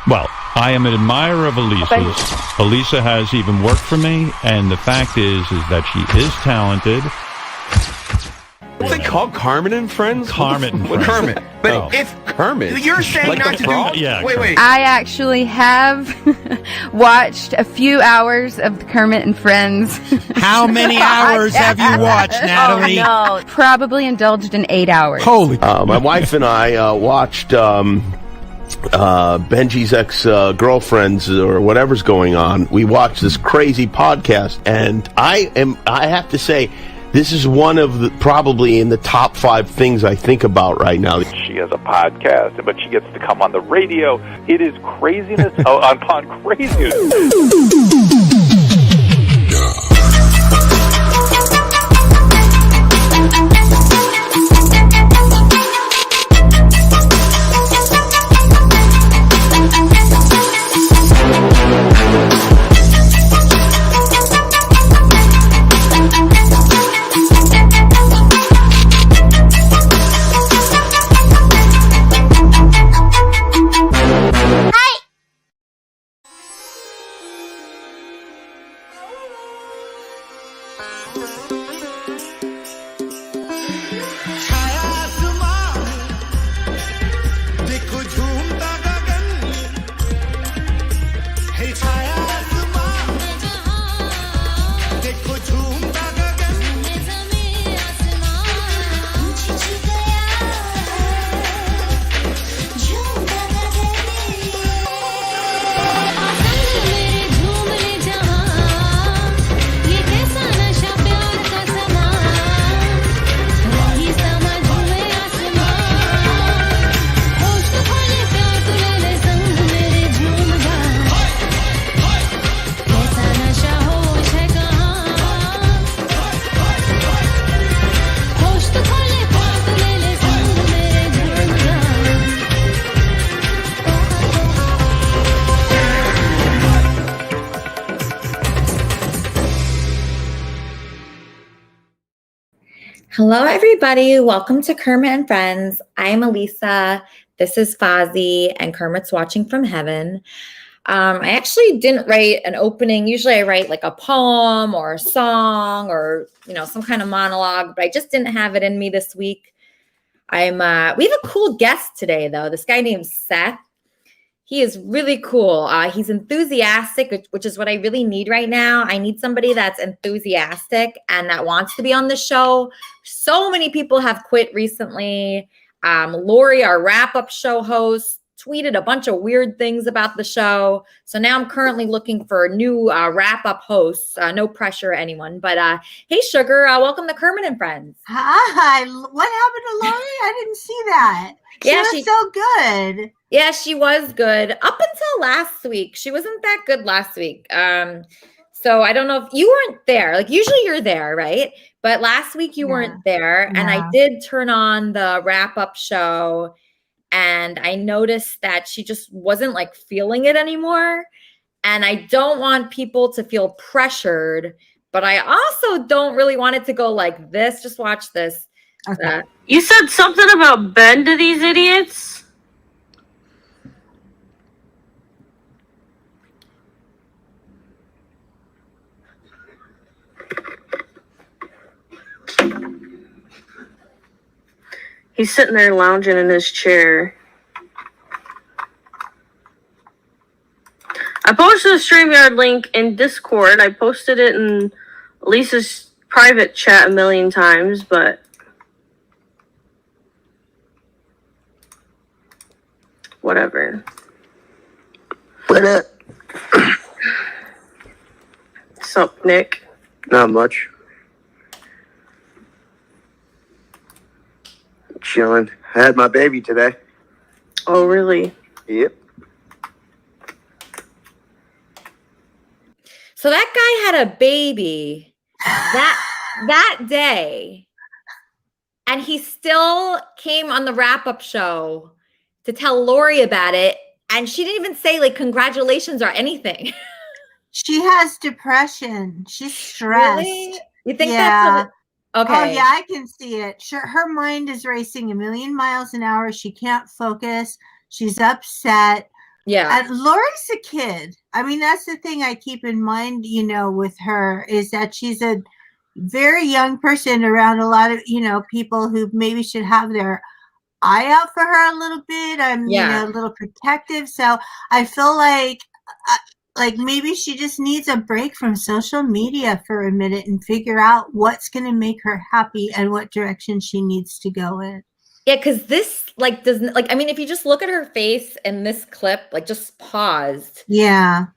Well, I am an admirer of Elisa's. Elisa has even worked for me, and the fact is that she is talented. What's it called? Kermit and Friends? Kermit and Friends. Kermit. But if Kermit. You're saying like not to do. Yeah, Wait. I actually have watched a few hours of the Kermit and Friends. How many hours have you watched, Natalie? Oh, no. Probably indulged in 8 hours. Holy. My wife and I watched Benji's ex-girlfriends or whatever's going on. We watched this crazy podcast, and I have to say, this is one of the, probably in the top 5 things I think about right now. She has a podcast, but she gets to come on the radio. It is craziness upon craziness. Hello, everybody. Welcome to Kermit and Friends. I'm Elisa. This is Fozzie, and Kermit's watching from heaven. I actually didn't write an opening. Usually I write like a poem or a song or, some kind of monologue, but I just didn't have it in me this week. We have a cool guest today, though. This guy named Seth. He is really cool. He's enthusiastic, which is what I really need right now. I need somebody that's enthusiastic and that wants to be on the show. So many people have quit recently. Lori, our wrap-up show host, tweeted a bunch of weird things about the show. So now I'm currently looking for new wrap-up hosts. No pressure, anyone. But hey, Sugar, welcome to Kermit and Friends. Hi. What happened to Lori? I didn't see that. She was so good. Yeah, she was good up until last week. She wasn't that good last week. So I don't know if you weren't there. Like usually you're there, right? But last week you weren't there. And I did turn on the wrap-up show and I noticed that she just wasn't like feeling it anymore. And I don't want people to feel pressured, but I also don't really want it to go like this. Just watch this. Okay. You said something about Ben to these idiots? He's sitting there lounging in his chair. I posted a StreamYard link in Discord. I posted it in Lisa's private chat a million times, but whatever. What up? What's up, Nick? Not much. Chilling. I had my baby today. Oh, really? Yep. So that guy had a baby that day, and he still came on the wrap-up show to tell Lori about it, and she didn't even say like congratulations or anything. She has depression. She's stressed. Really? You think that's okay? Oh yeah, I can see it. Sure, her mind is racing a million miles an hour. She can't focus. She's upset. Yeah. And Lori's a kid. I mean, that's the thing I keep in mind, with her, is that she's a very young person around a lot of, people who maybe should have their eye out for her a little bit. I'm, a little protective. So I feel like maybe she just needs a break from social media for a minute and figure out what's going to make her happy and what direction she needs to go in. Yeah, because this doesn't I mean, if you just look at her face in this clip, just paused. Yeah.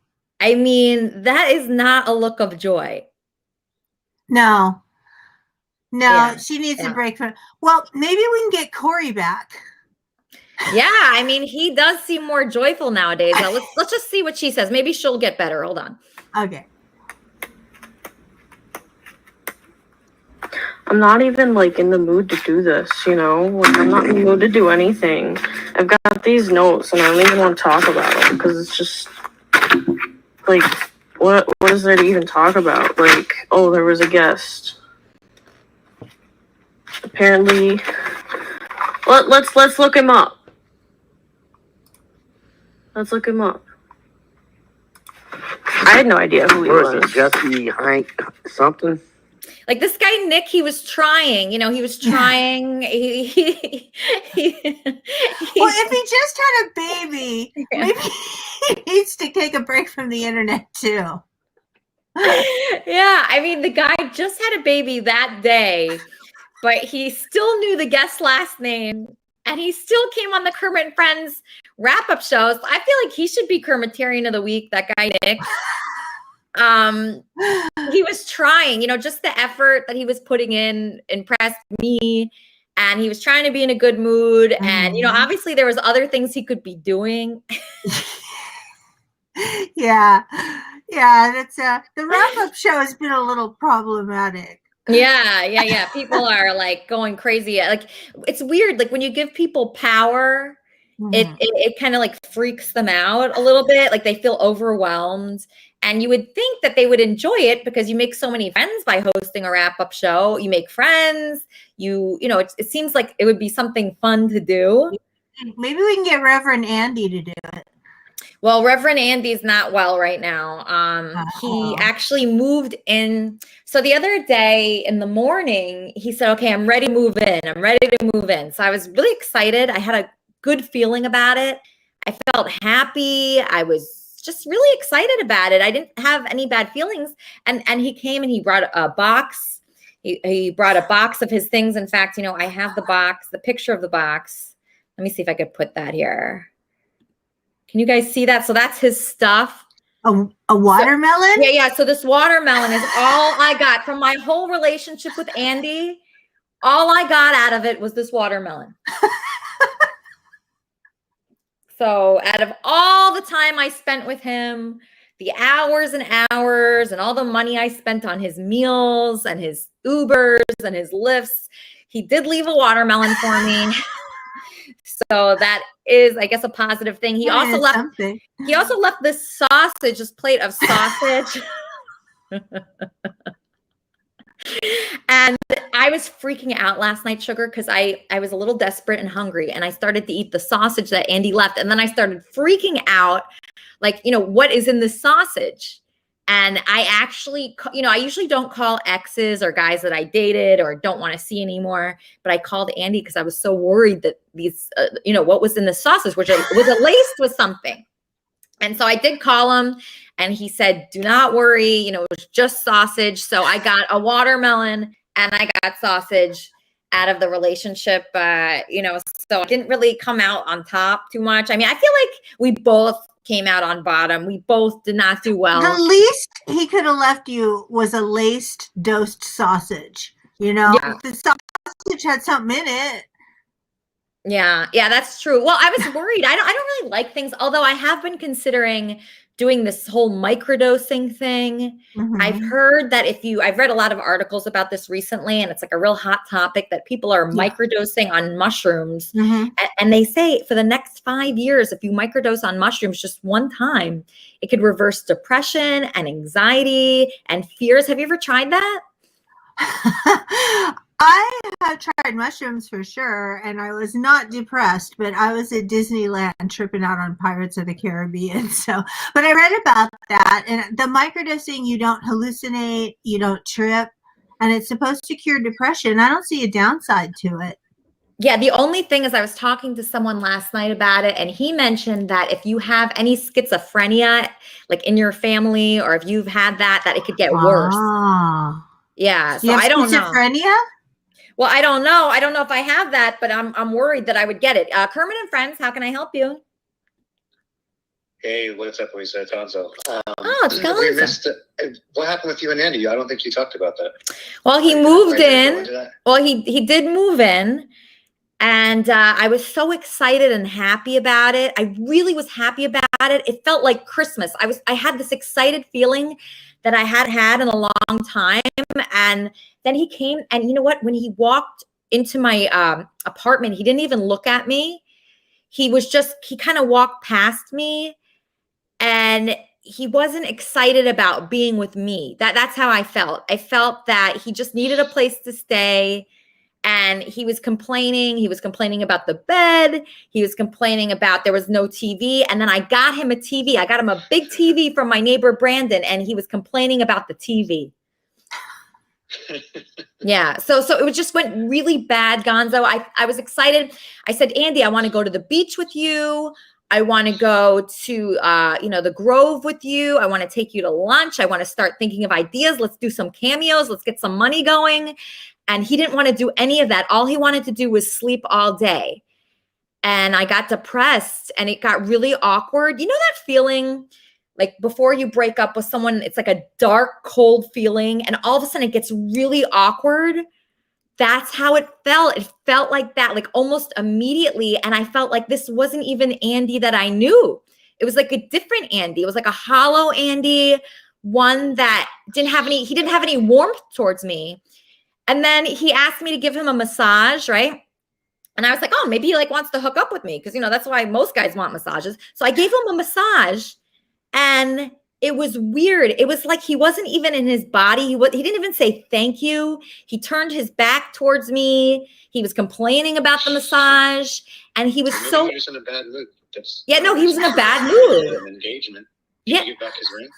I mean, that is not a look of joy. No, she needs a break from. Well, maybe we can get Corey back. Yeah, I mean, he does seem more joyful nowadays. Now, let's just see what she says. Maybe she'll get better. Hold on. Okay. I'm not even in the mood to do this, I'm not in the mood to do anything. I've got these notes and I don't even want to talk about them because it's just what is there to even talk about? Oh, there was a guest. Apparently, let's look him up. Let's look him up. I had no idea who he was. Jesse Hank something? This guy, Nick, he was trying, he was trying. Well, if he just had a baby, maybe he needs to take a break from the internet too. Yeah, I mean, the guy just had a baby that day, but he still knew the guest's last name, and he still came on the Kermit and Friends wrap-up shows. I feel like he should be Kermitarian of the Week, that guy, Nick. He was trying, just the effort that he was putting in impressed me, and he was trying to be in a good mood. And, obviously there was other things he could be doing. Yeah. That's the wrap-up show has been a little problematic. Yeah. People are going crazy. It's weird. When you give people power, it kind of freaks them out a little bit. They feel overwhelmed. And you would think that they would enjoy it because you make so many friends by hosting a wrap-up show. You make friends. It seems like it would be something fun to do. Maybe we can get Reverend Andy to do it. Well, Reverend Andy's not well right now. He actually moved in. So the other day in the morning, he said, okay, I'm ready to move in. So I was really excited. I had a good feeling about it. I felt happy. I was just really excited about it. I didn't have any bad feelings. And he came and he brought a box. He brought a box of his things. In fact, I have the box, the picture of the box. Let me see if I could put that here. Can you guys see that? So that's his stuff. A watermelon? Yeah. So this watermelon is all I got from my whole relationship with Andy. All I got out of it was this watermelon. So out of all the time I spent with him, the hours and hours and all the money I spent on his meals and his Ubers and his Lyfts, he did leave a watermelon for me. So that is, I guess, a positive thing. He also left this sausage, this plate of sausage. And I was freaking out last night, Sugar, because I was a little desperate and hungry, and I started to eat the sausage that Andy left. And then I started freaking out, what is in this sausage? And I actually, I usually don't call exes or guys that I dated or don't want to see anymore. But I called Andy because I was so worried that these, what was in the sausage, which was laced with something. And so I did call him, and he said, do not worry, it was just sausage. So I got a watermelon and I got sausage out of the relationship, so I didn't really come out on top too much. I mean, I feel like we both came out on bottom. We both did not do well. The least he could have left you was a laced, dosed sausage. If the sausage had something in it. Yeah, that's true. Well, I was worried. I don't really like things, although I have been considering doing this whole microdosing thing. Mm-hmm. I've heard that I've read a lot of articles about this recently, and it's a real hot topic that people are microdosing on mushrooms. Mm-hmm. And they say for the next 5 years, if you microdose on mushrooms just one time, it could reverse depression and anxiety and fears. Have you ever tried that? I have tried mushrooms for sure, and I was not depressed, but I was at Disneyland tripping out on Pirates of the Caribbean. So, but I read about that, and the microdosing, you don't hallucinate, you don't trip, and it's supposed to cure depression. I don't see a downside to it. Yeah, the only thing is I was talking to someone last night about it, and he mentioned that if you have any schizophrenia, like in your family, or if you've had that it could get worse. Yeah, so I don't know. Schizophrenia? Well, I don't know. I don't know if I have that, but I'm worried that I would get it. Kermit and Friends, how can I help you? Hey, what's up, Lisa? It's Gonzo. It's Gonzo. We missed it. What happened with you and Andy? I don't think you talked about that. Well, he moved in. Well, he did move in. And I was so excited and happy about it. I really was happy about it. It felt like Christmas. I had this excited feeling that I had had in a long time. And then he came, and you know what? When he walked into my apartment, he didn't even look at me. He kind of walked past me, and he wasn't excited about being with me. That's how I felt. I felt that he just needed a place to stay. And he was complaining. He was complaining about the bed. He was complaining about there was no TV. And then I got him a TV. I got him a big TV from my neighbor, Brandon, and he was complaining about the TV. Yeah. So it just went really bad, Gonzo. I was excited. I said, Andy, I want to go to the beach with you. I want to go to, the Grove with you. I want to take you to lunch. I want to start thinking of ideas. Let's do some cameos. Let's get some money going. And he didn't want to do any of that. All he wanted to do was sleep all day. And I got depressed, and it got really awkward. You know that feeling like before you break up with someone, it's like a dark, cold feeling. And all of a sudden it gets really awkward. That's how it felt. It felt like that, like almost immediately. And I felt like this wasn't even Andy that I knew. It was like a different Andy. It was like a hollow Andy, one that didn't have any warmth towards me. And then he asked me to give him a massage, right? And I was like, oh, maybe he wants to hook up with me, because that's why most guys want massages. So I gave him a massage, and it was weird. It was like he wasn't even in his body. He didn't even say thank you. He turned his back towards me. He was complaining about the massage, and he was He was in a bad mood. Yeah, no, he was in a bad mood. An engagement. Did you give back his ring?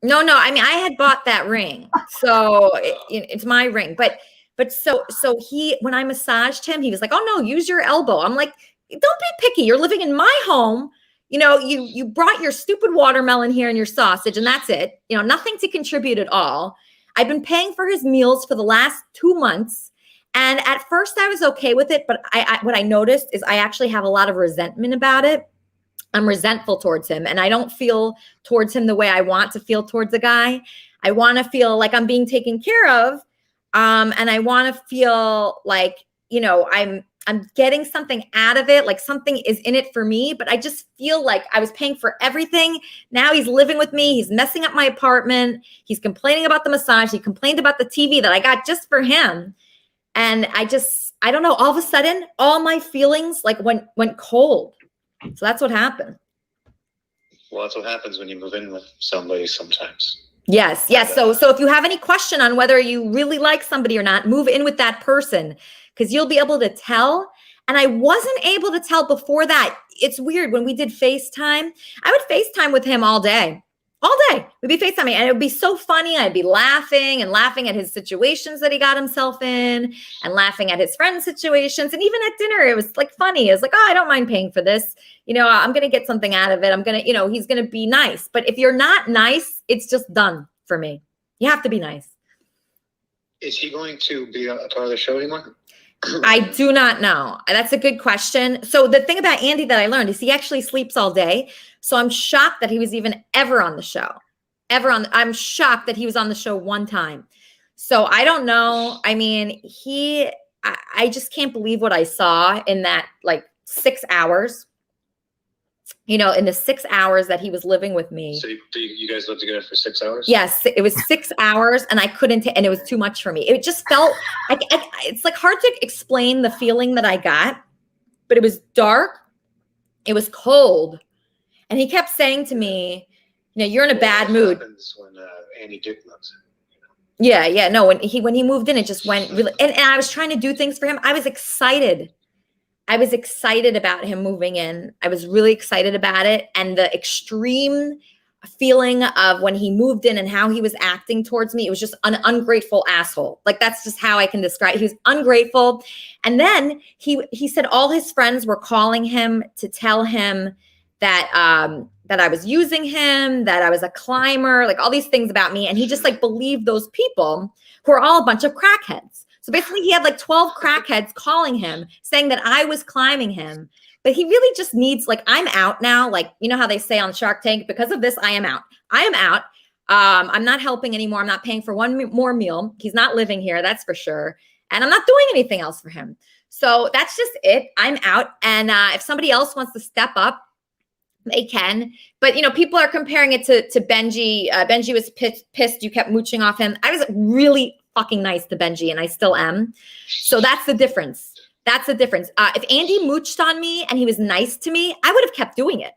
No. I mean, I had bought that ring, so it's my ring. But so when I massaged him, he was like, "Oh no, use your elbow." I'm like, "Don't be picky. You're living in my home. You brought your stupid watermelon here and your sausage, and that's it. Nothing to contribute at all. I've been paying for his meals for the last 2 months, and at first I was okay with it, but what I noticed is I actually have a lot of resentment about it. I'm resentful towards him, and I don't feel towards him the way I want to feel towards a guy. I want to feel like I'm being taken care of. And I want to feel like, I'm getting something out of it, like something is in it for me, but I just feel like I was paying for everything. Now he's living with me. He's messing up my apartment. He's complaining about the massage. He complained about the TV that I got just for him. And I don't know, all of a sudden, all my feelings went cold. So that's what happened. Well, that's what happens when you move in with somebody sometimes. Yes. So if you have any question on whether you really like somebody or not, move in with that person, because you'll be able to tell. And I wasn't able to tell before that. It's weird. When we did FaceTime, I would FaceTime with him all day. All day. We'd be FaceTiming, and it would be so funny. I'd be laughing at his situations that he got himself in, and laughing at his friends' situations. And even at dinner, it was funny. It was like, oh, I don't mind paying for this. I'm going to get something out of it. I'm going to, he's going to be nice. But if you're not nice, it's just done for me. You have to be nice. Is he going to be a part of the show anymore? I do not know. That's a good question. So the thing about Andy that I learned is he actually sleeps all day. So I'm shocked that he was even ever on the show. I'm shocked that he was on the show one time. So I don't know. I mean, I just can't believe what I saw in that 6 hours. In the 6 hours that he was living with me. So you guys lived together for 6 hours? Yes, it was 6 hours, and I couldn't, and it was too much for me. It just felt it's hard to explain the feeling that I got, but it was dark, it was cold, and he kept saying to me, you're in a bad mood. What happens when Andy Dick loves it? Yeah. No, when he moved in, it just went really, and I was trying to do things for him. I was excited. About him moving in. I was really excited about it. And the extreme feeling of when he moved in and how he was acting towards me, it was just an ungrateful asshole. Like, that's just how I can describe it. He was ungrateful. And then he said all his friends were calling him to tell him that that I was using him, that I was a climber, like all these things about me. And he just like believed those people who are all a bunch of crackheads. So basically he had like 12 crackheads calling him saying that I was climbing him. But he really just needs, like, I'm out now. Like, you know how they say on Shark Tank, because of this, I am out. I am out. I'm not helping anymore. I'm not paying for one more meal. He's not living here. That's for sure. And I'm not doing anything else for him. So that's just it. I'm out. And if somebody else wants to step up, they can. But, you know, people are comparing it to Benji. Benji was pissed. You kept mooching off him. I was really fucking nice to Benji, and I still am. So that's the difference. If Andy mooched on me and he was nice to me, I would have kept doing it.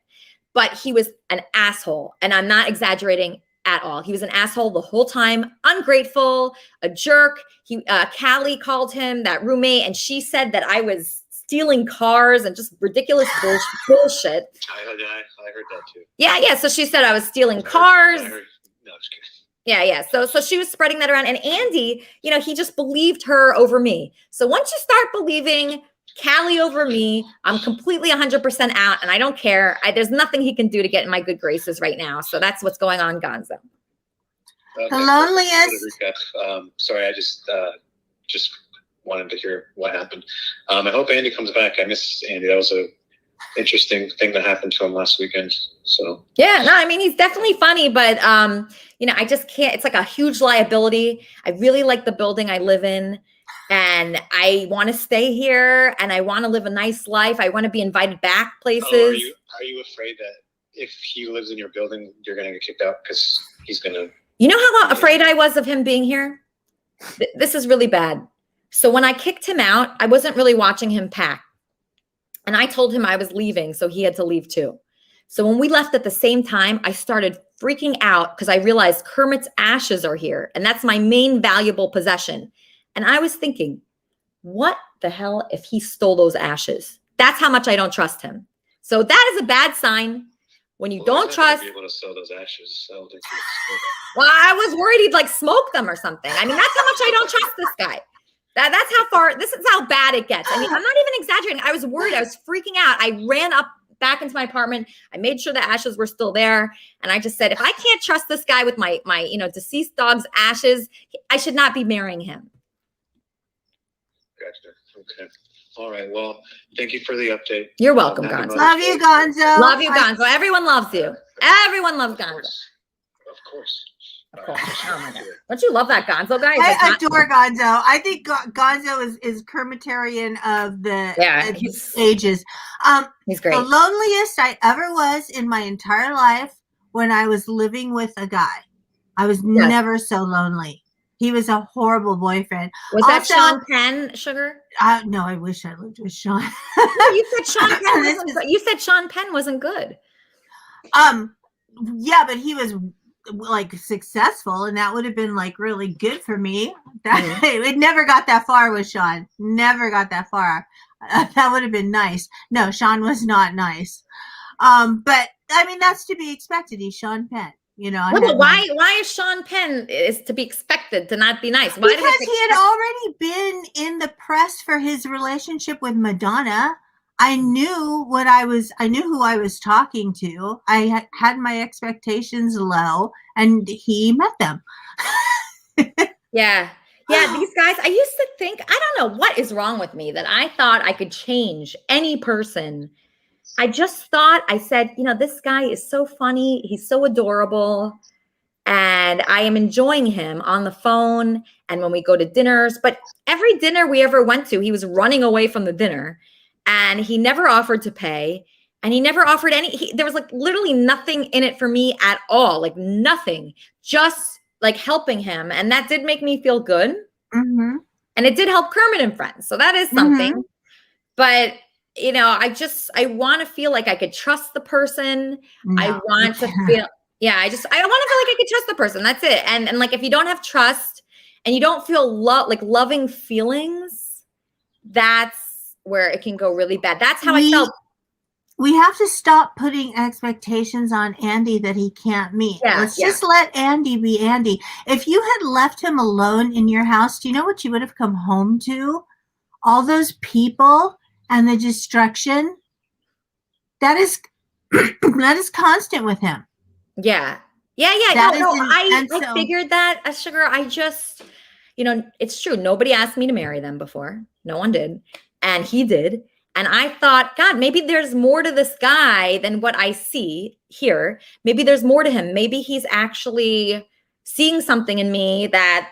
But he was an asshole, and I'm not exaggerating at all. He was an asshole the whole time, ungrateful, a jerk. Callie called him, that roommate, and she said that I was stealing cars and just ridiculous bullshit. I heard that too. Yeah. So she said I was stealing cars. No, I'm just kidding. Yeah. So she was spreading that around. And Andy, you know, he just believed her over me. So once you start believing Callie over me, I'm completely 100% out, and I don't care. There's nothing he can do to get in my good graces right now. So that's what's going on, Gonzo. Okay. The loneliest. Sorry, I just wanted to hear what happened. I hope Andy comes back. I miss Andy. That was a interesting thing that happened to him last weekend. So yeah, no, I mean, he's definitely funny, but you know, I just can't. It's like a huge liability. I really like the building I live in, and I want to stay here, and I want to live a nice life. I want to be invited back places. Oh, are you afraid that if he lives in your building, you're going to get kicked out because he's going to? You know how afraid I was of him being here? This is really bad. So when I kicked him out, I wasn't really watching him pack. And I told him I was leaving, so he had to leave too. So when we left at the same time, I started freaking out because I realized Kermit's ashes are here, and that's my main valuable possession. And I was thinking, what the hell if he stole those ashes? That's how much I don't trust him. So that is a bad sign. When you don't trust. Be able to sell those ashes. I don't think well, I was worried he'd like smoke them or something. I mean, that's how much I don't trust this guy. That's how far, this is how bad it gets. I mean, I'm not even exaggerating. I was worried. I was freaking out. I ran up back into my apartment. I made sure the ashes were still there. And I just said, if I can't trust this guy with my deceased dog's ashes, I should not be marrying him. Gotcha. Okay. All right. Well, thank you for the update. You're welcome, Gonzo. Love you, Gonzo. Love you, Gonzo. Everyone loves you. Everyone loves Gonzo. Of course. Of course. Oh my God. Don't you love that Gonzo guy? I adore Gonzo. I think Gonzo is Kermitarian of the ages. He's great. The loneliest I ever was in my entire life when I was living with a guy. I was never so lonely. He was a horrible boyfriend. Was that Sean Penn, Sugar? No, I wish I lived with Sean. No, you said Sean Penn wasn't good. You said Sean Penn wasn't good. Yeah, but he was like successful, and that would have been like really good for me. It never got that far with Sean. Never got that far. That would have been nice. No, Sean was not nice. But I mean, that's to be expected. He's Sean Penn. You know, but why is Sean Penn is to be expected to not be nice? Why because he had already been in the press for his relationship with Madonna. I knew who I was talking to. I had my expectations low, and he met them. Yeah, these guys, I used to think, I don't know what is wrong with me that I thought I could change any person. I just thought, I said, you know, this guy is so funny. He's so adorable. And I am enjoying him on the phone and when we go to dinners. But every dinner we ever went to, he was running away from the dinner. And he never offered to pay. And he never offered there was like literally nothing in it for me at all. Like nothing. Just like helping him. And that did make me feel good. Mm-hmm. And it did help Kermit and Friends. So that is something. Mm-hmm. But you know, I want to feel like I could trust the person. No, I want to feel, I want to feel like I could trust the person. That's it. And like, if you don't have trust, and you don't feel loving feelings, that's where it can go really bad. That's how I felt. We have to stop putting expectations on Andy that he can't meet. Let's just let Andy be Andy. If you had left him alone in your house, do you know what you would have come home to? All those people and the destruction. That is constant with him. Yeah. I figured that, Sugar. I just, it's true. Nobody asked me to marry them before. No one did. And he did. And I thought, God, maybe there's more to this guy than what I see here. Maybe there's more to him. Maybe he's actually seeing something in me that,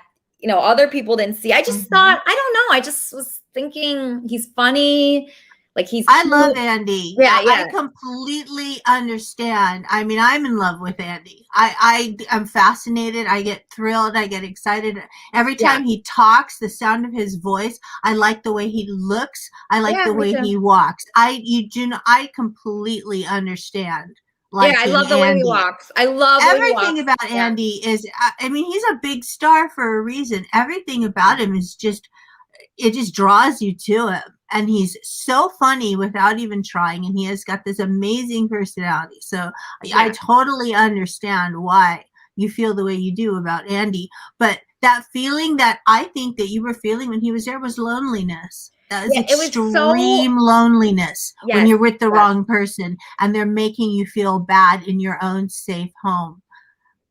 other people didn't see. I just thought, I don't know. I just was thinking he's funny. Like I love Andy. Yeah. I completely understand. I mean, I'm in love with Andy. I'm fascinated. I get thrilled. I get excited. Every time he talks, the sound of his voice, I like the way he looks. I like the way he walks. I completely understand. I love the way he walks. I love everything about Andy is, he's a big star for a reason. Everything about him is it just draws you to him. And he's so funny without even trying. And he has got this amazing personality. So I totally understand why you feel the way you do about Andy. But that feeling that I think that you were feeling when he was there was loneliness. That was extreme loneliness when you're with the wrong person and they're making you feel bad in your own safe home.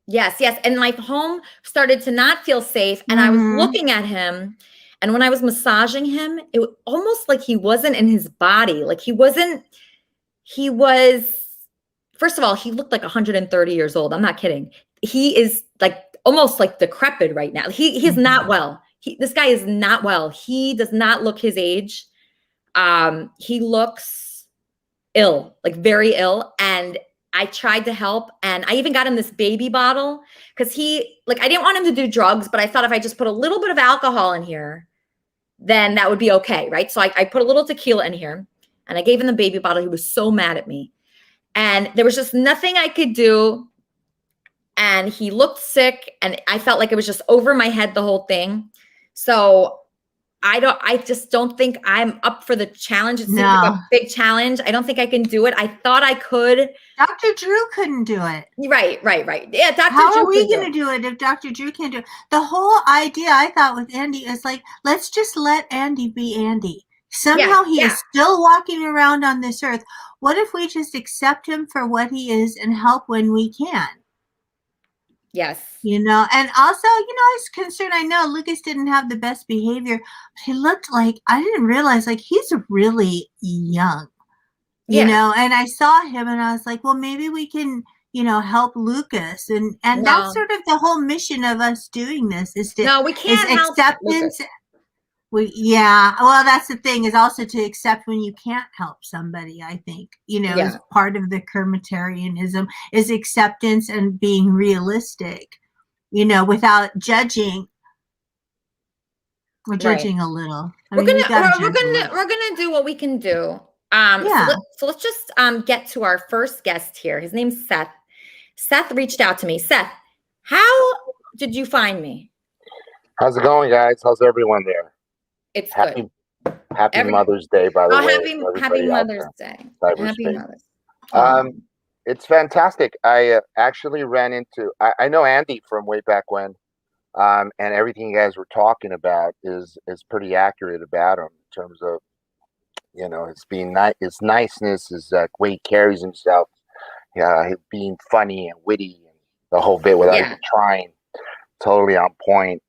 Yes. And my home started to not feel safe. And I was looking at him. And when I was massaging him, it was almost like he wasn't in his body. Like he was, first of all, he looked like 130 years old. I'm not kidding. He is like almost like decrepit right now. He's not well. This guy is not well. He does not look his age. He looks ill, like very ill. And I tried to help, and I even got him this baby bottle because I didn't want him to do drugs, but I thought if I just put a little bit of alcohol in here, then that would be okay, right? So I put a little tequila in here, and I gave him the baby bottle. He was so mad at me, and there was just nothing I could do, and he looked sick, and I felt like it was just over my head, the whole thing. So I just don't think I'm up for the challenge. It seems like a big challenge. I don't think I can do it. I thought I could. Dr. Drew couldn't do it. Right. Yeah, Dr. Drew. How are we going to do it if Dr. Drew can't do it? The whole idea I thought with Andy is like, let's just let Andy be Andy. Somehow he is still walking around on this earth. What if we just accept him for what he is and help when we can? Yes. And also, I was concerned. I know Lucas didn't have the best behavior, but he looked like, I didn't realize, like, he's really young, you know, and I saw him and I was like, well, maybe we can, help Lucas. And that's sort of the whole mission of us doing this is to, we can't help acceptance. Well, that's the thing, is also to accept when you can't help somebody. I think, is part of the Kermitarianism is acceptance and being realistic, without judging. We're judging a little. We're gonna do what we can do. So let's just get to our first guest here. His name's Seth. Seth reached out to me. Seth, how did you find me? How's it going, guys? How's everyone there? It's good. Happy Mother's Day, by the way. Happy Mother's Day. Happy Mother's Day. It's fantastic. I actually ran into, I know Andy from way back when, and everything you guys were talking about is pretty accurate about him in terms of, his niceness, his way he carries himself, being funny and witty and the whole bit without even trying. Totally on point.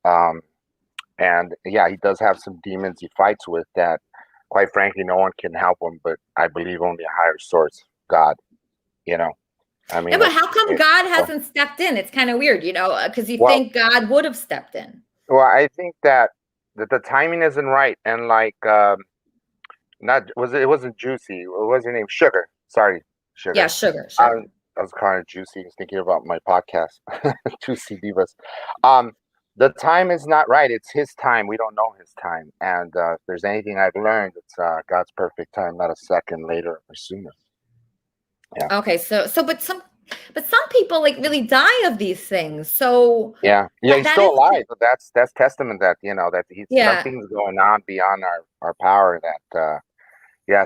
And he does have some demons he fights with that, quite frankly, no one can help him, but I believe only a higher source, God, but how come God hasn't stepped in? It's kind of weird, because you think God would have stepped in. Well, I think that the timing isn't right. And it wasn't Juicy. What was her name? Sugar. Sorry, Sugar. Yeah, Sugar. I was calling it Juicy. I was thinking about my podcast, Juicy Divas. The time is not right. It's his time. We don't know his time. And if there's anything I've learned, it's God's perfect time, not a second later or sooner. Yeah. Okay. So, but But some people like really die of these things. So Yeah, he's that still is, alive. But that's testament that that yeah. something's going on beyond our power. That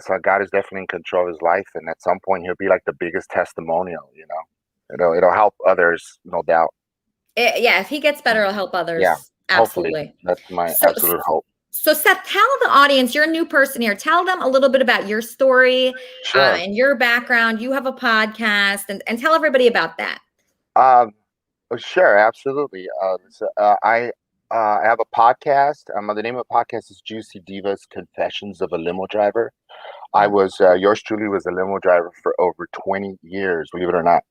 so God is definitely in control of his life, and at some point he'll be like the biggest testimonial. It'll help others, no doubt. Yeah, if he gets better, it'll help others. Yeah, Absolutely. hopefully. That's my absolute hope. So Seth, tell the audience, you're a new person here. Tell them a little bit about your story and your background. You have a podcast, and tell everybody about that. Sure, absolutely. I have a podcast. The name of the podcast is Juicy Divas Confessions of a Limo Driver. I was, yours truly was a limo driver for over 20 years, believe it or not.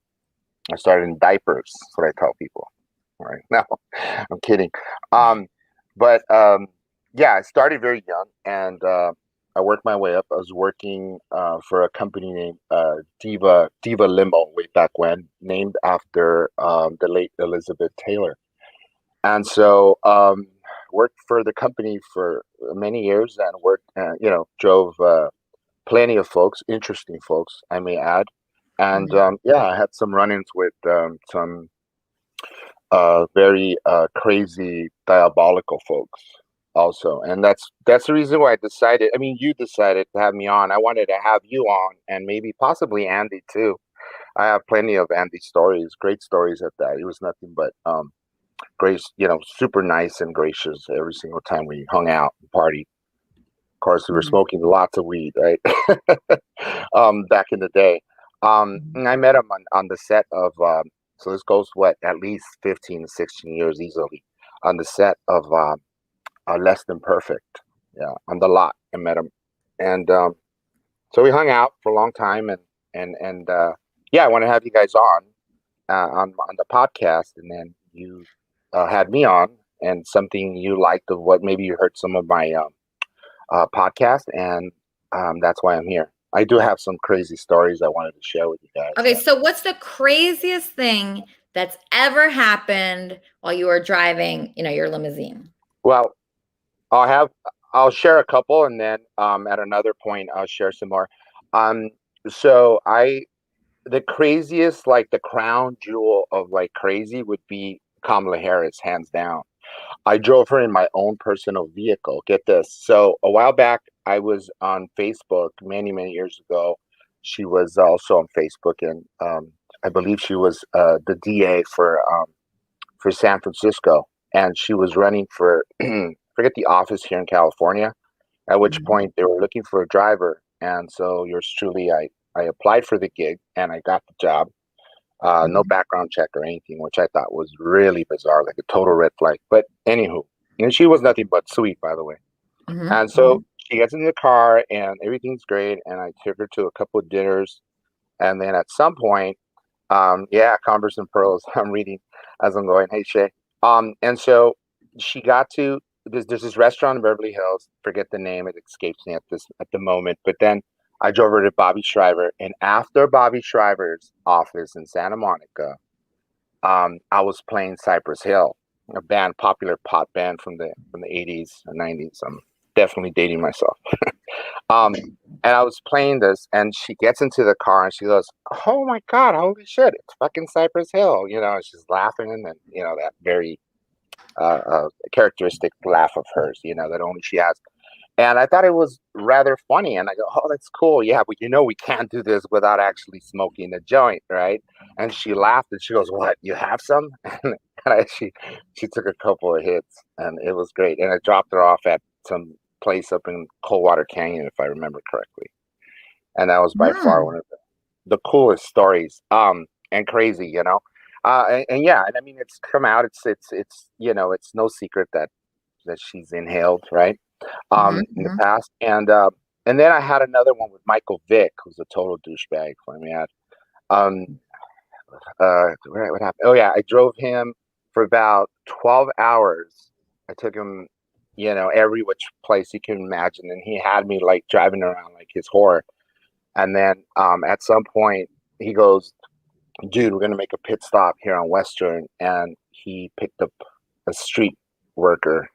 I started in diapers. That's what I tell people. Right? No, I'm kidding. Yeah, I started very young, and I worked my way up. I was working for a company named Diva Limo way back when, named after the late Elizabeth Taylor. And so worked for the company for many years, and worked, drove plenty of folks, interesting folks, I may add. And I had some run-ins with some very crazy, diabolical folks also. And that's the reason why I decided, you decided to have me on. I wanted to have you on, and maybe possibly Andy too. I have plenty of Andy stories, great stories at that. He was nothing but grace, super nice and gracious every single time we hung out and partied. Of course, we were smoking lots of weed, right? Back in the day. And I met him on the set of, so this goes, at least 15 to 16 years easily, on the set of Less Than Perfect. Yeah, on the lot, I met him. And so we hung out for a long time, and I want to have you guys on the podcast, and then you had me on, and something you liked of what maybe you heard some of my podcast, and that's why I'm here. I do have some crazy stories I wanted to share with you guys. Okay, so what's the craziest thing that's ever happened while you were driving, your limousine? Well, I'll share a couple, and then at another point I'll share some more. So the craziest, like the crown jewel of like crazy, would be Kamala Harris, hands down. I drove her in my own personal vehicle. Get this. So a while back, I was on Facebook many, many years ago. She was also on Facebook, and I believe she was the DA for San Francisco, and she was running for forget the office here in California. At which point they were looking for a driver, and so yours truly, I applied for the gig, and I got the job. No background check or anything, which I thought was really bizarre, like a total red flag. But anywho, and she was nothing but sweet, by the way. And so she gets in the car, and everything's great. And I took her to a couple of dinners, and then at some point, Converse and Pearls, I'm reading as I'm going. Hey Shay, and so she got to there's this restaurant in Beverly Hills. Forget the name; it escapes me at the moment. But then I drove her to Bobby Shriver, and after Bobby Shriver's office in Santa Monica, I was playing Cypress Hill, a popular pop band from the 80s and 90s. I'm definitely dating myself. And I was playing this, and she gets into the car, and she goes, "Oh my God, holy shit, it's fucking Cypress Hill!" And she's laughing, and that very characteristic laugh of hers, that only she has. And I thought it was rather funny. And I go, "Oh, that's cool. Yeah, but we can't do this without actually smoking a joint, right?" And she laughed, and she goes, "What, you have some?" And she took a couple of hits, and it was great. And I dropped her off at some place up in Coldwater Canyon, if I remember correctly. And that was by far one of the coolest stories, and crazy, and it's come out. It's no secret that she's inhaled, right? In the past, and then I had another one with Michael Vick, who's a total douchebag. Let me add, what happened? Oh yeah, I drove him for about 12 hours. I took him, every which place you can imagine, and he had me like driving around like his whore. And then at some point he goes, "Dude, we're gonna make a pit stop here on Western," and he picked up a street worker.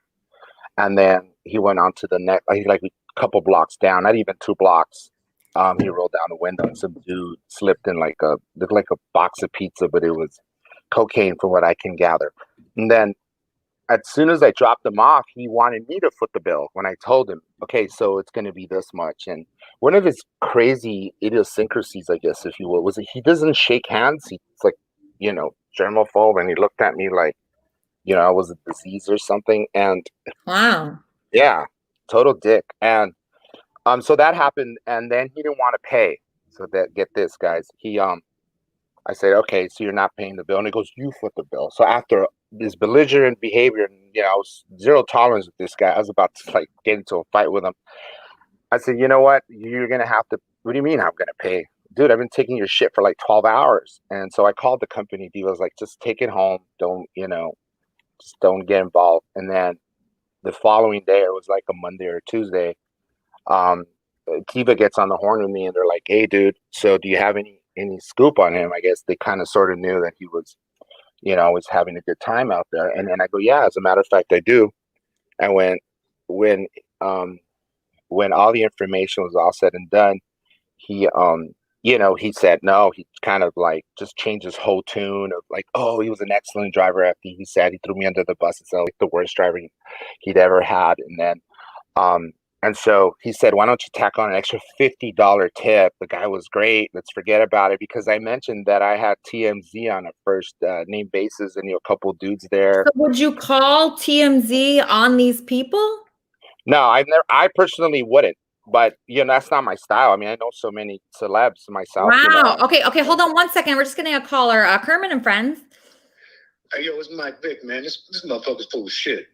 And then he went on to the next, like a couple blocks down, not even 2 blocks, he rolled down the window and some dude slipped in looked like a box of pizza, but it was cocaine from what I can gather. And then as soon as I dropped him off, he wanted me to foot the bill when I told him, okay, so it's going to be this much. And one of his crazy idiosyncrasies, I guess, if you will, was that he doesn't shake hands. He's like, germaphobe. And he looked at me like, I was a disease or something. And wow. Yeah, total dick. And so that happened. And then he didn't want to pay. So get this, guys. I said, okay, so you're not paying the bill. And he goes, you foot the bill. So after this belligerent behavior, and I was zero tolerance with this guy. I was about to get into a fight with him. I said, you know what? You're going to have to, what do you mean I'm going to pay? Dude, I've been taking your shit for 12 hours. And so I called the company. He was like, just take it home. Don't, just don't get involved. And then the following day, it was like a Monday or Tuesday, Kiva gets on the horn with me and they're like, hey, dude, so do you have any scoop on him? I guess they kind of sort of knew that he was, was having a good time out there. And then I go, yeah, as a matter of fact, I do. And when all the information was all said and done, he he said no. He kind of just changed his whole tune of oh, he was an excellent driver. After he said he threw me under the bus and said the worst driver he'd ever had. And then and so he said, why don't you tack on an extra $50 tip? The guy was great. Let's forget about it, because I mentioned that I had TMZ on a first name basis and a couple dudes there. So would you call TMZ on these people? No, I personally wouldn't. But that's not my style. I mean, I know so many celebs myself. Wow. Okay. Hold on 1 second. We're just getting a caller. Kermit and Friends. Hey, yo, it's Mike Vick, man. This motherfucker's full of shit.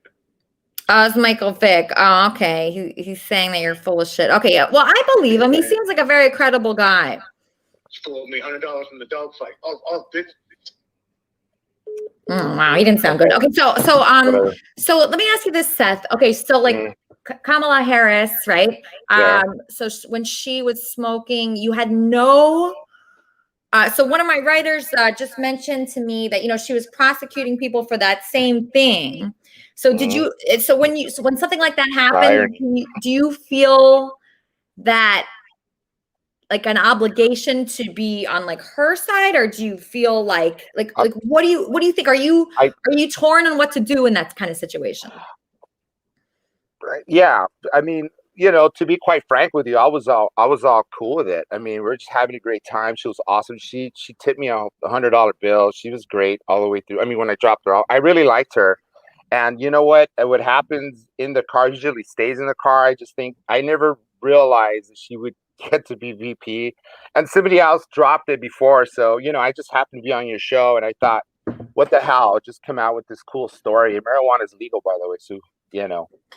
It's Michael Vick. Oh, okay. He's saying that you're full of shit. Okay, yeah. Well, I believe him. He seems like a very credible guy. He stole me $100 from the dog fight. Oh, bitch. Oh, wow, he didn't sound good. Okay, so let me ask you this, Seth. Okay, so Kamala Harris, right? Yeah. So when she was smoking, you had no. So one of my writers just mentioned to me that she was prosecuting people for that same thing. So did you? So when something like that happened, do you feel that an obligation to be on her side, or do you feel like what do you think? Are you torn on what to do in that kind of situation? Yeah, I mean, to be quite frank with you, I was all cool with it. I mean, we're just having a great time. She was awesome. She tipped me a $100 bill. She was great all the way through. I mean, when I dropped her off, I really liked her. And you know what? What happens in the car usually stays in the car. I just think I never realized that she would get to be VP, and somebody else dropped it before. So I just happened to be on your show, and I thought, what the hell? I'll just come out with this cool story. And marijuana is legal, by the way, so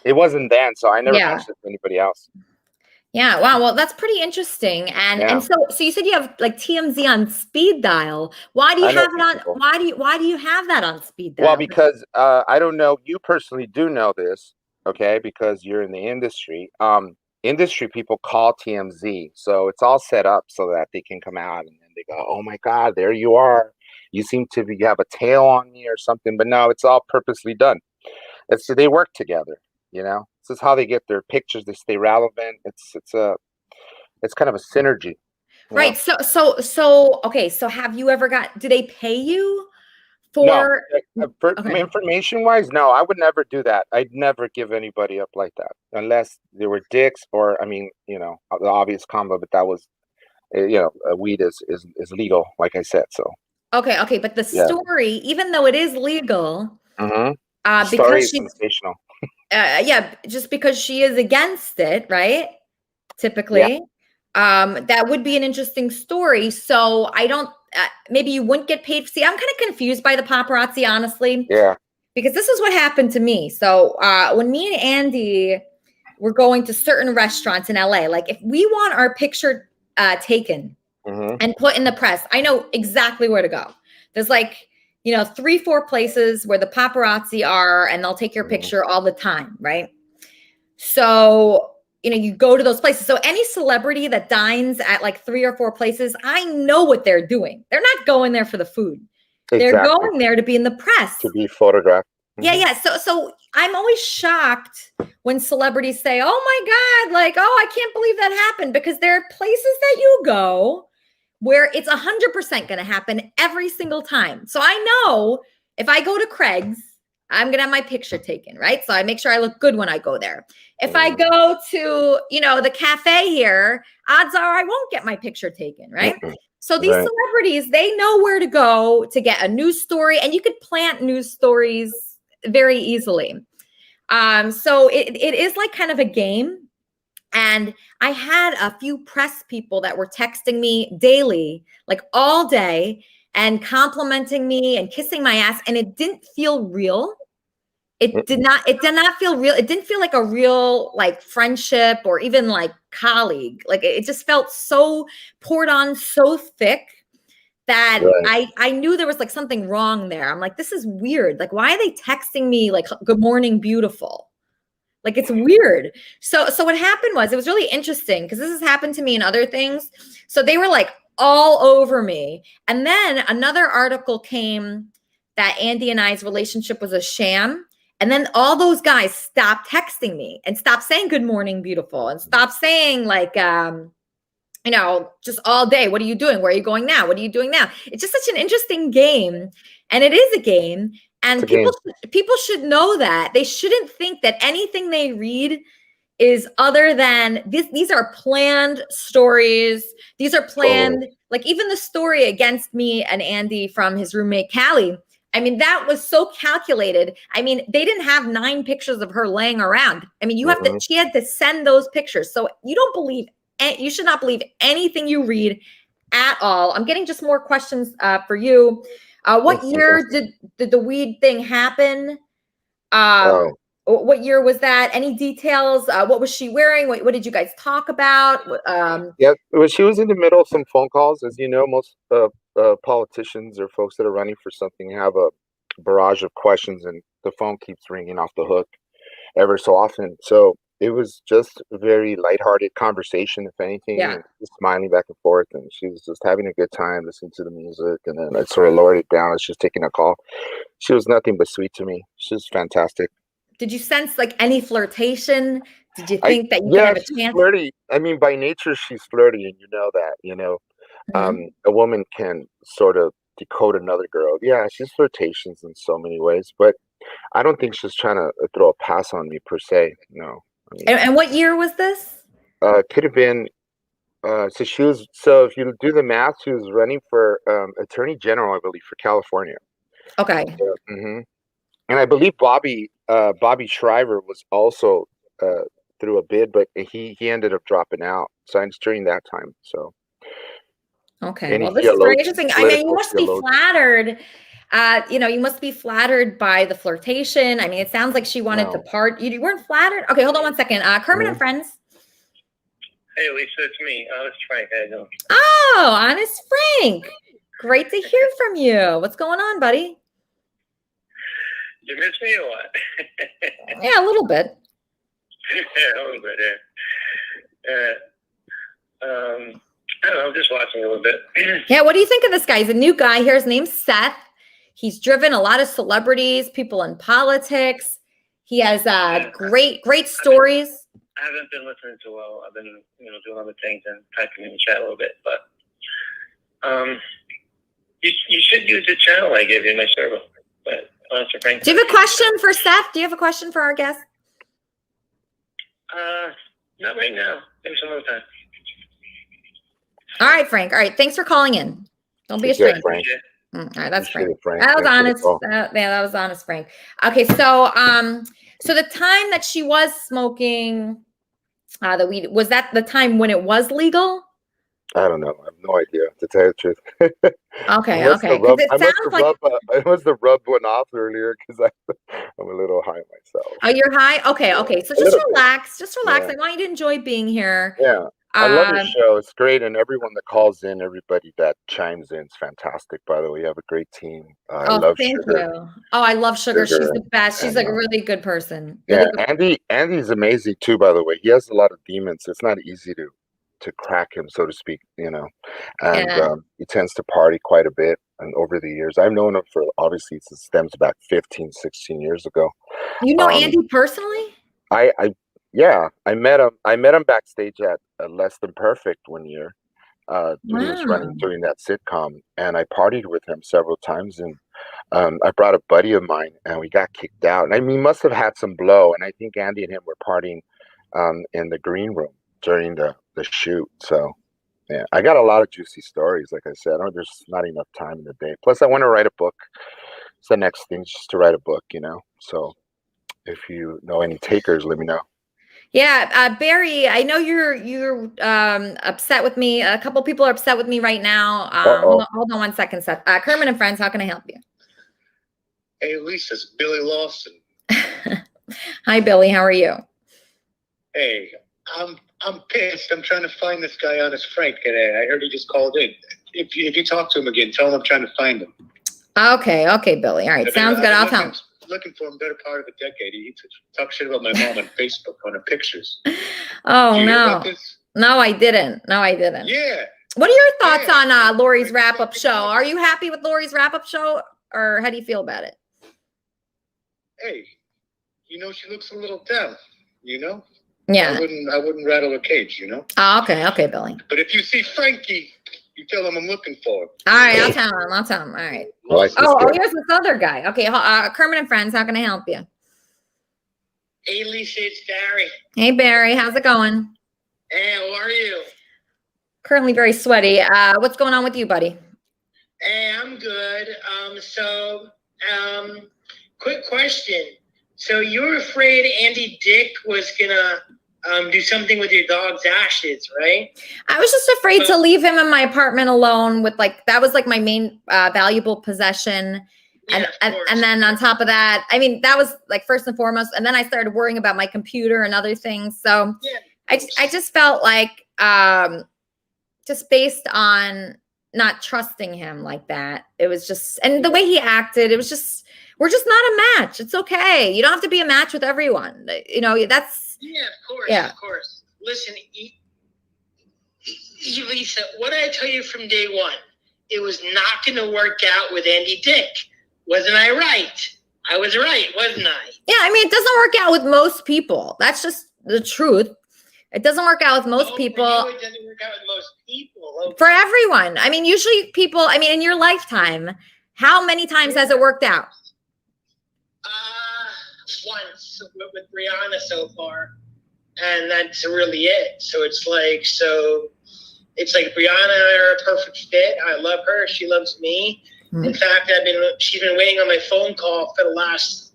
it wasn't then, so I never mentioned it to anybody else. Yeah, wow. Well, that's pretty interesting. And so you said you have TMZ on speed dial. Why do you have it on? Why do you have that on speed dial? Well, because I don't know. You personally do know this, okay? Because you're in the industry. Industry people call TMZ, so it's all set up so that they can come out and then they go, "Oh my God, there you are! You seem to have a tail on me or something." But no, it's all purposely done. They work together. This is how they get their pictures. They stay relevant. It's kind of a synergy. Right. So okay. So have you ever do they pay you for? No. Information wise, no, I would never do that. I'd never give anybody up like that unless they were dicks or, the obvious combo, but that was, weed is legal, like I said. So. Okay. But the story, even though it is legal, because she's sensational. Just because she is against it, right? Typically, that would be an interesting story. So I don't. Maybe you wouldn't get paid. See, I'm kind of confused by the paparazzi, honestly. Yeah. Because this is what happened to me. So when me and Andy were going to certain restaurants in LA, if we want our picture taken and put in the press, I know exactly where to go. There's 3-4 places where the paparazzi are, and they'll take your picture all the time, right? So, you go to those places. So any celebrity that dines at 3 or 4 places, I know what they're doing. They're not going there for the food. Exactly. They're going there to be in the press. To be photographed. Yeah. So I'm always shocked when celebrities say, "Oh my God," like, "Oh, I can't believe that happened," because there are places that you go where it's 100% going to happen every single time. So I know if I go to Craig's, I'm going to have my picture taken, right? So I make sure I look good when I go there. If I go to, the cafe here, odds are I won't get my picture taken, right? So these celebrities, they know where to go to get a news story, and you could plant news stories very easily. So it is like kind of a game. And I had a few press people that were texting me daily, like all day, and complimenting me and kissing my ass, and it didn't feel real. It did not feel real. It didn't feel like a real like friendship or even like colleague. Like it just felt so poured on so thick that I knew there was like something wrong there. I'm like, this is weird. Like, why are they texting me like good morning, beautiful? Like, it's weird. So what happened was, it was really interesting because this has happened to me in other things. So they were like all over me. And then another article came that Andy and I's relationship was a sham. And then all those guys stopped texting me and stopped saying good morning, beautiful, and stopped saying like, just all day, what are you doing? Where are you going now? What are you doing now? It's just such an interesting game. And it is a game. And people should know that. They shouldn't think that anything they read is other than this. These are planned stories. These are planned, like even the story against me and Andy from his roommate, Callie. I mean, that was so calculated. I mean, they didn't have 9 pictures of her laying around. I mean, she had to send those pictures. So you should not believe anything you read at all. I'm getting just more questions for you. What year did the weed thing happen? What year was that? Any details? What was she wearing? What did you guys talk about? Well, she was in the middle of some phone calls. As you know, most politicians or folks that are running for something have a barrage of questions, and the phone keeps ringing off the hook ever so often. So it was just a very lighthearted conversation, if anything, and just smiling back and forth. And she was just having a good time, listening to the music. And then I sort of lowered it down as she was taking a call. She was nothing but sweet to me. She was fantastic. Did you sense like any flirtation? Did you think that you could have a chance? Flirty. I mean, by nature, she's flirty, and you know that, a woman can sort of decode another girl. Yeah, she's flirtatious in so many ways, but I don't think she's trying to throw a pass on me per se. No. And what year was this? Could have been. So if you do the math, she was running for Attorney General, I believe, for California. Okay. And I believe Bobby Shriver was also through a bid, but he ended up dropping out. So it's during that time. So. Okay. Well, this is very interesting. I mean, you must be flattered. You must be flattered by the flirtation. I mean, it sounds like she wanted to part. You weren't flattered? Okay, hold on one second. Kermit and Friends. Hey, Lisa, it's me. Honest Frank. How you doing? Oh, Honest Frank. Great to hear from you. What's going on, buddy? You miss me or what? Yeah, a little bit. Yeah, a little bit, yeah. I don't know, I'm just watching a little bit. Yeah, what do you think of this guy? He's a new guy here. His name's Seth. He's driven a lot of celebrities, people in politics. He has great stories. I haven't been listening too well. I've been, doing other things and typing in the chat a little bit. But you should use the channel I gave you in my server. But Honest Frank. Do you have a question for Seth? Do you have a question for our guest? Not right now. Maybe some other time. All right, Frank. All right. Thanks for calling in. Don't be a stranger. All right. That's Frank. That was honest. That was Honest Frank. Okay. So, so the time that she was smoking the weed, was that the time when it was legal? I don't know. I have no idea, to tell you the truth. Okay. I must have rubbed one off earlier because I'm a little high myself. Oh, you're high? Okay. So just relax. Just relax. Yeah. I want you to enjoy being here. Yeah. I love your show. It's great. And everyone that calls in, everybody that chimes in, it's fantastic. By the way, you have a great team. I love thank Sugar. You. Oh, I love Sugar. She's the best. She's like a really good person. Yeah, Andy's amazing too, by the way. He has a lot of demons. It's not easy to to crack him, so to speak, and he tends to party quite a bit. And over the years, I've known him for, obviously, it stems back 15, 16 years ago. You know Andy personally? I met him. I met him backstage at Less Than Perfect one year. He was running during that sitcom, and I partied with him several times. And I brought a buddy of mine, and we got kicked out. And I mean, he must have had some blow. And I think Andy and him were partying in the green room during the shoot. So, yeah, I got a lot of juicy stories. Like I said, there's not enough time in the day. Plus, I want to write a book. It's the next thing, just to write a book, So, if you know any takers, let me know. Yeah, Barry, I know you're upset with me. A couple people are upset with me right now. Hold on 1 second, Seth. Kermit and Friends, how can I help you? Hey, Lisa, it's Billy Lawson. Hi, Billy. How are you? Hey, I'm pissed. I'm trying to find this guy, Honest Frank, today. I heard he just called in. If you talk to him again, tell him I'm trying to find him. Okay, Billy. All right, sounds good. I'll tell him. Looking for him better part of a decade. He talked shit about my mom on Facebook on her pictures. Oh, no. No, I didn't. Yeah. What are your thoughts on Lori's wrap-up show? Are you happy with Lori's wrap-up show, or how do you feel about it? Hey, she looks a little down, Yeah. I wouldn't rattle her cage, Oh, okay, Billy. But if you see Frankie, you tell him I'm looking for him. All right, I'll tell him. All right. Here's this other guy. Okay, Kermit and Friends, how can I help you? Hey, Lisa, it's Barry. Hey, Barry, how's it going? Hey, how are you? Currently very sweaty. What's going on with you, buddy? Hey, I'm good. Quick question. So you were afraid Andy Dick was gonna do something with your dog's ashes, right? I was just afraid to leave him in my apartment alone with that was my main valuable possession. And then on top of that, I mean, that was first and foremost. And then I started worrying about my computer and other things. So I just felt just based on not trusting him like that, it was just, and the way he acted, it was just, we're just not a match. It's okay. You don't have to be a match with everyone. That's. Yeah, of course. Listen, Lisa, what did I tell you from day one? It was not going to work out with Andy Dick. Wasn't I right? I was right, wasn't I? Yeah, I mean, it doesn't work out with most people. That's just the truth. It doesn't work out with most people. It doesn't work out with most people. Okay. For everyone. I mean, usually people, in your lifetime, how many times has it worked out? Once with Brianna so far, and that's really it. So it's Brianna and I are a perfect fit. I love her. She loves me. In fact, she's been waiting on my phone call for the last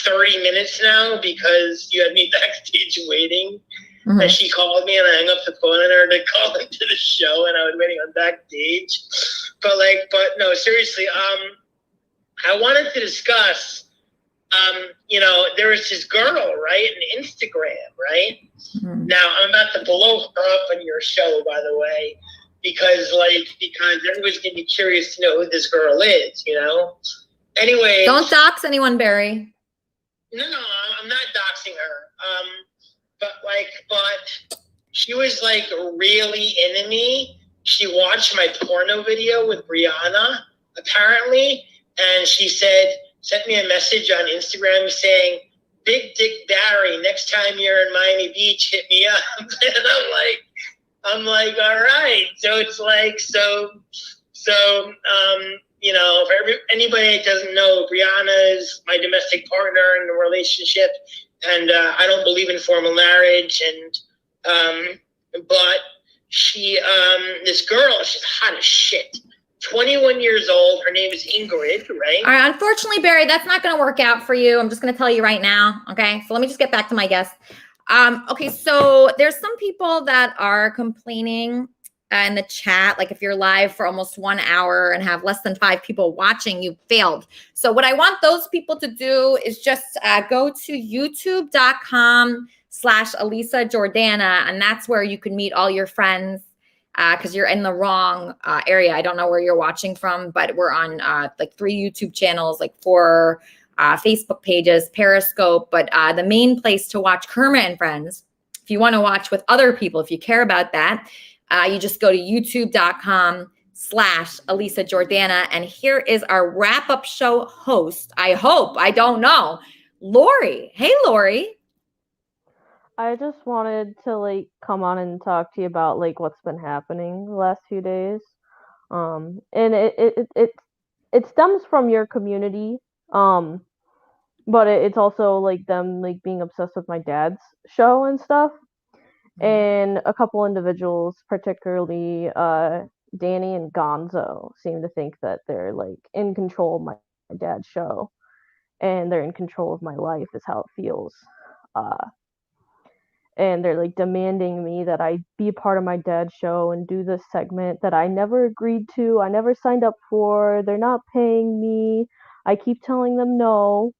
30 minutes now because you had me backstage waiting. Mm-hmm. And she called me and I hung up the phone on her to call into the show, and I was waiting on backstage. But no, seriously, I wanted to discuss, there was this girl, right, on Instagram, right? Mm-hmm. Now, I'm about to blow her up on your show, by the way, because everybody's going to be curious to know who this girl is, Anyway. Don't dox anyone, Barry. No, I'm not doxing her. But she was really into me. She watched my porno video with Brianna, apparently, and she sent me a message on Instagram saying, "Big Dick Barry, next time you're in Miami Beach, hit me up." And I'm like, all right. So it's for anybody that doesn't know, Brianna is my domestic partner in the relationship, and I don't believe in formal marriage. And but she, this girl, she's hot as shit. 21 years old. Her name is Ingrid, right? All right. Unfortunately, Barry, that's not going to work out for you. I'm just going to tell you right now. Okay. So let me just get back to my guest. Okay. So there's some people that are complaining in the chat. If you're live for almost 1 hour and have less than 5 people watching, you failed. So what I want those people to do is just go to youtube.com/Elisa Jordana. And that's where you can meet all your friends. Because you're in the wrong area. I don't know where you're watching from, but we're on 3 YouTube channels, 4 Facebook pages, Periscope. But the main place to watch Kermit and Friends If you want to watch with other people, if you care about that, you just go to youtube.com/Elisa Jordana. And here is our wrap-up show host. I don't know, Lori. Hey, Lori. I just wanted to come on and talk to you about what's been happening the last few days. And it stems from your community. But it's also them being obsessed with my dad's show and stuff. And a couple individuals, particularly Danny and Gonzo, seem to think that they're in control of my dad's show, and they're in control of my life, is how it feels. And they're demanding me that I be a part of my dad's show and do this segment that I never agreed to, I never signed up for. They're not paying me. I keep telling them no,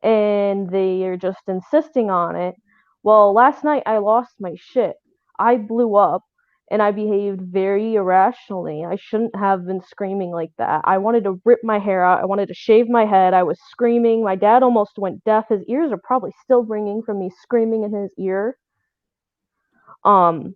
and they are just insisting on it. Well, last night I lost my shit. I blew up, and I behaved very irrationally. I shouldn't have been screaming like that. I wanted to rip my hair out. I wanted to shave my head. I was screaming. My dad almost went deaf. His ears are probably still ringing from me screaming in his ear. And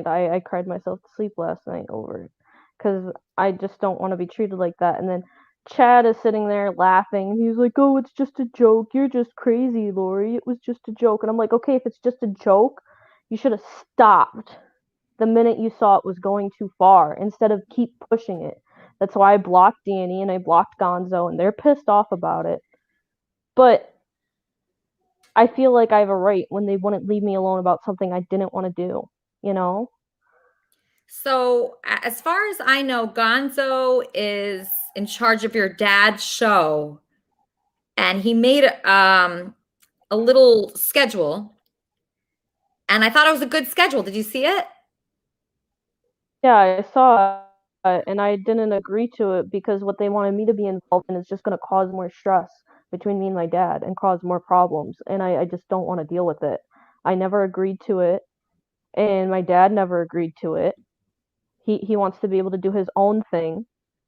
I cried myself to sleep last night over it, because I just don't want to be treated like that. And then Chad is sitting there laughing, and he's like, "Oh, it's just a joke. You're just crazy, Lori. It was just a joke." And I'm like, okay, if it's just a joke, you should have stopped the minute you saw it was going too far, instead of keep pushing it. That's why I blocked Danny and I blocked Gonzo, and they're pissed off about it. But I feel like I have a right when they wouldn't leave me alone about something I didn't want to do, you know? So, as far as I know, Gonzo is in charge of your dad's show, and he made a little schedule, and I thought it was a good schedule. Did you see it? Yeah, I saw it, and I didn't agree to it because what they wanted me to be involved in is just going to cause more stress between me and my dad and cause more problems, and I just don't want to deal with it. I never agreed to it, and my dad never agreed to it. He wants to be able to do his own thing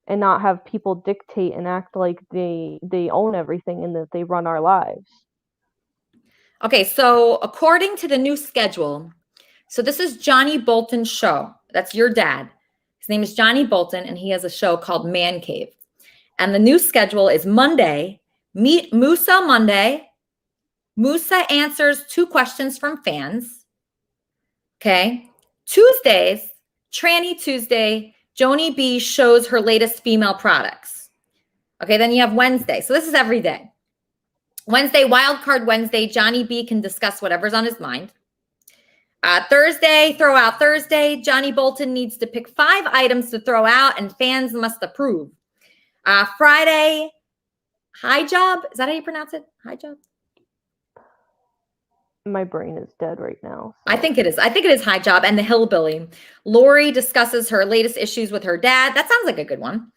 and not have people dictate and act like they own everything and that they run our lives. Okay, so according to the new schedule, so this is Johnny Bolton's show. That's your dad. His name is Johnny Bolton, and he has a show called Man Cave. And the new schedule is Monday, Meet Musa Monday. Musa answers 2 questions from fans. Okay. Tuesdays, Tranny Tuesday, Joni B shows her latest female products. Okay, then you have Wednesday. So this is every day. Wednesday, Wildcard Wednesday, Johnny B can discuss whatever's on his mind. Thursday, Throw Out Thursday, Johnny Bolton needs to pick 5 items to throw out, and fans must approve. Friday, High Job. Is that how you pronounce it? High Job? My brain is dead right now. So. I think it is High Job and the Hillbilly. Lori discusses her latest issues with her dad. That sounds like a good one.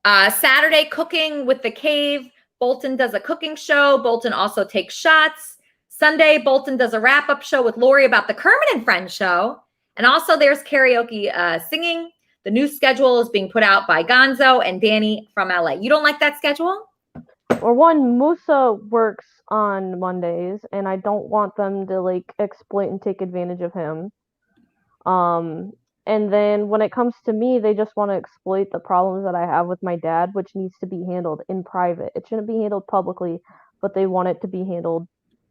Saturday, Cooking with the Cave. Bolton does a cooking show. Bolton also takes shots. Sunday, Bolton does a wrap-up show with Lori about the Kermit and Friends show. And also there's karaoke singing. The new schedule is being put out by Gonzo and Danny from LA. You don't like that schedule? Or one, Musa works on Mondays, and I don't want them to exploit and take advantage of him. And then when it comes to me, they just want to exploit the problems that I have with my dad, which needs to be handled in private. It shouldn't be handled publicly, but they want it to be handled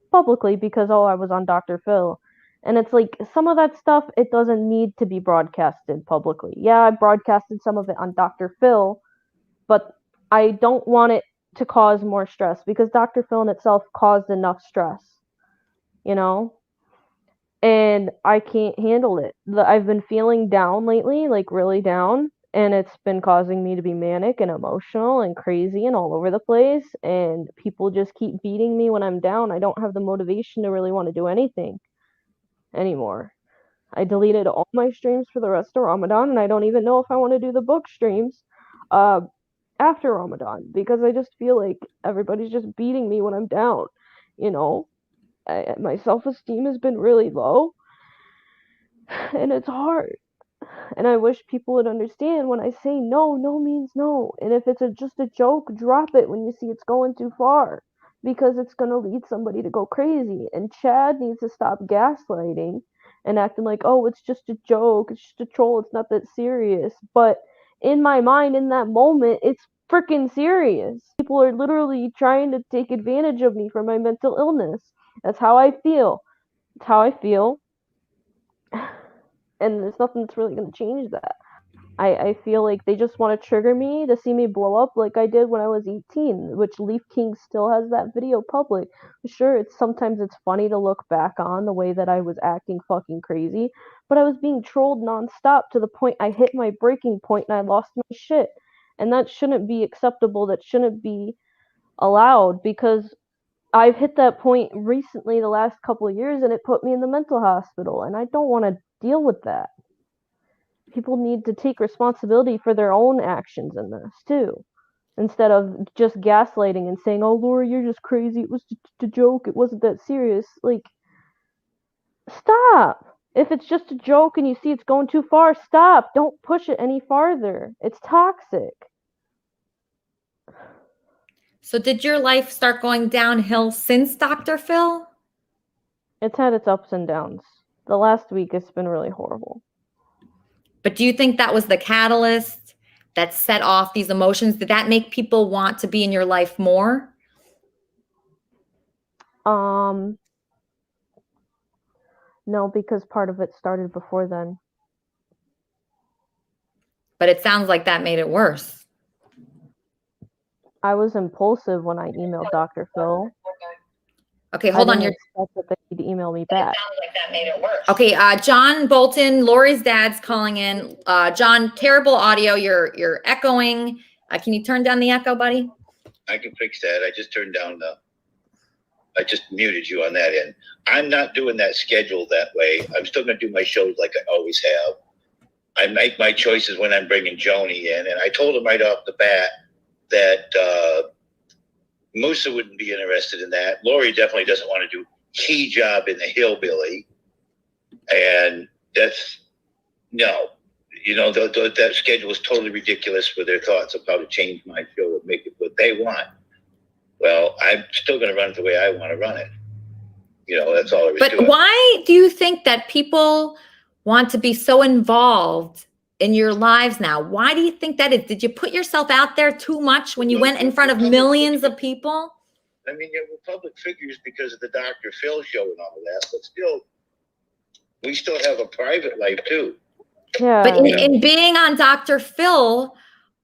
publicly because, I was on Dr. Phil. And it's some of that stuff, it doesn't need to be broadcasted publicly. Yeah, I broadcasted some of it on Dr. Phil, but I don't want it to cause more stress because Dr. Phil in itself caused enough stress, you know? And I can't handle it. I've been feeling down lately, really down, and it's been causing me to be manic and emotional and crazy and all over the place, and people just keep beating me when I'm down. I don't have the motivation to really want to do anything anymore. I deleted all my streams for the rest of Ramadan, and I don't even know if I want to do the book streams after Ramadan because I just feel like everybody's just beating me when I'm down, you know? My self-esteem has been really low, and it's hard. And I wish people would understand when I say no, no means no. And if it's just a joke, drop it when you see it's going too far. because it's going to lead somebody to go crazy. And Chad needs to stop gaslighting and acting like, oh, it's just a joke, it's just a troll, it's not that serious. But in my mind, in that moment, it's freaking serious. People are literally trying to take advantage of me for my mental illness. That's how I feel. It's how I feel. And there's nothing that's really going to change that. I feel like they just want to trigger me to see me blow up like I did when I was 18, which Leaf King still has that video public. Sure, sometimes it's funny to look back on the way that I was acting fucking crazy, but I was being trolled nonstop to the point I hit my breaking point and I lost my shit. And that shouldn't be acceptable. That shouldn't be allowed, because I've hit that point recently the last couple of years and it put me in the mental hospital, and I don't want to deal with that. People need to take responsibility for their own actions in this too, instead of just gaslighting and saying, oh, Laura, you're just crazy, it was just a joke, it wasn't that serious. Like, stop. If it's just a joke and you see it's going too far, stop. Don't push it any farther. It's toxic. So did your life start going downhill since Dr. Phil? It's had its ups and downs. The last week it's been really horrible. But do you think that was the catalyst that set off these emotions? Did that make people want to be in your life more? No, because part of it started before then. But it sounds like that made it worse. I was impulsive when I emailed Dr. Phil. Okay, hold on. That they need to email me back. Okay, John Bolton, Lori's dad's calling in. John, terrible audio. You're echoing. Can you turn down the echo, buddy? I can fix that. I just turned down I just muted you on that end. I'm not doing that schedule that way. I'm still going to do my shows like I always have. I make my choices when I'm bringing Joni in, and I told him right off the bat that Musa wouldn't be interested in that. Lori definitely doesn't want to do key job in the hillbilly. And that's, no. You know, that schedule is totally ridiculous for their thoughts of how to change my show and make it what they want. Well, I'm still going to run it the way I want to run it. You know, that's all there is to it. But why do you think that people want to be so involved in your lives now? Why do you think that is? Did you put yourself out there too much when you went in front of millions of people? I mean, we're public figures because of the Dr. Phil show and all of that, but still, we still have a private life too. Yeah. But in being on Dr. Phil,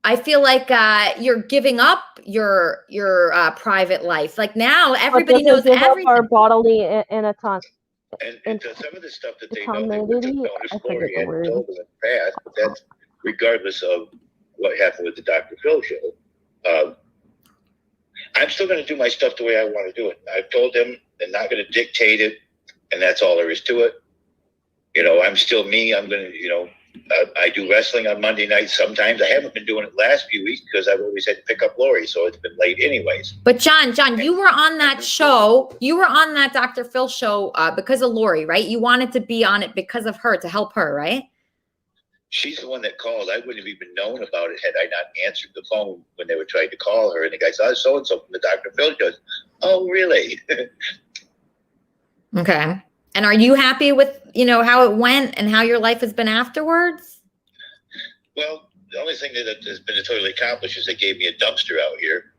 I feel like you're giving up your private life. Like now, everybody knows everything. Our bodily anatomy. And some of the stuff that they know, they wouldn't have known if Lori had told them in the past, but that's regardless of what happened with the Dr. Phil show. I'm still going to do my stuff the way I want to do it. I've told them they're not going to dictate it, and that's all there is to it. You know, I'm still me. I'm going to, you know, I do wrestling on Monday nights sometimes. I haven't been doing it the last few weeks because I've always had to pick up Lori, so it's been late anyways. But John, you were on that show. You were on that Dr. Phil show because of Lori, right? You wanted to be on it because of her, to help her, right? She's the one that called. I wouldn't have even known about it had I not answered the phone when they were trying to call her. And the guy said, oh, so-and-so from the Dr. Phil show. Oh, really? Okay. And are you happy with, you know, how it went and how your life has been afterwards? Well, the only thing that has been totally accomplished is they gave me a dumpster out here,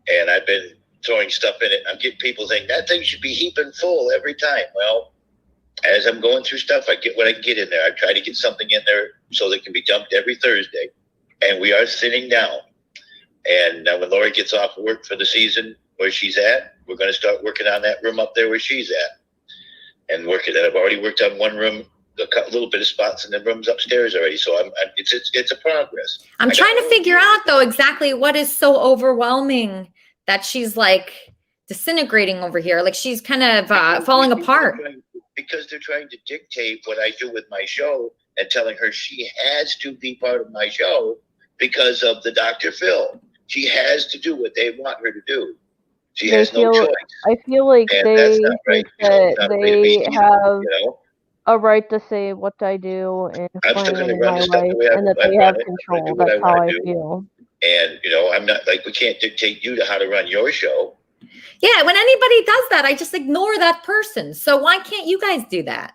and I've been throwing stuff in it. I'm getting people saying that thing should be heaping full every time. Well, as I'm going through stuff, I get what I can get in there. I try to get something in there so that can be dumped every Thursday, and we are thinning down. And now when Lori gets off work for the season where she's at, we're going to start working on that room up there where she's at. And working, and I've already worked on one room, a little bit of spots in the rooms upstairs already. So it's a progress. I'm trying to figure out though exactly what is so overwhelming that she's like disintegrating over here, like she's kind of falling apart. Because they're trying to dictate what I do with my show and telling her she has to be part of my show because of the Dr. Phil. She has to do what they want her to do. She has no choice. I feel like they think that they have a right to say what I do and plan in my life, and that they have control. That's how I feel. And, you know, I'm not like, we can't dictate you to how to run your show. Yeah, when anybody does that, I just ignore that person. So why can't you guys do that?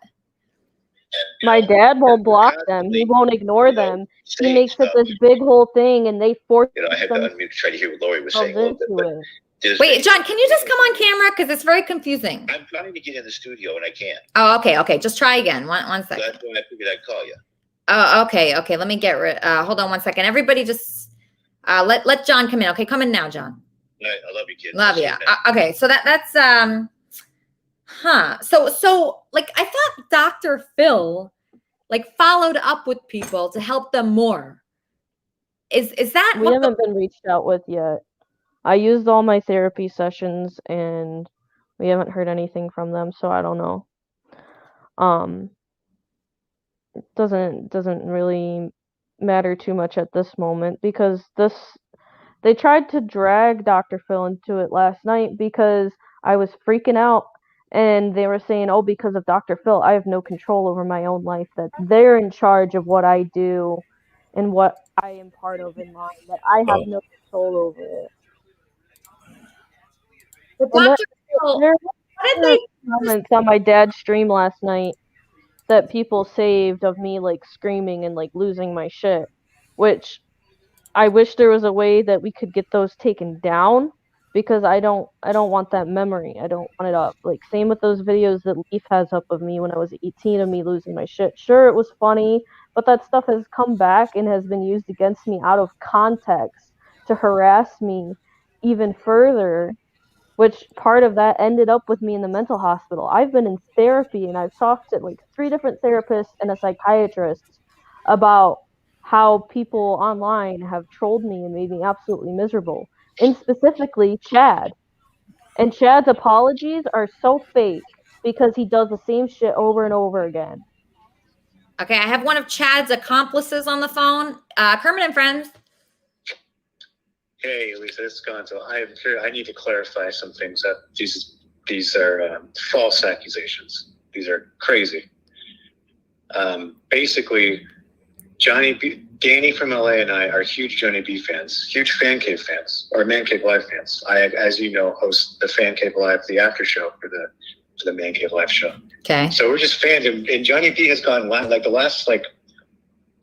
My dad won't block them. He won't ignore them. He makes it this big whole thing, and they force I had to unmute to try to hear what Lori was saying a themselves little bit. into But it. Wait, John, can you just come on camera? Because it's very confusing. I'm trying to get in the studio and I can't. Oh, okay. Just try again. One So second. that's why I figured I'd call you. Oh, okay. Let me get rid. Hold on 1 second. Everybody, just let John come in. Okay, come in now, John. I love you, kid. Love you. Okay, so that's So like I thought Dr. Phil like followed up with people to help them more. Is that We haven't been reached out with yet. I used all my therapy sessions and we haven't heard anything from them, so I don't know. It doesn't really matter too much at this moment because they tried to drag Dr. Phil into it last night because I was freaking out and they were saying, oh, because of Dr. Phil, I have no control over my own life, that they're in charge of what I do and what I am part of in life, that I have no control over it. But And Dr. Phil, there what did were they comments on my dad's stream last night that people saved of me like screaming and like losing my shit, which I wish there was a way that we could get those taken down because I don't want that memory. I don't want it up. Like same with those videos that Leaf has up of me when I was 18 of me losing my shit. Sure, it was funny, but that stuff has come back and has been used against me out of context to harass me even further, which part of that ended up with me in the mental hospital. I've been in therapy and I've talked to like 3 different therapists and a psychiatrist about how people online have trolled me and made me absolutely miserable. And specifically Chad. And Chad's apologies are so fake because he does the same shit over and over again. Okay, I have one of Chad's accomplices on the phone. Kermit and Friends. Hey, Elisa, this is Gonzo. I need to clarify some things. These are false accusations. These are crazy. Basically, Danny from LA and I are huge Johnny B fans, huge Fan Cave fans, or Man Cave Live fans. I, as you know, host the Fan Cave Live, the after show for the Man Cave Live show. Okay. So we're just fans, and Johnny B has gone like the last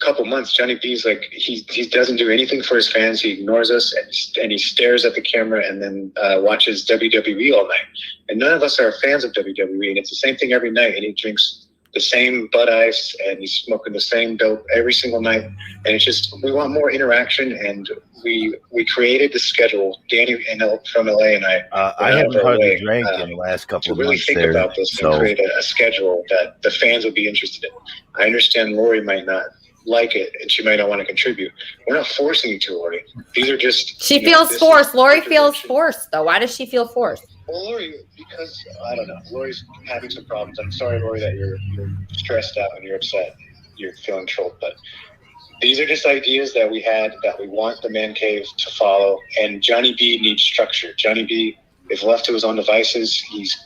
couple months. Johnny B's like he doesn't do anything for his fans. He ignores us and he stares at the camera and then watches WWE all night. And none of us are fans of WWE, and it's the same thing every night. And he drinks the same Bud Ice and he's smoking the same dope every single night. And it's just we want more interaction, and we created the schedule. Danny from LA and I haven't hardly drank in the last couple of really months think there, about this so and create a schedule that the fans would be interested in. I understand Lori might not like it and she might not want to contribute. We're not forcing you to, Lori. These are just She feels forced. Lori feels forced though. Why does she feel forced? Well, Lori, because I don't know. Lori's having some problems. I'm sorry, Lori, that you're stressed out and you're upset. You're feeling trolled, but these are just ideas that we had that we want the Man Cave to follow. And Johnny B needs structure. Johnny B, if left to his own devices, he's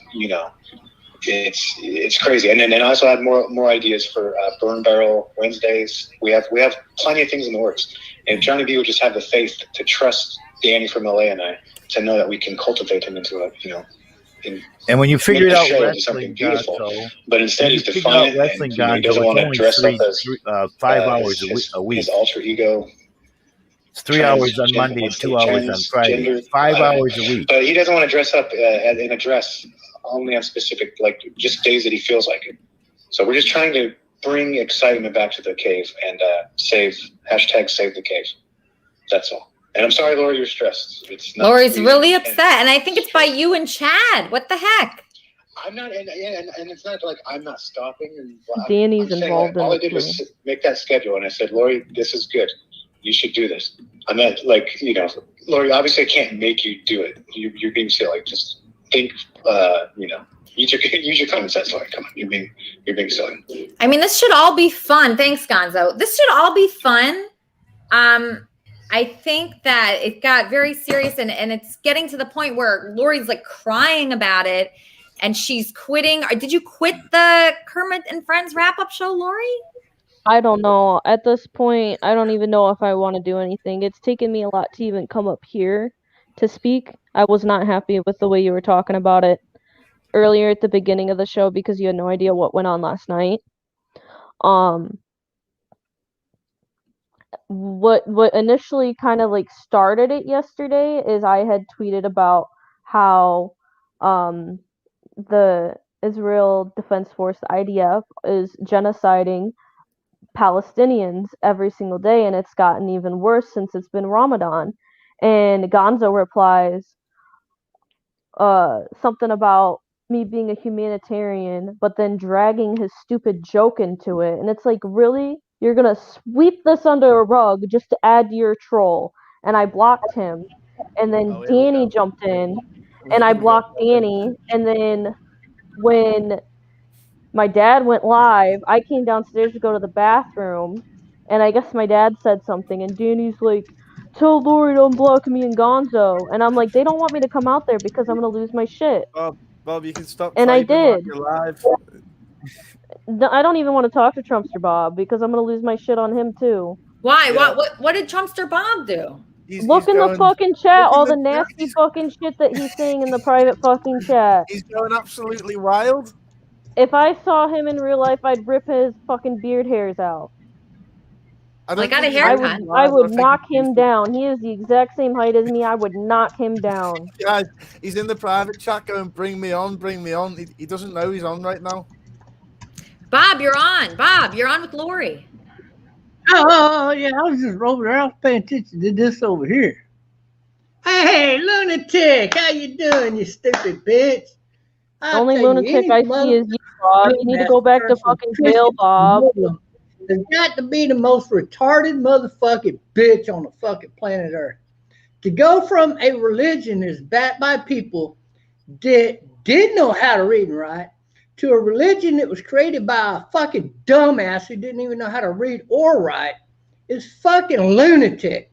it's crazy. And then I also had more ideas for Burn Barrel Wednesdays. We have plenty of things in the works. And if Johnny B would just have the faith to trust Danny from LA and I to know that we can cultivate him into and when you figured out wrestling, something beautiful, Gonzo, but instead he's defiant wrestling, and he doesn't want to dress up as 5 hours a week. His alter ego. It's 3 hours on Monday and 2 hours on Friday. 5 hours a week. But he doesn't want to dress up in a dress only on specific, just days that he feels like it. So we're just trying to bring excitement back to the cave and save the cave. That's all. And I'm sorry, Lori, you're stressed. Lori's really upset, and I think it's by you and Chad. What the heck? I'm not, and it's not like I'm not stopping. And Danny's involved in it. All I did was make that schedule, and I said, Lori, this is good. You should do this. I'm not Lori. Obviously, I can't make you do it. You're being silly. Just think. Use your common sense, Lori. Come on, you're being silly. I mean, this should all be fun. Thanks, Gonzo. This should all be fun. I think that it got very serious and it's getting to the point where Lori's like crying about it and she's quitting. Did you quit the Kermit and Friends wrap-up show, Lori? I don't know. At this point, I don't even know if I want to do anything. It's taken me a lot to even come up here to speak. I was not happy with the way you were talking about it earlier at the beginning of the show because you had no idea what went on last night. What initially kind of like started it yesterday is I had tweeted about how the Israel Defense Force, the IDF, is genociding Palestinians every single day, and it's gotten even worse since it's been Ramadan. And Gonzo replies something about me being a humanitarian, but then dragging his stupid joke into it. And it's like, really? You're gonna sweep this under a rug just to add to your troll. And I blocked him. And then Danny jumped in, and I blocked Danny. And then when my dad went live, I came downstairs to go to the bathroom, and I guess my dad said something, and Danny's like, tell Lori to unblock me and Gonzo. And I'm like, they don't want me to come out there because I'm going to lose my shit. Bob, you can stop And I typing while did. you're live. I don't even want to talk to Trumpster Bob because I'm going to lose my shit on him too. Why? What did Trumpster Bob do? Look in the fucking chat, all the nasty fucking shit that he's saying in the private fucking chat. He's going absolutely wild. If I saw him in real life, I'd rip his fucking beard hairs out. I got a haircut. I would knock him down. He is the exact same height as me. I would knock him down. Guys, he's in the private chat going, bring me on, bring me on. He doesn't know he's on right now. Bob, you're on. Bob, you're on with Lori. Oh, yeah, I was just over there. I was paying attention to this over here. Hey, lunatic, how you doing, you stupid bitch? The only lunatic I see is you, Bob. You need to go back to fucking jail, Bob. There's got to be the most retarded motherfucking bitch on the fucking planet Earth. To go from a religion that's backed by people that did know how to read and write to a religion that was created by a fucking dumbass who didn't even know how to read or write is fucking lunatic.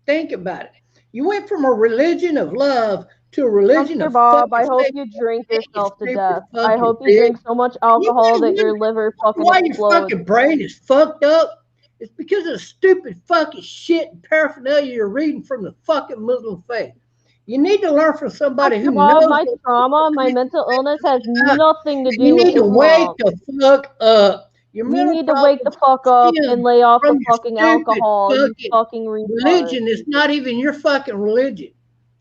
Think about it. You went from a religion of love to a religion Trumpster of Bob, I fucking hope faith. you drink yourself to death. fucking I hope you drink bitch. so much alcohol that your liver fucking Why your explodes. fucking brain is fucked up? It's because of the stupid fucking shit and paraphernalia you're reading from the fucking Muslim faith. You need to learn from somebody who Bob, knows. my trauma, my mental illness has nothing to do You with need to wake Islam. the fuck up. Your You mental need to wake the fuck up stem and lay off the from your fucking stupid alcohol, you fucking retard. religion is not even your fucking religion.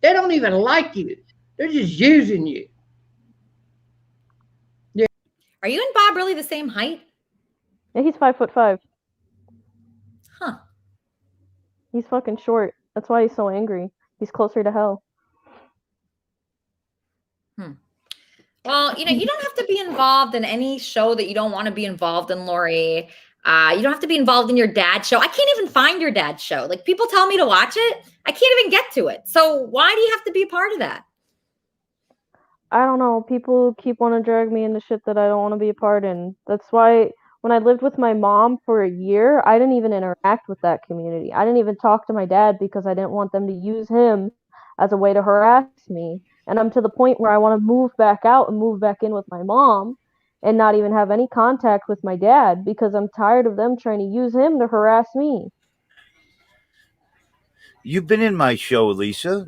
They don't even like you. They're just using you. Yeah. Are you and Bob really the same height? Yeah, he's 5'5". Huh. He's fucking short. That's why he's so angry. He's closer to hell. Well, you don't have to be involved in any show that you don't want to be involved in, Lori. You don't have to be involved in your dad's show. I can't even find your dad's show. Like, people tell me to watch it. I can't even get to it. So why do you have to be a part of that? I don't know. People keep wanting to drag me into shit that I don't want to be a part in. That's why when I lived with my mom for a year, I didn't even interact with that community. I didn't even talk to my dad because I didn't want them to use him as a way to harass me. And I'm to the point where I want to move back out and move back in with my mom and not even have any contact with my dad because I'm tired of them trying to use him to harass me. You've been in my show, Elisa.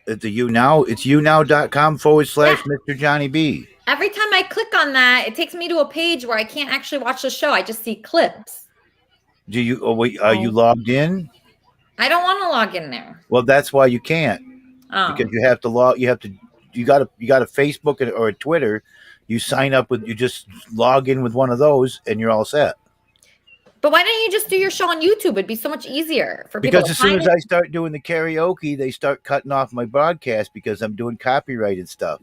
At the YouNow. It's younow.com/Mr. Johnny B. Every time I click on that, it takes me to a page where I can't actually watch the show. I just see clips. Do you? Oh, wait, are you logged in? I don't want to log in there. Well, that's why you can't. Oh. Because you have to log. You got a Facebook or a Twitter. You sign up with. You just log in with one of those, and you're all set. But why don't you just do your show on YouTube? It'd be so much easier for people Because to as soon find as it. I start doing the karaoke, they start cutting off my broadcast because I'm doing copyrighted stuff.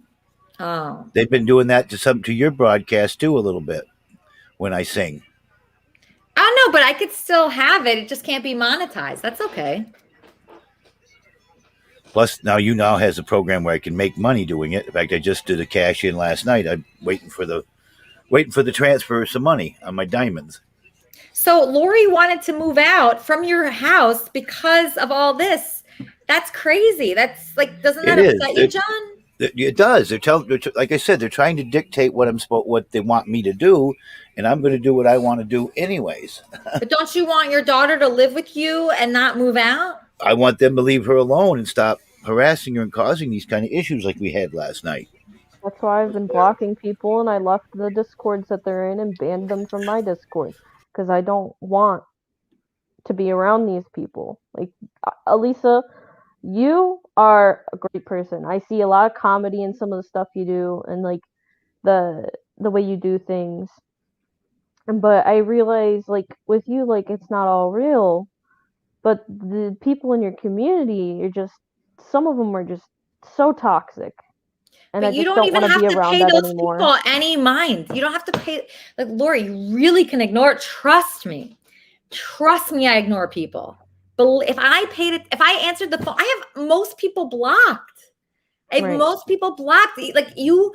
Oh. They've been doing that to your broadcast too a little bit when I sing. I don't know, but I could still have it. It just can't be monetized. That's okay. Plus, now YouNow has a program where I can make money doing it. In fact, I just did a cash in last night. I'm waiting for the transfer of some money on my diamonds. So Lori wanted to move out from your house because of all this. That's crazy. That's like, doesn't that upset you, John? It does. Like I said, they're trying to dictate what they want me to do, and I'm going to do what I want to do anyways. But don't you want your daughter to live with you and not move out? I want them to leave her alone and stop harassing her and causing these kind of issues like we had last night. That's why I've been blocking people, and I left the discords that they're in and banned them from my discord because I don't want to be around these people. Like, Elisa, you are a great person. I see a lot of comedy in some of the stuff you do, and like the way you do things. But I realize, like, with you, like, it's not all real. But the people in your community are just, some of them are just so toxic. And But I you just don't even want to have be to around pay that those anymore. people any mind. You don't have to pay. Like, Lori, you really can ignore it. Trust me. Trust me, I ignore people. But if I paid it, if I answered the phone, I have most people blocked. I have Right. most people blocked. Like, you,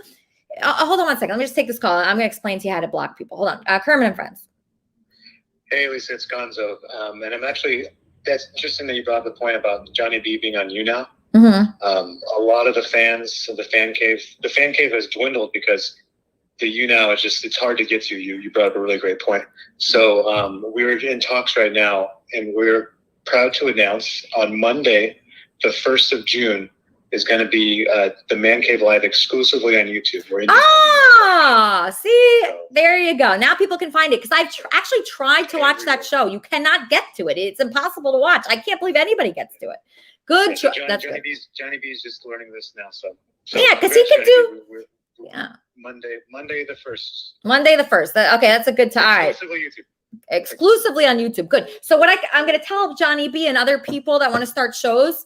hold on one second. Let me just take this call. I'm going to explain to you how to block people. Hold on. Kermit and Friends. Hey, Lisa, it's Gonzo. And I'm actually, that's interesting that you brought up the point about Johnny B being on You Now. A lot of the fans of the fan cave has dwindled because the You Now is just, it's hard to get to. You brought up a really great point. So we're in talks right now, and we're proud to announce on Monday, the 1st of June, is going to be the Man Cave Live exclusively on YouTube. See, there you go. Now people can find it because I've actually tried to watch that show. You cannot get to it. It's impossible to watch. I can't believe anybody gets to it. Good. Johnny B's just learning this now. So yeah, because he could do. Yeah. Monday the 1st. Monday the 1st. Okay, that's a good time. All right. Exclusively YouTube. Exclusively on YouTube. Good. So what I'm going to tell Johnny B and other people that want to start shows.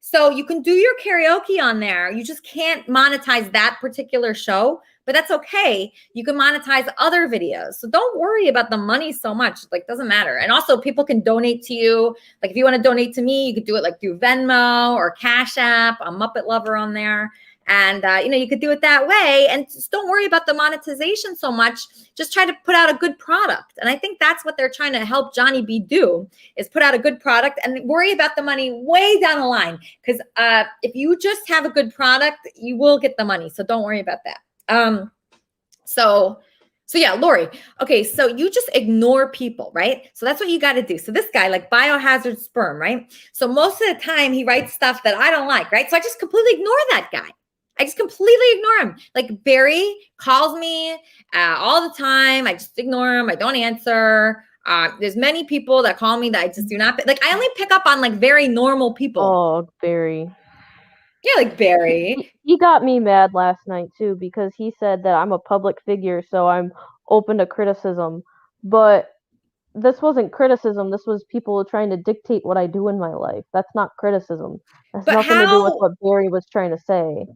So you can do your karaoke on there. You just can't monetize that particular show, but that's okay. You can monetize other videos. So don't worry about the money so much. Like, doesn't matter. And also people can donate to you. Like, if you want to donate to me, you could do it like through Venmo or Cash App. I'm Muppet Lover on there. And, you could do it that way. And just don't worry about the monetization so much. Just try to put out a good product. And I think that's what they're trying to help Johnny B do, is put out a good product and worry about the money way down the line. Because if you just have a good product, you will get the money. So don't worry about that. So yeah, Lori. Okay, so you just ignore people, right? So that's what you got to do. So this guy, like Biohazard Sperm, right? So most of the time he writes stuff that I don't like, right? So I just completely ignore that guy. I just completely ignore him. Like, Barry calls me all the time. I just ignore him. I don't answer. There's many people that call me that I just do not. Like, I only pick up on like very normal people. Oh, Barry. Yeah, like Barry. He got me mad last night too because he said that I'm a public figure, so I'm open to criticism. But this wasn't criticism. This was people trying to dictate what I do in my life. That's not criticism. That's nothing to do with what Barry was trying to say.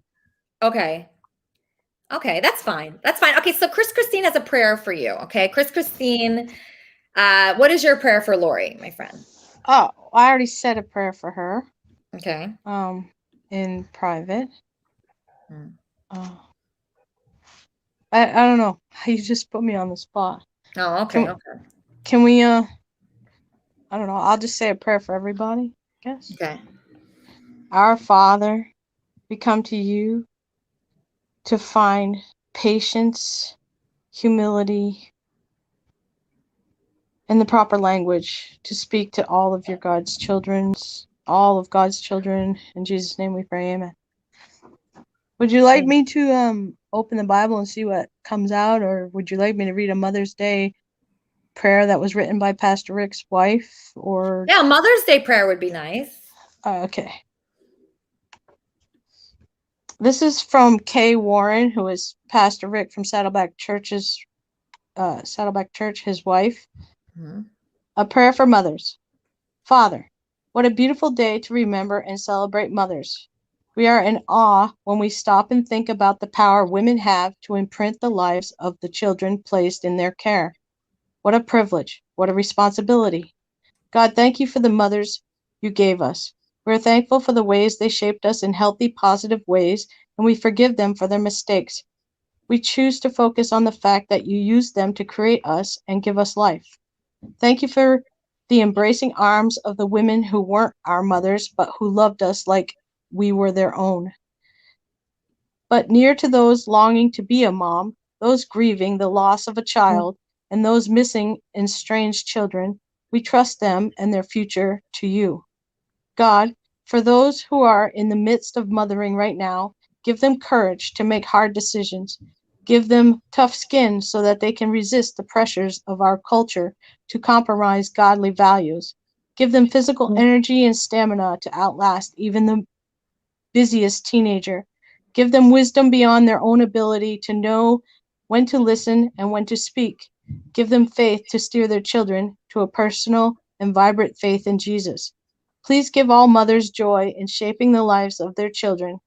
Okay, that's fine. That's fine. Okay, so Chris Christine has a prayer for you. Okay, Chris Christine, what is your prayer for Lori, my friend? Oh, I already said a prayer for her. Okay. In private. I don't know. You just put me on the spot. Oh, okay. Can we I don't know. I'll just say a prayer for everybody, I guess. Okay. Our Father, we come to you to find patience, humility, and the proper language to speak to all of God's children. In Jesus' name we pray, amen. Would you like me to open the Bible and see what comes out, or would you like me to read a Mother's Day prayer that was written by Pastor Rick's wife? Or yeah, Mother's Day prayer would be nice. Okay. This is from Kay Warren, who is Pastor Rick from Saddleback Church, his wife. Mm-hmm. A prayer for mothers. Father, what a beautiful day to remember and celebrate mothers. We are in awe when we stop and think about the power women have to imprint the lives of the children placed in their care. What a privilege. What a responsibility. God, thank you for the mothers you gave us. We're thankful for the ways they shaped us in healthy, positive ways, and we forgive them for their mistakes. We choose to focus on the fact that you used them to create us and give us life. Thank you for the embracing arms of the women who weren't our mothers, but who loved us like we were their own. But near to those longing to be a mom, those grieving the loss of a child, and those missing estranged children, we trust them and their future to you. God, for those who are in the midst of mothering right now, give them courage to make hard decisions. Give them tough skin so that they can resist the pressures of our culture to compromise godly values. Give them physical energy and stamina to outlast even the busiest teenager. Give them wisdom beyond their own ability to know when to listen and when to speak. Give them faith to steer their children to a personal and vibrant faith in Jesus. Please give all mothers joy in shaping the lives of their children,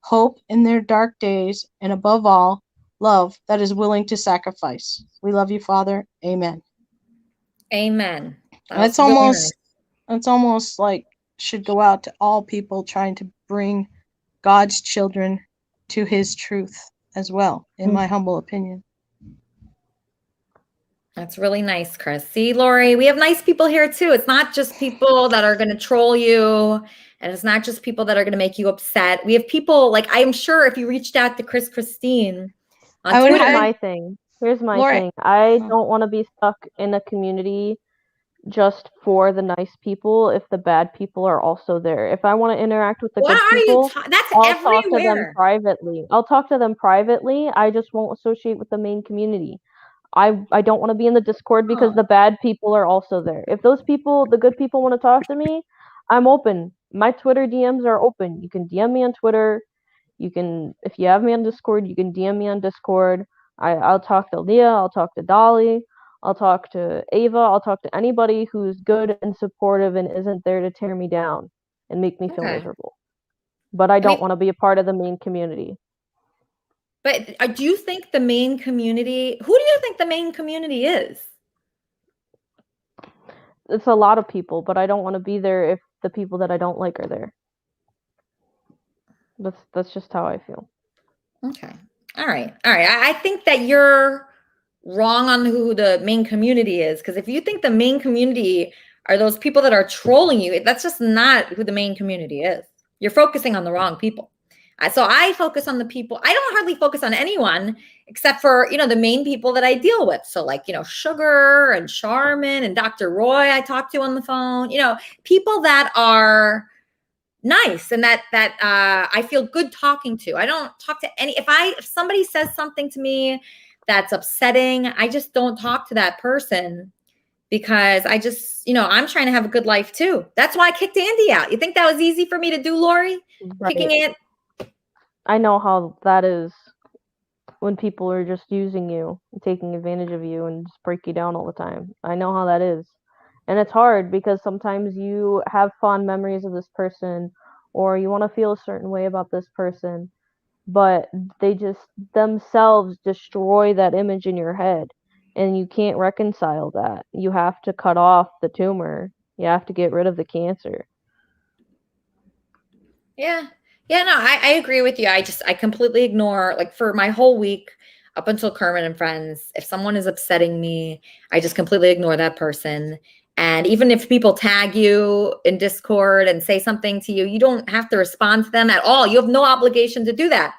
hope in their dark days, and above all, love that is willing to sacrifice. We love you, Father. Amen. Amen. That's almost like should go out to all people trying to bring God's children to his truth as well, in my humble opinion. That's really nice, Chris. See, Lori, we have nice people here too. It's not just people that are going to troll you, and it's not just people that are going to make you upset. We have people like, I'm sure if you reached out to Christine on Twitter. Here's my thing. Lori. I don't want to be stuck in a community just for the nice people if the bad people are also there. If I want to interact with the good people, I'll talk to them privately. I just won't associate with the main community. I don't want to be in the Discord because the bad people are also there. If those people, the good people, want to talk to me, I'm open. My Twitter DMs are open. You can DM me on Twitter. You can, if you have me on Discord, you can DM me on Discord. I'll talk to Leah. I'll talk to Dolly. I'll talk to Ava. I'll talk to anybody who's good and supportive and isn't there to tear me down and make me feel miserable. But I don't want to be a part of the main community. But do you think the main community, who do you think the main community is? It's a lot of people, but I don't want to be there if the people that I don't like are there. That's just how I feel. Okay. All right. I think that you're wrong on who the main community is, because if you think the main community are those people that are trolling you, that's just not who the main community is. You're focusing on the wrong people. So I focus on the people. I don't hardly focus on anyone except for, the main people that I deal with. So like, Sugar and Charmin and Dr. Roy I talk to on the phone, people that are nice and that I feel good talking to. I don't talk to any, if somebody says something to me that's upsetting, I just don't talk to that person because I just, I'm trying to have a good life too. That's why I kicked Andy out. You think that was easy for me to do, Lori? Right. Kicking it? I know how that is when people are just using you, taking advantage of you, and just break you down all the time. I know how that is. And it's hard because sometimes you have fond memories of this person or you want to feel a certain way about this person, but they just themselves destroy that image in your head and you can't reconcile that. You have to cut off the tumor. You have to get rid of the cancer. Yeah. Yeah, no, I agree with you. I completely ignore, like for my whole week up until Kermit and Friends, if someone is upsetting me, I just completely ignore that person. And even if people tag you in Discord and say something to you, you don't have to respond to them at all. You have no obligation to do that.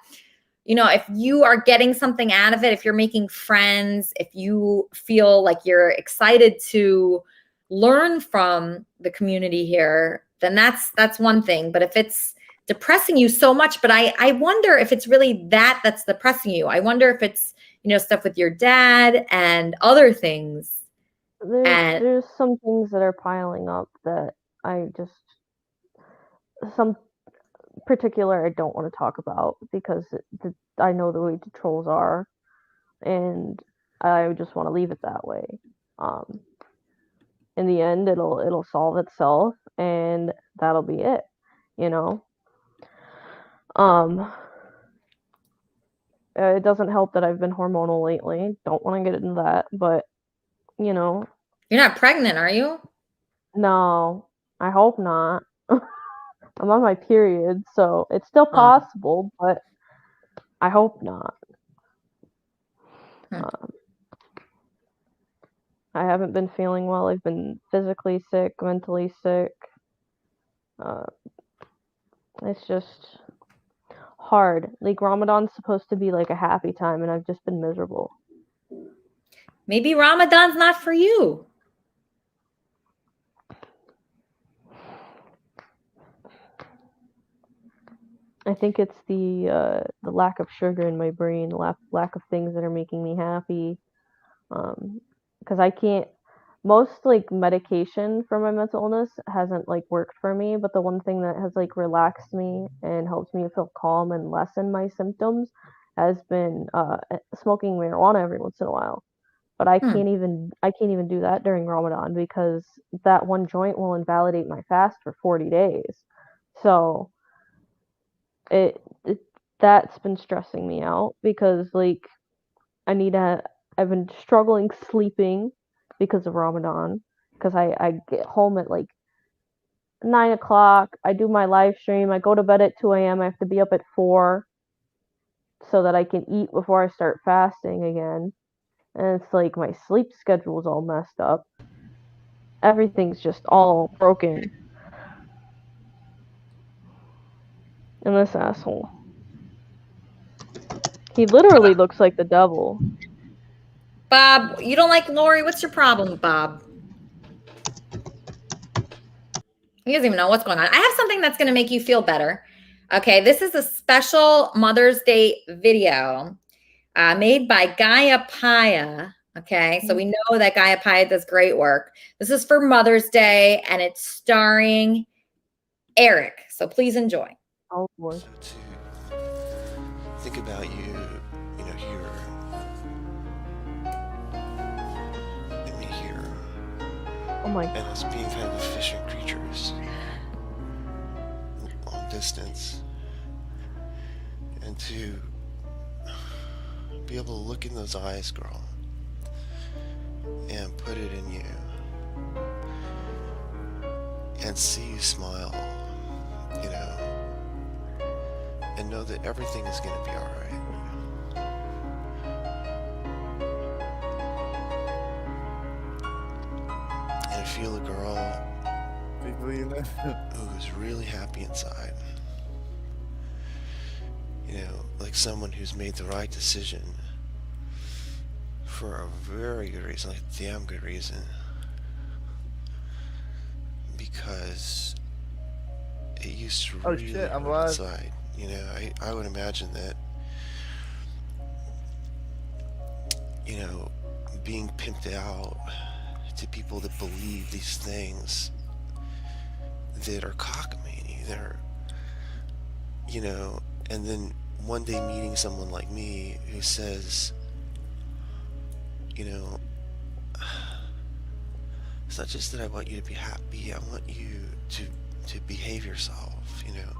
If you are getting something out of it, if you're making friends, if you feel like you're excited to learn from the community here, then that's one thing. But if it's depressing you so much, but I wonder if it's really that's depressing you. I wonder if it's, stuff with your dad and other things. There's some things that are piling up that some particular I don't want to talk about because I know the way the trolls are, and I just want to leave it that way. In the end, it'll solve itself, and that'll be it. It doesn't help that I've been hormonal lately. Don't want to get into that, but You're not pregnant, are you? No, I hope not. I'm on my period, so it's still possible, but I hope not. I haven't been feeling well. I've been physically sick, mentally sick. It's just hard. Like Ramadan's supposed to be like a happy time, and I've just been miserable. Maybe Ramadan's not for you. I think it's the lack of sugar in my brain, lack of things that are making me happy. Because I can't. Most like medication for my mental illness hasn't like worked for me, but the one thing that has like relaxed me and helps me feel calm and lessen my symptoms has been smoking marijuana every once in a while. But I can't even do that during Ramadan because that one joint will invalidate my fast for 40 days. So it that's been stressing me out because like I've been struggling sleeping because of Ramadan because I get home at like 9 o'clock. I do my live stream. I go to bed at 2 a.m. I have to be up at 4 so that I can eat before I start fasting again. And it's like my sleep schedule's all messed up. Everything's just all broken. And this asshole. He literally looks like the devil. Bob, you don't like Lori? What's your problem, Bob? He doesn't even know what's going on. I have something that's going to make you feel better. Okay, this is a special Mother's Day video made by Gaia Paya. Okay, so we know that Gaia Paya does great work. This is for Mother's Day, and it's starring Eric. So please enjoy. Oh, boy. Think about you know, here. And me here. Oh my God. And us being kind of efficient creatures. Long distance. And to be able to look in those eyes, girl, and put it in you. And see you smile, you know. And know that everything is going to be all right. And feel a girl who's really happy inside. You know, like someone who's made the right decision for a very good reason, like a damn good reason. Because it used to really hurt inside. You know, I would imagine that, you know, being pimped out to people that believe these things that are cockamamie, that are, you know, and then one day meeting someone like me who says, you know, it's not just that I want you to be happy, I want you to behave yourself, you know.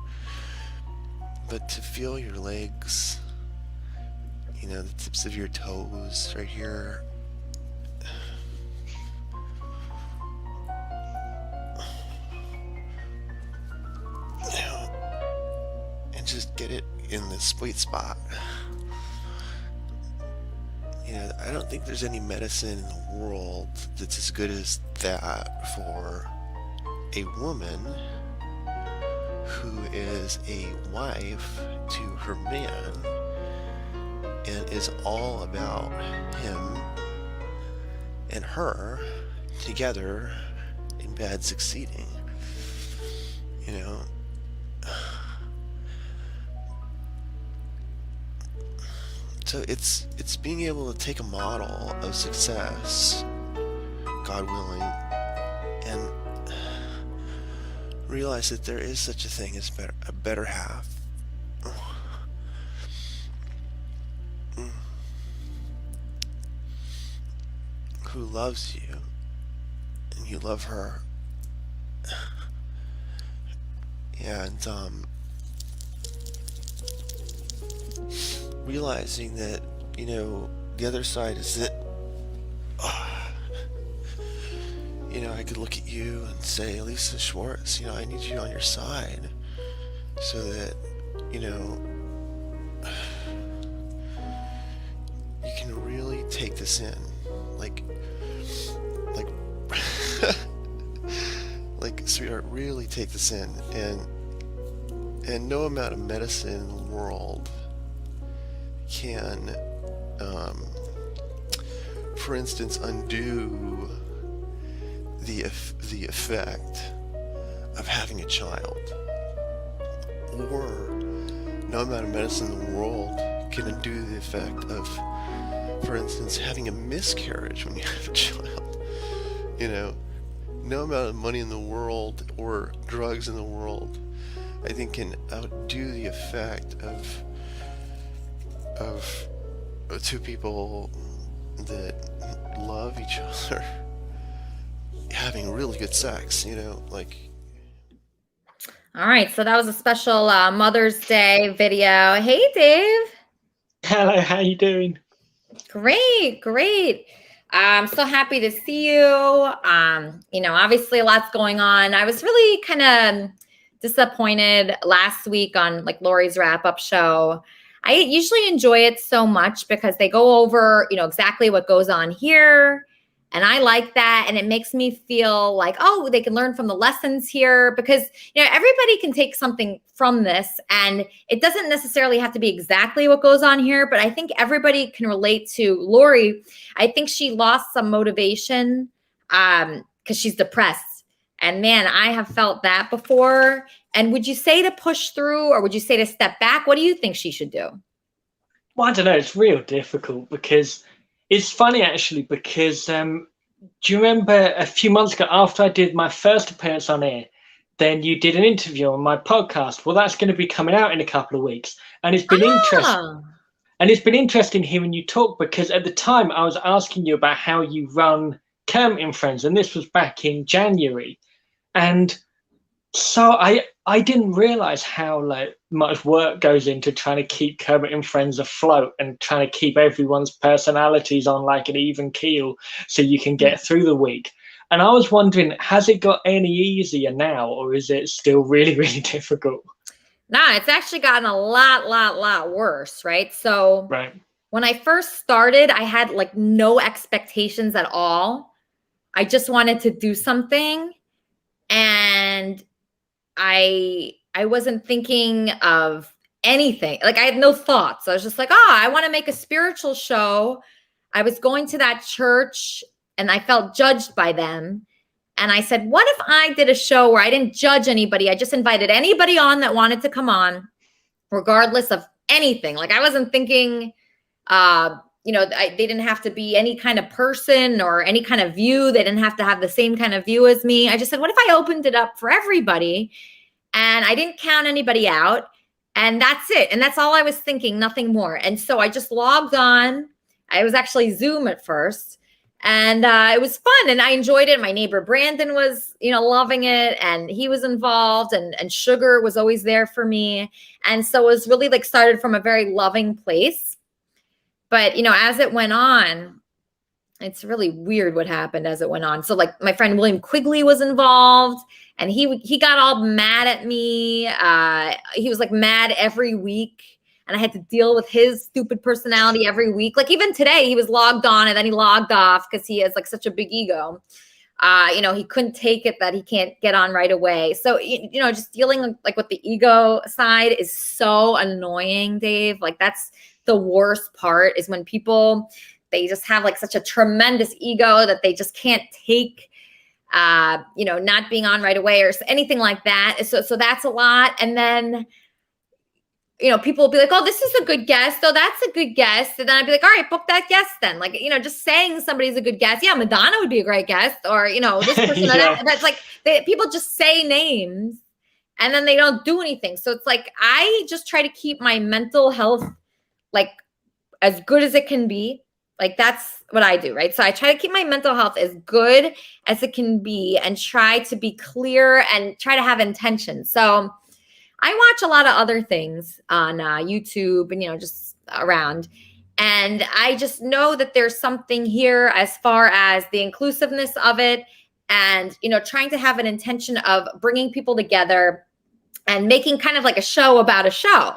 But to feel your legs, you know, the tips of your toes right here. You know, and just get it in the sweet spot. You know, I don't think there's any medicine in the world that's as good as that for a woman who is a wife to her man and is all about him and her together in bed succeeding. You know, so it's being able to take a model of success, God willing, and realize that there is such a thing as a better half. Who loves you and you love her. And realizing that, you know, the other side is that you know, I could look at you and say, Elisa Schwartz, you know, I need you on your side so that, you know, you can really take this in. Like, sweetheart, really take this in. And no amount of medicine in the world can, for instance, undo the effect of having a child, or no amount of medicine in the world can undo the effect of, for instance, having a miscarriage when you have a child. You know, no amount of money in the world or drugs in the world, I think, can outdo the effect of two people that love each other having really good sex, you know, like. All right, so that was a special Mother's Day video. Hey, Dave. Hello, how you doing? Great, great. I'm so happy to see you. You know, obviously a lot's going on. I was really kind of disappointed last week on like Lori's wrap-up show. I usually enjoy it so much because they go over, you know, exactly what goes on here. And I like that. And it makes me feel like, oh, they can learn from the lessons here because, you know, everybody can take something from this. And it doesn't necessarily have to be exactly what goes on here. But I think everybody can relate to Lori. I think she lost some motivation because she's depressed. And man, I have felt that before. And would you say to push through or would you say to step back? What do you think she should do? Well, I don't know. It's real difficult because it's funny, actually, because do you remember a few months ago after I did my first appearance on air, then you did an interview on my podcast? Well, that's going to be coming out in a couple of weeks. And it's been interesting. And it's been interesting hearing you talk because at the time I was asking you about how you run Kermit and Friends, and this was back in January. And so I didn't realize how like much work goes into trying to keep Kermit and Friends afloat and trying to keep everyone's personalities on like an even keel so you can get through the week. And I was wondering, has it got any easier now or is it still really, really difficult? Nah, it's actually gotten a lot worse, right? So when I first started, I had like no expectations at all. I just wanted to do something. And I wasn't thinking of anything. Like I had no thoughts. I was just like, oh, I want to make a spiritual show. I was going to that church and I felt judged by them. And I said, what if I did a show where I didn't judge anybody? I just invited anybody on that wanted to come on, regardless of anything. Like I wasn't thinking, you know, they didn't have to be any kind of person or any kind of view. They didn't have to have the same kind of view as me. I just said, what if I opened it up for everybody and I didn't count anybody out and that's it. And that's all I was thinking, nothing more. And so I just logged on. I was actually Zoom at first and it was fun and I enjoyed it. My neighbor Brandon was, you know, loving it and he was involved and Sugar was always there for me. And so it was really like started from a very loving place. But, you know, as it went on, it's really weird what happened as it went on. So like my friend William Quigley was involved and he got all mad at me. He was like mad every week and I had to deal with his stupid personality every week. Like even today he was logged on and then he logged off because he has like such a big ego. You know, he couldn't take it that he can't get on right away. So, you know, just dealing like with the ego side is so annoying, Dave. Like that's the worst part is when people, they just have like such a tremendous ego that they just can't take, you know, not being on right away or anything like that. So that's a lot. And then, you know, people will be like, oh, this is a good guest. Oh, that's a good guest. And then I'd be like, all right, book that guest then. Like, you know, just saying somebody's a good guest. Yeah, Madonna would be a great guest. Or, you know, this person, that's like, people just say names and then they don't do anything. So it's like, I just try to keep my mental health like as good as it can be. Like that's what I do, right? So I try to keep my mental health as good as it can be and try to be clear and try to have intention. So I watch a lot of other things on YouTube and, you know, just around. And I just know that there's something here as far as the inclusiveness of it and, you know, trying to have an intention of bringing people together and making kind of like a show about a show.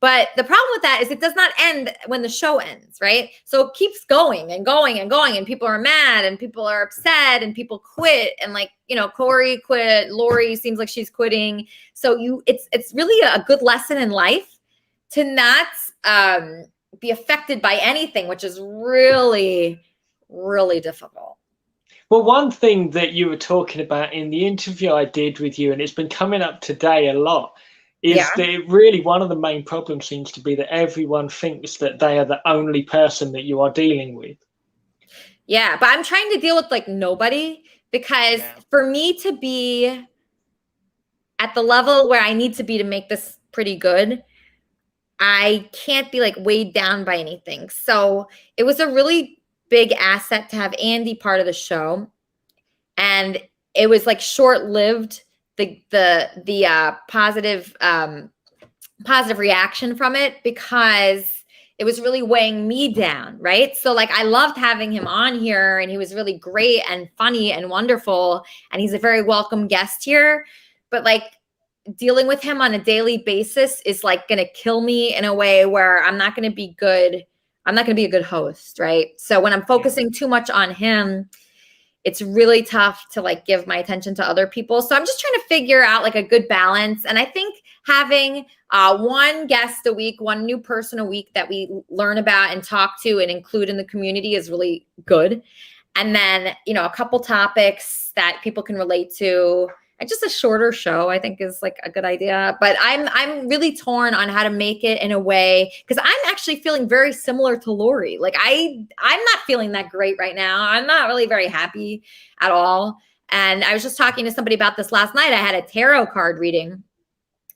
But the problem with that is it does not end when the show ends, right? So it keeps going and going and going and people are mad and people are upset and people quit. And like, you know, Corey quit, Lori seems like she's quitting. So it's really a good lesson in life to not be affected by anything, which is really, really difficult. Well, one thing that you were talking about in the interview I did with you, and it's been coming up today a lot, that really one of the main problems seems to be that everyone thinks that they are the only person that you are dealing with. Yeah, but I'm trying to deal with like nobody, because for me to be at the level where I need to be to make this pretty good, I can't be like weighed down by anything. So it was a really big asset to have Andy part of the show. And it was like short-lived, the positive reaction from it, because it was really weighing me down, right? So like I loved having him on here, and he was really great and funny and wonderful, and he's a very welcome guest here. But like dealing with him on a daily basis is like going to kill me in a way where I'm not going to be good. I'm not going to be a good host, right? So when I'm focusing too much on him, it's really tough to like give my attention to other people. So I'm just trying to figure out like a good balance. And I think having one guest a week, one new person a week that we learn about and talk to and include in the community is really good. And then, you know, a couple topics that people can relate to, and just a shorter show, I think, is like a good idea. But I'm really torn on how to make it in a way, because I'm actually feeling very similar to Lori. Like I'm not feeling that great right now. I'm not really very happy at all. And I was just talking to somebody about this last night. I had a tarot card reading,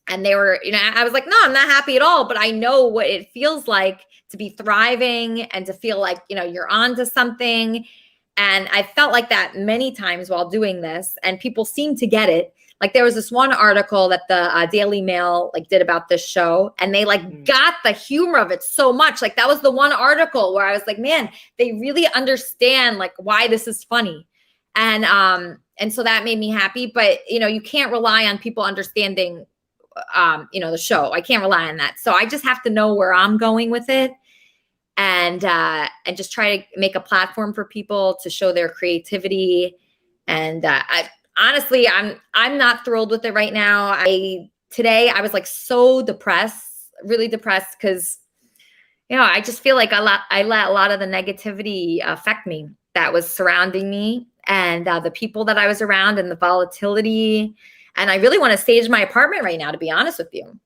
and they were, you know, I was like, no, I'm not happy at all. But I know what it feels like to be thriving and to feel like, you know, you're onto something. And I felt like that many times while doing this, and people seem to get it. Like there was this one article that the Daily Mail like did about this show, and they like got the humor of it so much. Like that was the one article where I was like, man, they really understand like why this is funny. And so that made me happy. But, you know, you can't rely on people understanding, you know, the show. I can't rely on that. So I just have to know where I'm going with it. And just try to make a platform for people to show their creativity. And honestly, I'm not thrilled with it right now. Today I was like so depressed, really depressed, because, you know, I just feel like I let a lot of the negativity affect me that was surrounding me, and the people that I was around, and the volatility. And I really want to stage my apartment right now, to be honest with you.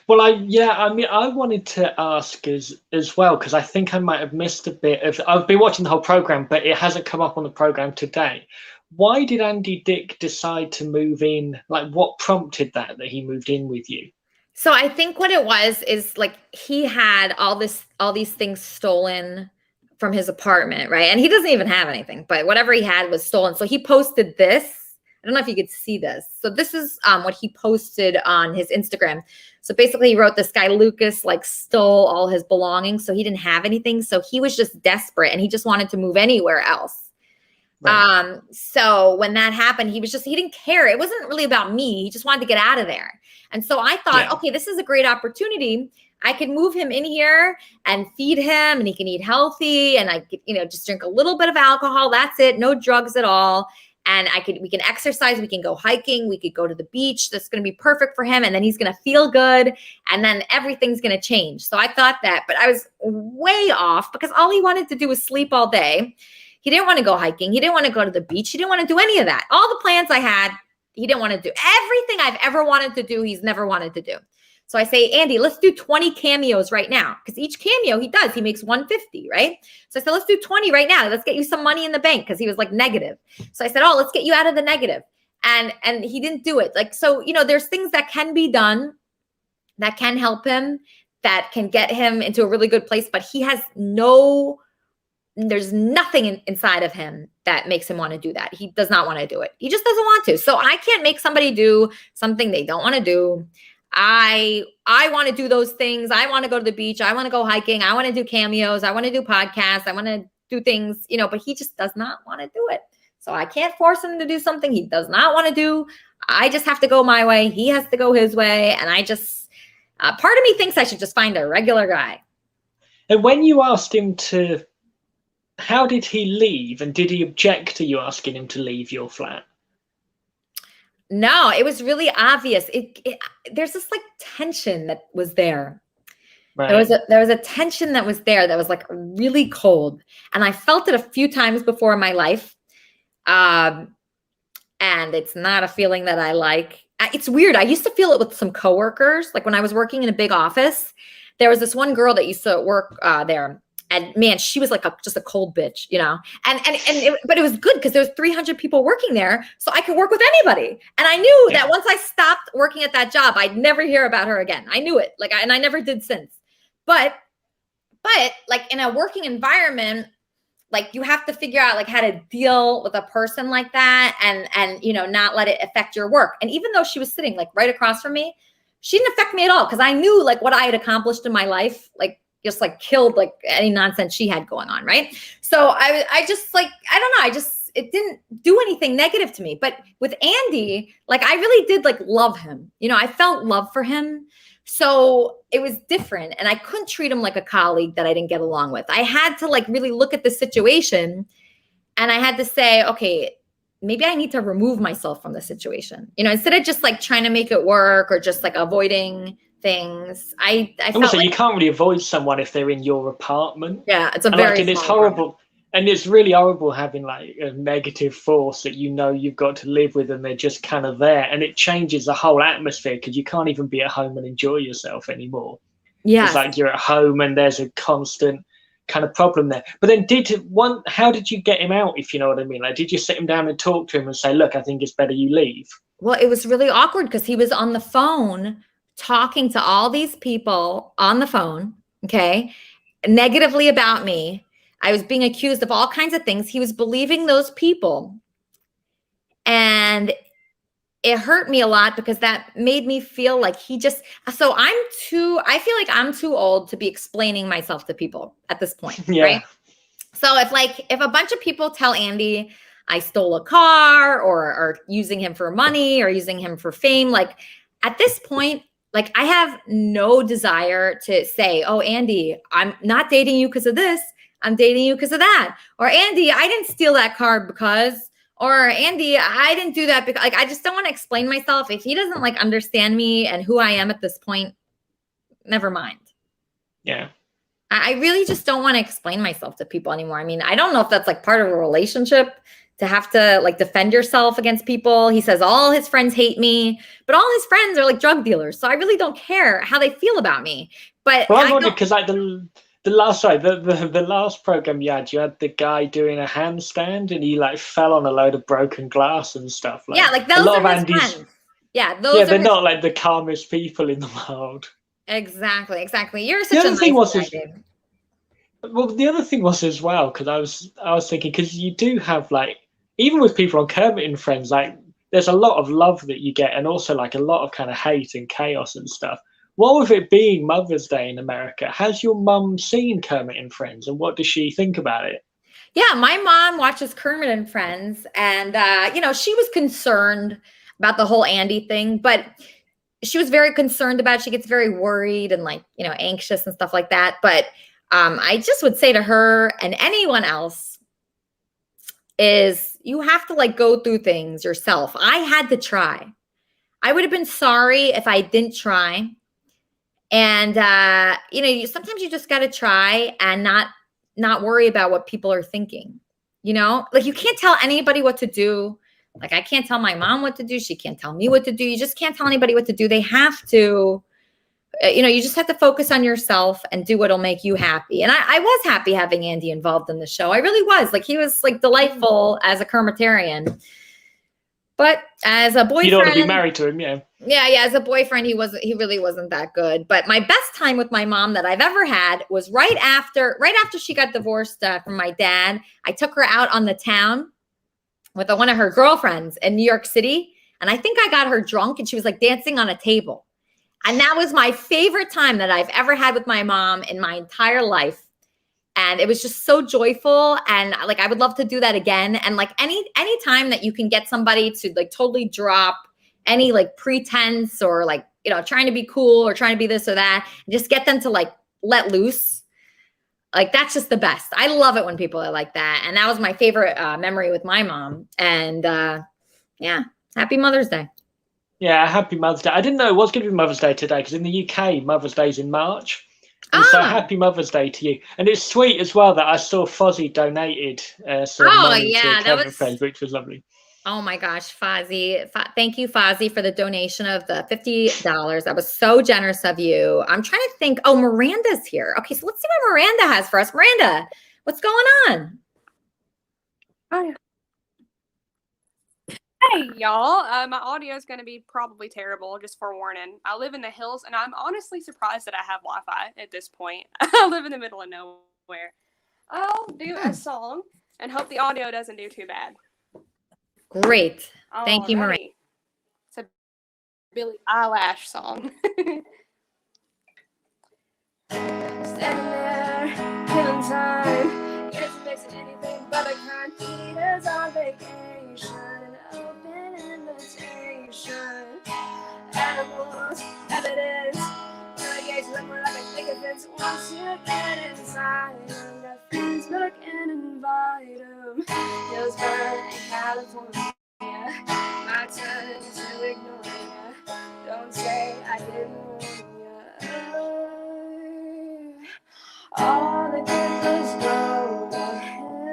Well, I wanted to ask as well, because I think I might have missed a bit of. I've been watching the whole program, but it hasn't come up on the program today. Why did Andy Dick decide to move in? Like, what prompted that he moved in with you? So I think what it was is like he had all these things stolen from his apartment, right? And he doesn't even have anything, but whatever he had was stolen. So he posted this. I don't know if you could see this. So this is what he posted on his Instagram. So basically he wrote, this guy Lucas like stole all his belongings, so he didn't have anything. So he was just desperate, and he just wanted to move anywhere else. Right. So when that happened, he didn't care. It wasn't really about me. He just wanted to get out of there. And so I thought, okay, this is a great opportunity. I could move him in here and feed him, and he can eat healthy, and I could, you know, just drink a little bit of alcohol. That's it. No drugs at all. And we can exercise, we can go hiking, we could go to the beach. That's going to be perfect for him. And then he's going to feel good. And then everything's going to change. So I thought that, but I was way off, because all he wanted to do was sleep all day. He didn't want to go hiking. He didn't want to go to the beach. He didn't want to do any of that. All the plans I had, he didn't want to do. Everything I've ever wanted to do, he's never wanted to do. So I say, Andy, let's do 20 cameos right now. Because each cameo he does, he makes 150, right? So I said, let's do 20 right now. Let's get you some money in the bank, because he was like negative. So I said, oh, let's get you out of the negative. And he didn't do it. Like, so, you know, there's things that can be done that can help him, that can get him into a really good place. But he has there's nothing inside of him that makes him want to do that. He does not want to do it. He just doesn't want to. So I can't make somebody do something they don't want to do. I want to do those things. I want to go to the beach. I want to go hiking. I want to do cameos. I want to do podcasts. I want to do things, you know, but he just does not want to do it. So I can't force him to do something he does not want to do. I just have to go my way. He has to go his way. And I just, part of me thinks I should just find a regular guy. And when you asked him to, how did he leave? And did he object to you asking him to leave your flat? No, it was really obvious. There's this like tension that was there. Right. There was a tension that was there that was like really cold, and I felt it a few times before in my life. And it's not a feeling that I like. it's weird. I used to feel it with some coworkers. Like when I was working in a big office, there was this one girl that used to work there. And man, she was like just a cold bitch, you know? But it was good because there was 300 people working there. So I could work with anybody. And I knew that once I stopped working at that job, I'd never hear about her again. I knew it. And I never did since. But like in a working environment, like you have to figure out like how to deal with a person like that and you know, not let it affect your work. And even though she was sitting like right across from me, she didn't affect me at all because I knew like what I had accomplished in my life, like just like killed like any nonsense she had going on, right? So I just like, I don't know, it didn't do anything negative to me. But with Andy, like I really did like love him. You know, I felt love for him. So it was different. And I couldn't treat him like a colleague that I didn't get along with. I had to like really look at the situation and I had to say, okay, maybe I need to remove myself from the situation. You know, instead of just like trying to make it work or just like avoiding things. I felt also, like, you can't really avoid someone if they're in your apartment. Yeah, it's a and very like, and it's small horrible. apartment. And it's really horrible having like a negative force that you know you've got to live with and they're just kind of there. And it changes the whole atmosphere because you can't even be at home and enjoy yourself anymore. Yeah. It's like you're at home and there's a constant kind of problem there. But then how did you get him out, if you know what I mean? Like, did you sit him down and talk to him and say, look, I think it's better you leave? Well, it was really awkward because he was on the phone talking to all these people on the phone, okay, negatively about me. I was being accused of all kinds of things. He was believing those people. And it hurt me a lot because that made me feel like I feel like I'm too old to be explaining myself to people at this point, right? So if a bunch of people tell Andy I stole a car or using him for money or using him for fame, like at this point, like I have no desire to say, oh, Andy, I'm not dating you because of this. I'm dating you because of that. Or Andy, I didn't steal that car because, or Andy, I didn't do that because, like, I just don't want to explain myself. If he doesn't like understand me and who I am at this point, never mind. Yeah. I really just don't want to explain myself to people anymore. I mean, I don't know if that's like part of a relationship to have to like defend yourself against people. He says all his friends hate me, but all his friends are like drug dealers. So I really don't care how they feel about me. But well, I wondered because like the last program you had the guy doing a handstand and he like fell on a load of broken glass and stuff. Like, yeah, like those are his friends. Yeah, they're not like the calmest people in the world. Exactly. You're such a nice guy, dude. Well, the other thing was as well, because I was thinking, because you do have like, even with people on Kermit and Friends, like there's a lot of love that you get and also like a lot of kind of hate and chaos and stuff. What with it being Mother's Day in America, has your mum seen Kermit and Friends and what does she think about it? Yeah, my mom watches Kermit and Friends and, she was concerned about the whole Andy thing, but she was very concerned about it. She gets very worried and like, anxious and stuff like that. But I just would say to her and anyone else is you have to like go through things yourself. I had to try. I would have been sorry if I didn't try. And, sometimes you just got to try and not worry about what people are thinking, like you can't tell anybody what to do. Like I can't tell my mom what to do. She can't tell me what to do. You just can't tell anybody what to do. They have to, you just have to focus on yourself and do what'll make you happy. And I was happy having Andy involved in the show. I really was. Like he was like delightful as a Kermitarian. But as a boyfriend, you don't want to be married to him, yeah. Yeah. As a boyfriend, he really wasn't that good. But my best time with my mom that I've ever had was right after she got divorced from my dad. I took her out on the town with one of her girlfriends in New York City. And I think I got her drunk and she was like dancing on a table. And that was my favorite time that I've ever had with my mom in my entire life. And it was just so joyful. And like, I would love to do that again. And like any time that you can get somebody to like totally drop any like pretense or like, trying to be cool or trying to be this or that, and just get them to like let loose. Like, that's just the best. I love it when people are like that. And that was my favorite memory with my mom. And happy Mother's Day. Yeah, happy Mother's Day. I didn't know it was going to be Mother's Day today because in the UK, Mother's Day's in March. And so happy Mother's Day to you. And it's sweet as well that I saw Fozzie donated some money to Kermit Friends, which was lovely. Oh my gosh, Fozzie. Thank you, Fozzie, for the donation of the $50. That was so generous of you. I'm trying to think. Oh, Miranda's here. Okay, so let's see what Miranda has for us. Miranda, what's going on? Hi. Hey, y'all. My audio is going to be probably terrible, just forewarning. I live in the hills, and I'm honestly surprised that I have Wi-Fi at this point. I live in the middle of nowhere. I'll do a song and hope the audio doesn't do too bad. Great. Thank you, Miranda. Alrighty. It's a Billie Eilish song. Standing there, killing time. Isn't mixing anything but a kind. Eaters on vacation, an open invitation. Animals, evidence. Renegades look more like a picket fence. Once you get inside, and got friends look and invite them. Hillsburg and California. My turn to ignore ya. Don't say I didn't warn ya. All the good was go to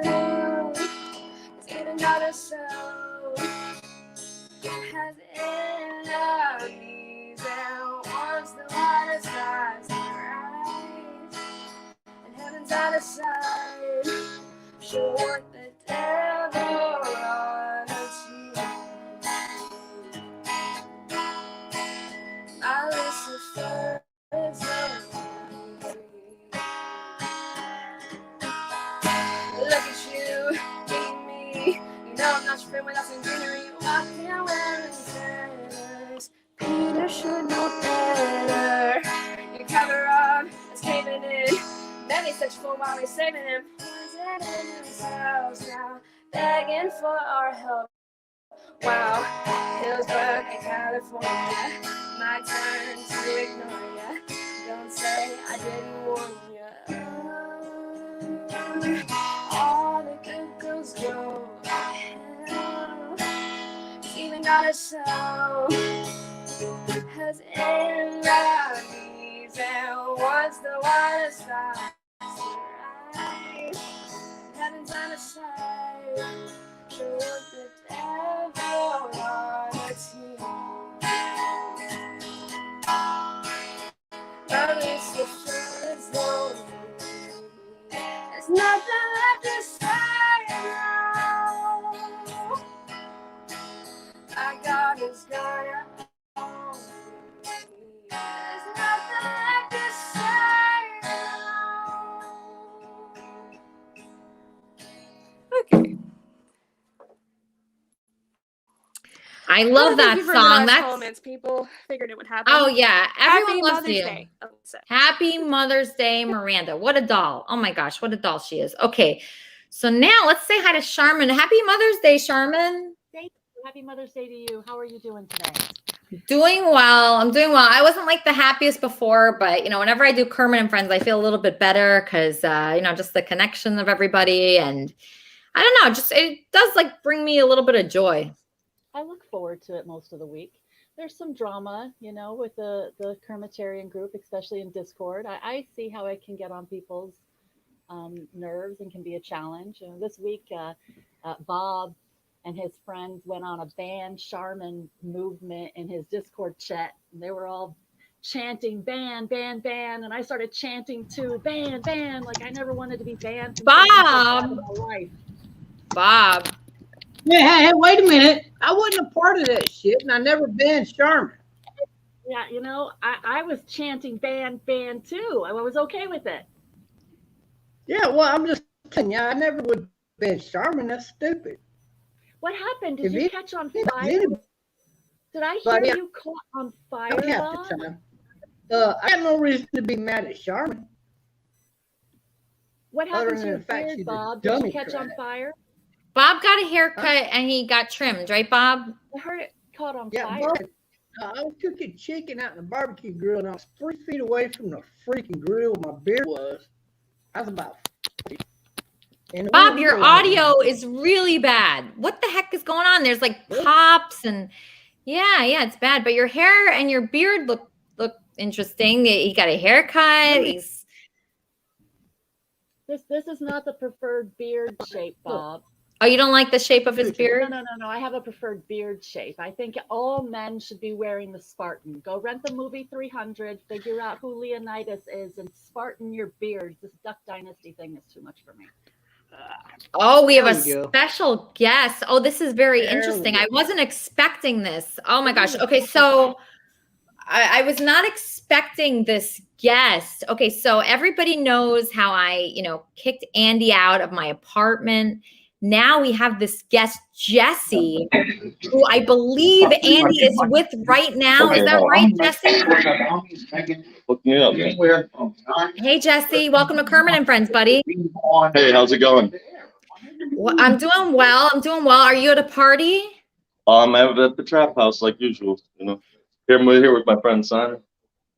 hell. 'Cause even not a soul has enemies. And once the water starts to rise, and heaven's out of sight, she'll work the devil on a cheat. My Lucifer is look at you, being me. You know I'm not your friend without some greenery. Walking around wearing sandals. Peter should know better. Your cover up is caving in. Many search for while we're saving him. Poison in themselves now, begging for our help. Wow, Hillsburg and California. My turn to ignore ya. Don't say I didn't warn ya. All the good girls go to hell. Even got a soul has enemies. And once the water starts to rise, heaven's on the side. She'll work the devil on a team. At least the sun is lonely. There's nothing left to say now. My God is gonna own me. There's nothing left to say now. Okay. I love that Thank you for the song. nice That's comments. People figured it would happen. oh yeah, everyone Happy loves Mother's you. Day, Elisa. Happy Mother's Day, Miranda. What a doll. Oh my gosh, what a doll she is. Okay, so now let's say hi to Charmin. Happy Mother's Day, Charmin. Thank you. Happy Mother's Day to you. How are you doing today? Doing well. I'm doing well. I wasn't like the happiest before, but you know, whenever I do Kermit and Friends, I feel a little bit better because you know, just the connection of everybody, and I don't know, just it does like bring me a little bit of joy. I look forward to it most of the week. There's some drama, you know, with the Kermitarian group, especially in Discord. I see how it can get on people's nerves and can be a challenge. This week, Bob and his friends went on a ban Charmin movement in his Discord chat. And they were all chanting ban, ban, ban. And I started chanting too, ban, ban. Like I never wanted to be banned from Bob. in my life. Bob. Hey, wait a minute. I wasn't a part of that shit, and I never banned Charmin. Yeah, you know, I was chanting ban, ban too. I was okay with it. Yeah, well, I'm just telling you, I never would ban Charmin. That's stupid. What happened? Did If you it- catch on if fire? anybody- Did I But hear yeah, you caught on fire, I have Bob? the time. I have no reason to be mad at Charmin. What Other happened to than your the fact beard, she's a Bob? Did you dummy catch on crap. fire? Bob got a haircut and he got trimmed, right, Bob? I heard it caught on Yeah, fire. Bob, I was cooking chicken out in the barbecue grill, and I was 3 feet away from the freaking grill my beard was. I was about 40. And Bob, your audio is really bad. What the heck is going on? There's like pops and yeah, it's bad. But your hair and your beard look interesting. He got a haircut. This is not the preferred beard shape, Bob. Oh, you don't like the shape of his beard? No. I have a preferred beard shape. I think all men should be wearing the Spartan. Go rent the movie 300, figure out who Leonidas is, and Spartan your beard. This Duck Dynasty thing is too much for me. Oh, we have a There we go. special guest. Oh, this is very There interesting. we I wasn't expecting this. Oh my gosh. Okay, so I was not expecting this guest. Okay, so everybody knows how I, kicked Andy out of my apartment. Now we have this guest, Jesse, who I believe Andy is with right now. Is that right, Jesse? Look me up, man. Hey, Jesse. Welcome to Kermit and Friends, buddy. Hey, how's it going? Well, I'm doing well. Are you at a party? I'm at the trap house like usual. We're here with my friend Simon.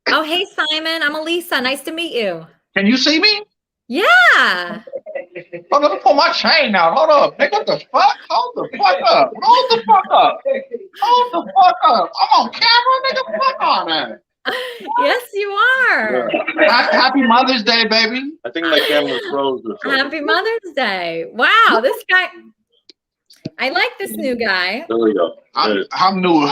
Oh, hey, Simon. I'm Elisa. Nice to meet you. Can you see me? Yeah. Oh, let me pull my chain out. Hold up. Nigga, what the fuck? Hold the fuck up. Hold the fuck up. Hold the fuck up. I'm on camera, nigga. Fuck on that. Yes, you are. Happy Mother's Day, baby. I think my camera froze or something. Happy Mother's Day. Wow, this guy. I like this new guy. There we go. I'm new.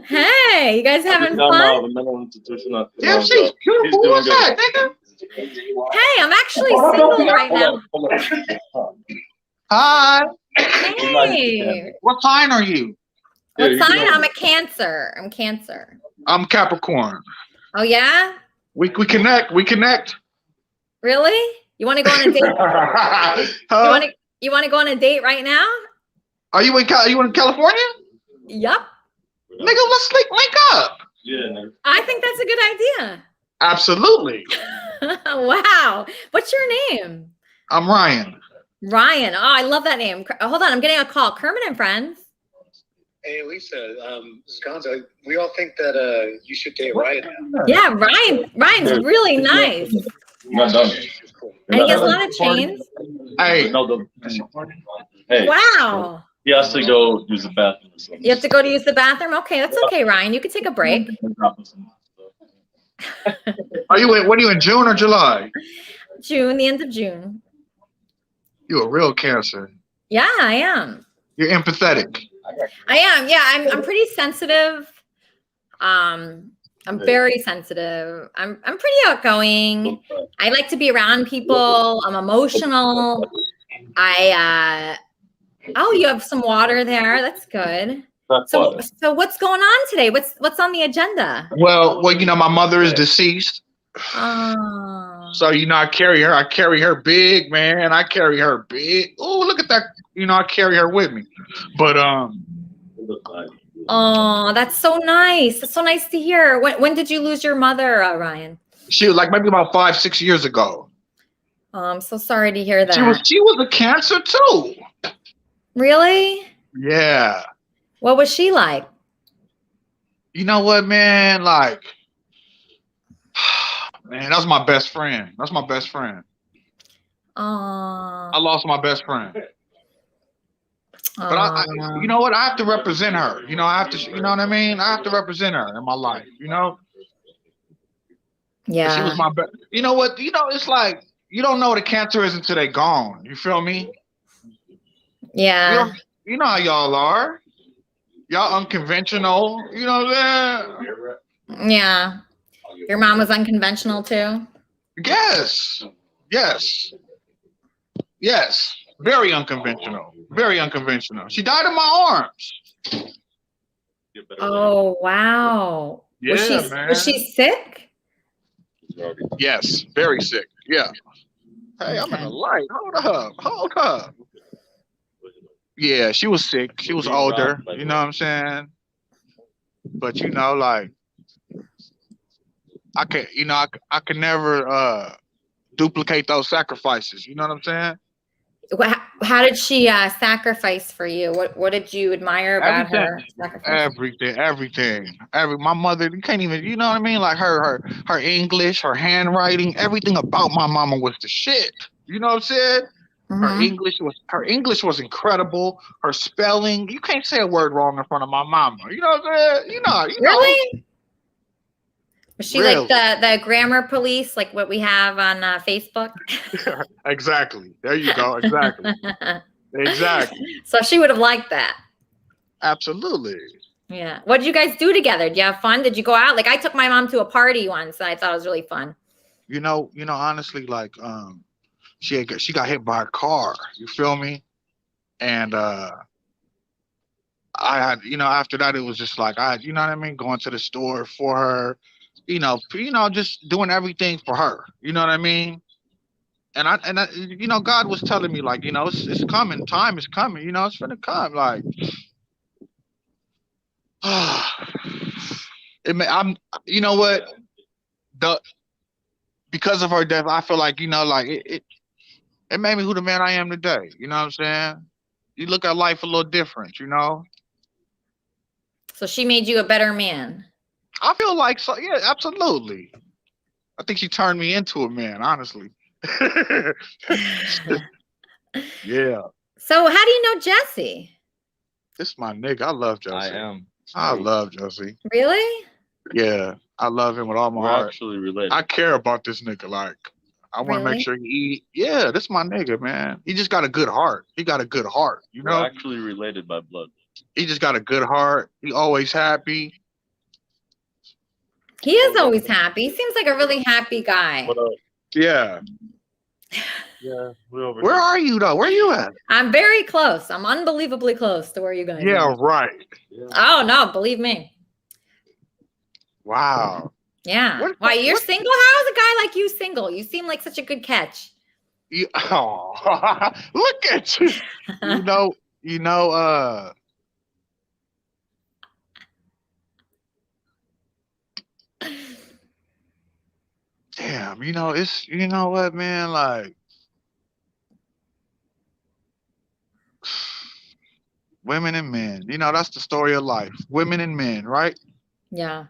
Hey, you guys having fun? The mental institution. Yeah, she's beautiful. What's that, nigga? Hey, I'm actually single right now. Hi. Hey. What sign are you? What sign? I'm a Cancer. I'm Cancer. I'm Capricorn. Oh yeah? We connect. We connect. Really? You want to go on a date? You want to go on a date right now? Are you in California? Yep. Nigga, let's link up. Yeah. I think that's a good idea. Absolutely. Wow. What's your name? I'm Ryan. Ryan. Oh, I love that name. Hold on, I'm getting a call. Kermit and Friends. Hey, Lisa, this is Gonzo. We all think that you should date Ryan now. Yeah, Ryan's really nice. Not done. And he has a lot of chains. Hey. Hey. Wow. He has to go use the bathroom. You have to go to use the bathroom? Okay, that's okay, Ryan. You can take a break. What are you in June or July? June, the end of June. You a real Cancer. Yeah, I am. You're empathetic. I am. Yeah, I'm pretty sensitive. I'm very sensitive. I'm pretty outgoing. I like to be around people. I'm emotional. Oh, you have some water there. That's good. So what's going on today? What's on the agenda? Well, my mother is deceased. Oh. So I carry her. I carry her big, man. I carry her big. Oh, look at that. I carry her with me. But oh, that's so nice. That's so nice to hear. When did you lose your mother, Ryan? She was maybe about 5-6 years ago. Oh, I'm so sorry to hear that. She was a Cancer too. Really? Yeah. What was she like? You know what, man? Like, man, that's my best friend. That's my best friend. I lost my best friend. But I, you know what? I have to represent her. I have to. You know what I mean? I have to represent her in my life. Yeah. She was my best. You know what? It's like you don't know what a Cancer is until they gone. You feel me? Yeah. You know how y'all are. Y'all unconventional. You know that. Yeah. Your mom was unconventional too? Yes. Yes. Yes. Very unconventional. Very unconventional. She died in my arms. Oh, wow. Yeah, was she sick? Yes. Very sick. Yeah. Hey, I'm in the light. Hold up. Yeah, she was sick. She was older. You know what I'm saying? But like I can never duplicate those sacrifices. You know what I'm saying? How did she sacrifice for you? What did you admire about her sacrifice? Everything. My mother, you can't even, you know what I mean? Like her English, her handwriting, everything about my mama was the shit. You know what I'm saying? Mm-hmm. Her English was incredible. Her spelling, you can't say a word wrong in front of my mama. You know what I'm saying? You know. Really? Was she like the grammar police, like what we have on Facebook? Exactly. There you go. Exactly. Exactly. So she would have liked that. Absolutely. Yeah. What did you guys do together? Did you have fun? Did you go out? Like I took my mom to a party once and I thought it was really fun. You know, honestly, like she got hit by a car. You feel me? And I had, after that it was just like you know what I mean, going to the store for her, just doing everything for her. You know what I mean? And I God was telling me like, it's coming, time is coming, it's gonna come. Like I'm you know what? Because of her death, I feel like, it made me who the man I am today. You know what I'm saying? You look at life a little different, So she made you a better man. I feel like so, yeah, absolutely. I think she turned me into a man, honestly. Yeah. So how do you know Jesse? This is my nigga. I love Jesse. I love Jesse. Really? Yeah. I love him with all my heart. Actually related. I care about this nigga. Like, I want to make sure he eat. Yeah, this is my nigga, man. He just got a good heart. He got a good heart, We're actually related by blood. He just got a good heart. He always happy. He is always happy. He seems like a really happy guy. Yeah. Yeah. Where are you though? Where are you at? I'm very close. I'm unbelievably close to where you guys Yeah, are. right. Oh no, believe me. Wow. Yeah. Why you're single? How is a guy like you single? You seem like such a good catch. Oh, look at you. Damn, it's what, man, like women and men. That's the story of life. Women and men, right? Yeah.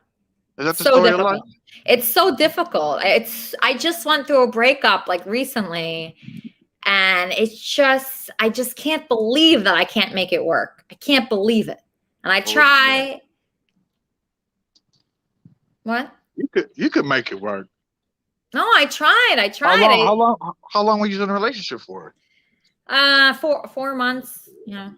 Is that the story of life? It's so difficult. I just went through a breakup like recently, and I just can't believe that I can't make it work. I can't believe it. And I try. What? You could make it work. No, I tried. How long were you in a relationship for? 4 months. Yeah.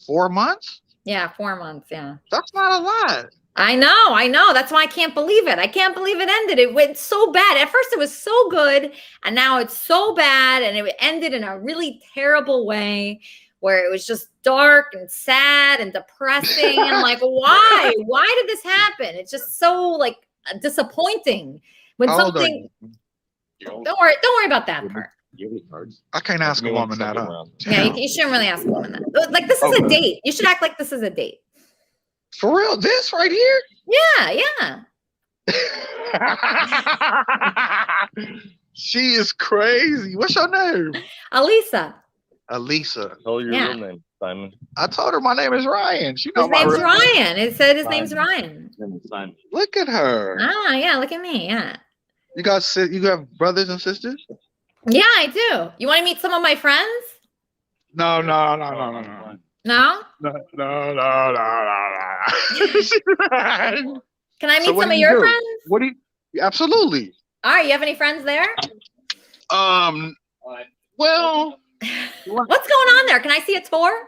4 months? Yeah, 4 months. Yeah. That's not a lot. I know. That's why I can't believe it. I can't believe it ended. It went so bad. At first it was so good, and now it's so bad, and it ended in a really terrible way where it was just dark and sad and depressing. And like, why? Why did this happen? It's just so like disappointing. When something don't worry about that part. I can't ask a woman that, huh? Yeah, you shouldn't really ask a woman that. Like, this is a date. You should act like this is a date. For real? This right here? Yeah. She is crazy. What's your name? Elisa. Tell your real name, Simon. I told her my name is Ryan. She His name's Ryan. It said his name's Ryan. Simon. Look at her. Ah, yeah. Look at me. Yeah. You have brothers and sisters? Yeah, I do. You want to meet some of my friends? No. No? No. Can I meet some of your friends? What do you? Absolutely. All right. You have any friends there? Well. What's going on there? Can I see a tour?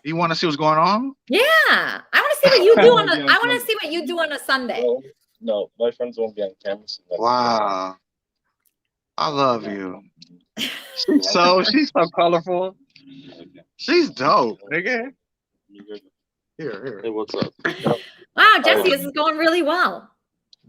You want to see what's going on? Yeah. I want to see what you do on I want to see what you do on a Sunday. No, my friends won't be on camera. Wow. I love you. She's so colorful. She's dope, nigga. Here. Hey, what's up? Wow, Jesse, this is going really well.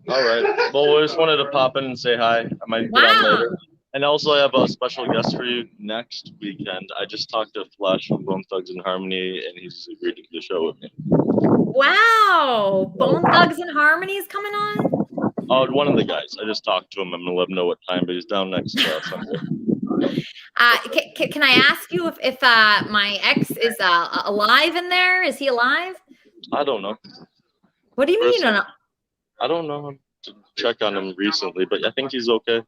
All right. Well, we just wanted to pop in and say hi. I might get on later. And also, I have a special guest for you next weekend. I just talked to Flash from Bone Thugs and Harmony, and he's agreed to do the show with me. Wow. Bone Thugs and Harmony is coming on? Oh, one of the guys. I just talked to him. I'm going to let him know what time, but he's down next Sunday. Can I ask you if my ex is alive in there? Is he alive? I don't know. What do you mean you don't know? I don't know. I checked on him recently, but I think he's okay.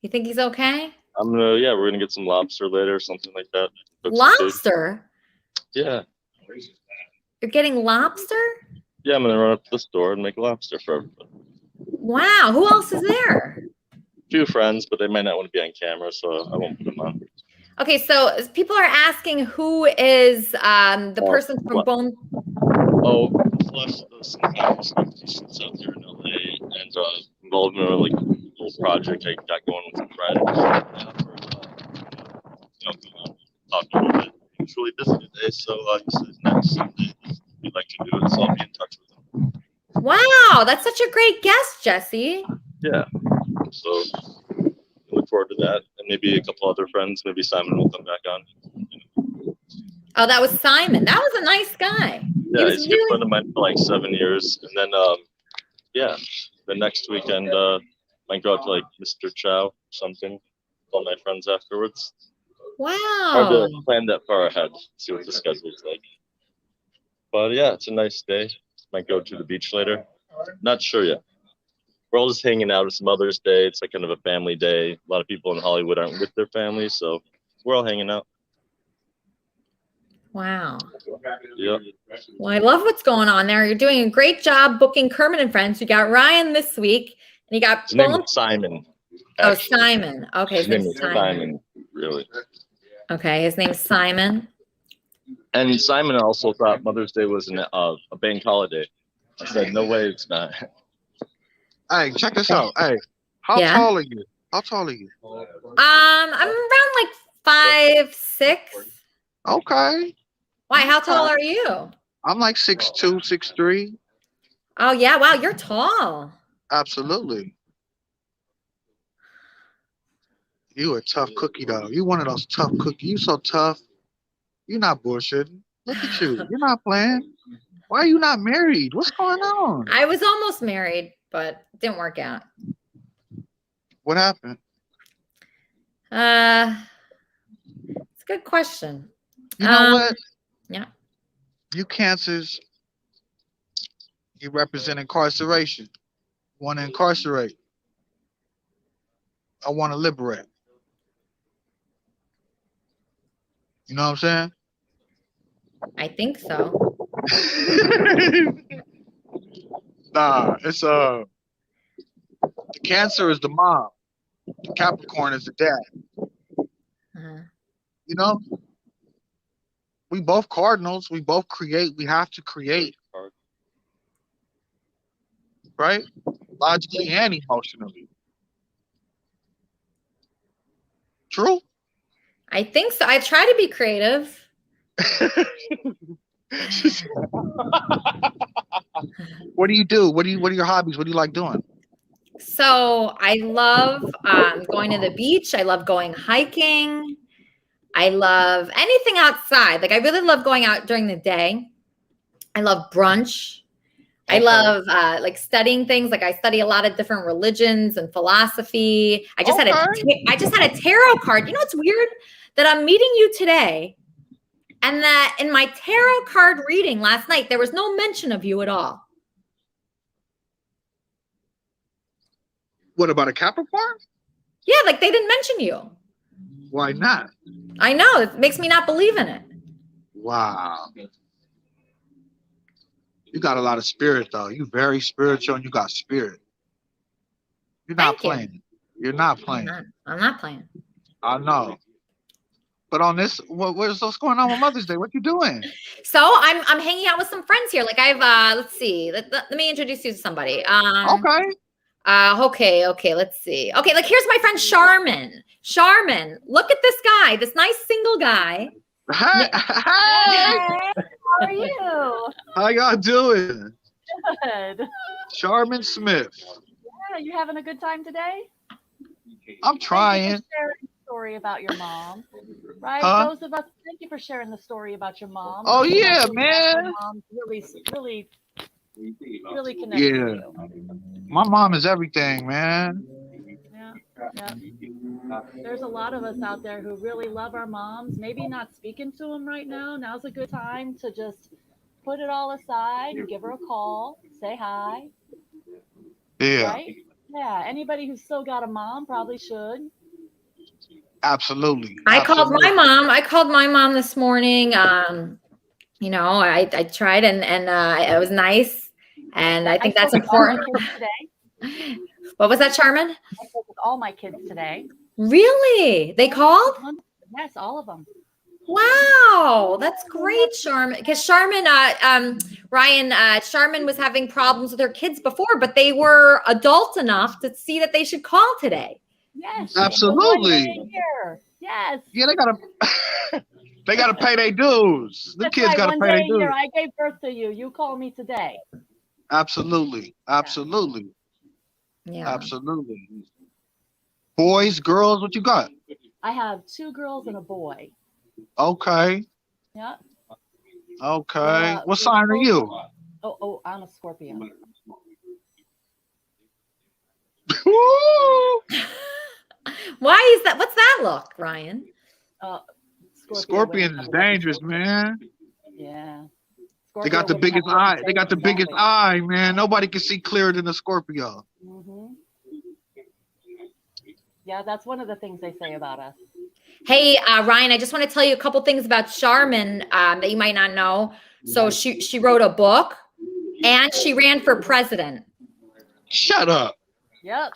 You think he's okay? We're gonna get some lobster later or something like that. Lobster? Yeah. You're getting lobster? Yeah, I'm gonna run up to the store and make lobster for everybody. Wow. Who else is there? Few friends, but they might not want to be on camera, so I won't put them on. Okay, so people are asking who is the person from what? Bone. Oh, Flush does some kind of stuff. She shoots out here in LA and involved in a like little project I got going with a friend. Talking a little bit. He was really busy today, so he said next Sunday he'd like to do it, so I'll be in touch with him. Wow, that's such a great guest, Jesse. Yeah. So look forward to that, and maybe a couple other friends. Maybe Simon will come back on. Oh, that was Simon. That was a nice guy. Yeah, he's a good friend of mine for like 7 years, and then yeah, the next weekend might go out to like Mr. Chow or something with all my friends afterwards. Wow. Hard to plan that far ahead. See what the schedule's like. But yeah, it's a nice day. Might go to the beach later. Not sure yet. We're all just hanging out. It's Mother's Day. It's like kind of a family day. A lot of people in Hollywood aren't with their families, so we're all hanging out. Wow. Yep. Well, I love what's going on there. You're doing a great job booking Kermit and Friends. You got Ryan this week, and you got His name is Simon. Oh, actually. Simon. Okay, His name is Simon. Really. Okay, his name's Simon. And Simon also thought Mother's Day was a bank holiday. I said, no way, it's not. Hey, check this out. Hey, how Yeah. tall are you? How tall are you? I'm around like 5'6". Okay. Why? How tall are you? I'm like 6'2", 6'3". Oh yeah, wow, you're tall. Absolutely. You a tough cookie though. You one of those tough cookies. You so tough. You're not bullshitting. Look at you. You're not playing. Why are you not married? What's going on? I was almost married, but it didn't work out. What happened? It's a good question. You know what? Yeah. You cancers, you represent incarceration. You want to incarcerate. I want to liberate. You know what I'm saying? I think so. Nah, it's the Cancer is the mom. The Capricorn is the dad. You know? We both cardinals. We both create. We have to create. Right? Logically and emotionally. True? I think so. I try to be creative. What do you do? What are your hobbies? What do you like doing? So I love going to the beach. I love going hiking. I love anything outside. Like I really love going out during the day. I love brunch. I love like studying things. Like I study a lot of different religions and philosophy. I just had a tarot card. You know what's weird? That I'm meeting you today, and that in my tarot card reading last night, there was no mention of you at all. What about a Capricorn? Yeah, like they didn't mention you. Why not? I know. It makes me not believe in it. Wow. You got a lot of spirit, though. You very spiritual and you got spirit. You're not playing. You're not playing. I'm not playing. I know. But on this, what's going on with Mother's Day? What you doing? So I'm hanging out with some friends here. Like I've let's see. Let me introduce you to somebody. Okay, let's see. Okay, like here's my friend Charmin. Charmin, look at this guy, this nice single guy. Hey, How are you? How y'all doing? Good. Charmin Smith. Yeah, you having a good time today? I'm trying. Thank you for sharing the story about your mom, right? Huh? Those of us. Thank you for sharing the story about your mom. Oh, yeah, Your man. mom's really connected Yeah. to you. My mom is everything, man. Yeah. There's a lot of us out there who really love our moms. Maybe not speaking to them right now. Now's a good time to just put it all aside and give her a call, say hi. Yeah. Right? Yeah. Anybody who's still got a mom probably should. Absolutely. I called my mom. I called my mom this morning. You know, I tried and it was nice. And I think I that's spoke with all my important. kids today. What was that, Charmin? I spoke with all my kids today. Really? They called? Yes, all of them. Wow, that's great, Charmin. Because Charmin, Charmin was having problems with her kids before, but they were adult enough to see that they should call today. Yes. Absolutely. Yes. Yeah, they gotta pay their dues. The That's kids right, gotta one pay day their a year. dues. I gave birth to you. You call me today. Absolutely. Absolutely. Yeah. Absolutely. Boys, girls, what you got? I have 2 girls and a boy. Okay. Yeah. Okay. What sign are you? Oh, I'm a Scorpio. Why is that? What's that look, Ryan? Scorpion is dangerous, man. Yeah. They got the biggest eye. They got the biggest eye, man. Nobody can see clearer than a Scorpio. Mm-hmm. Yeah, that's one of the things they say about us. Hey, Ryan, I just want to tell you a couple things about Charmin that you might not know. So she wrote a book and she ran for president. Shut up. Yep.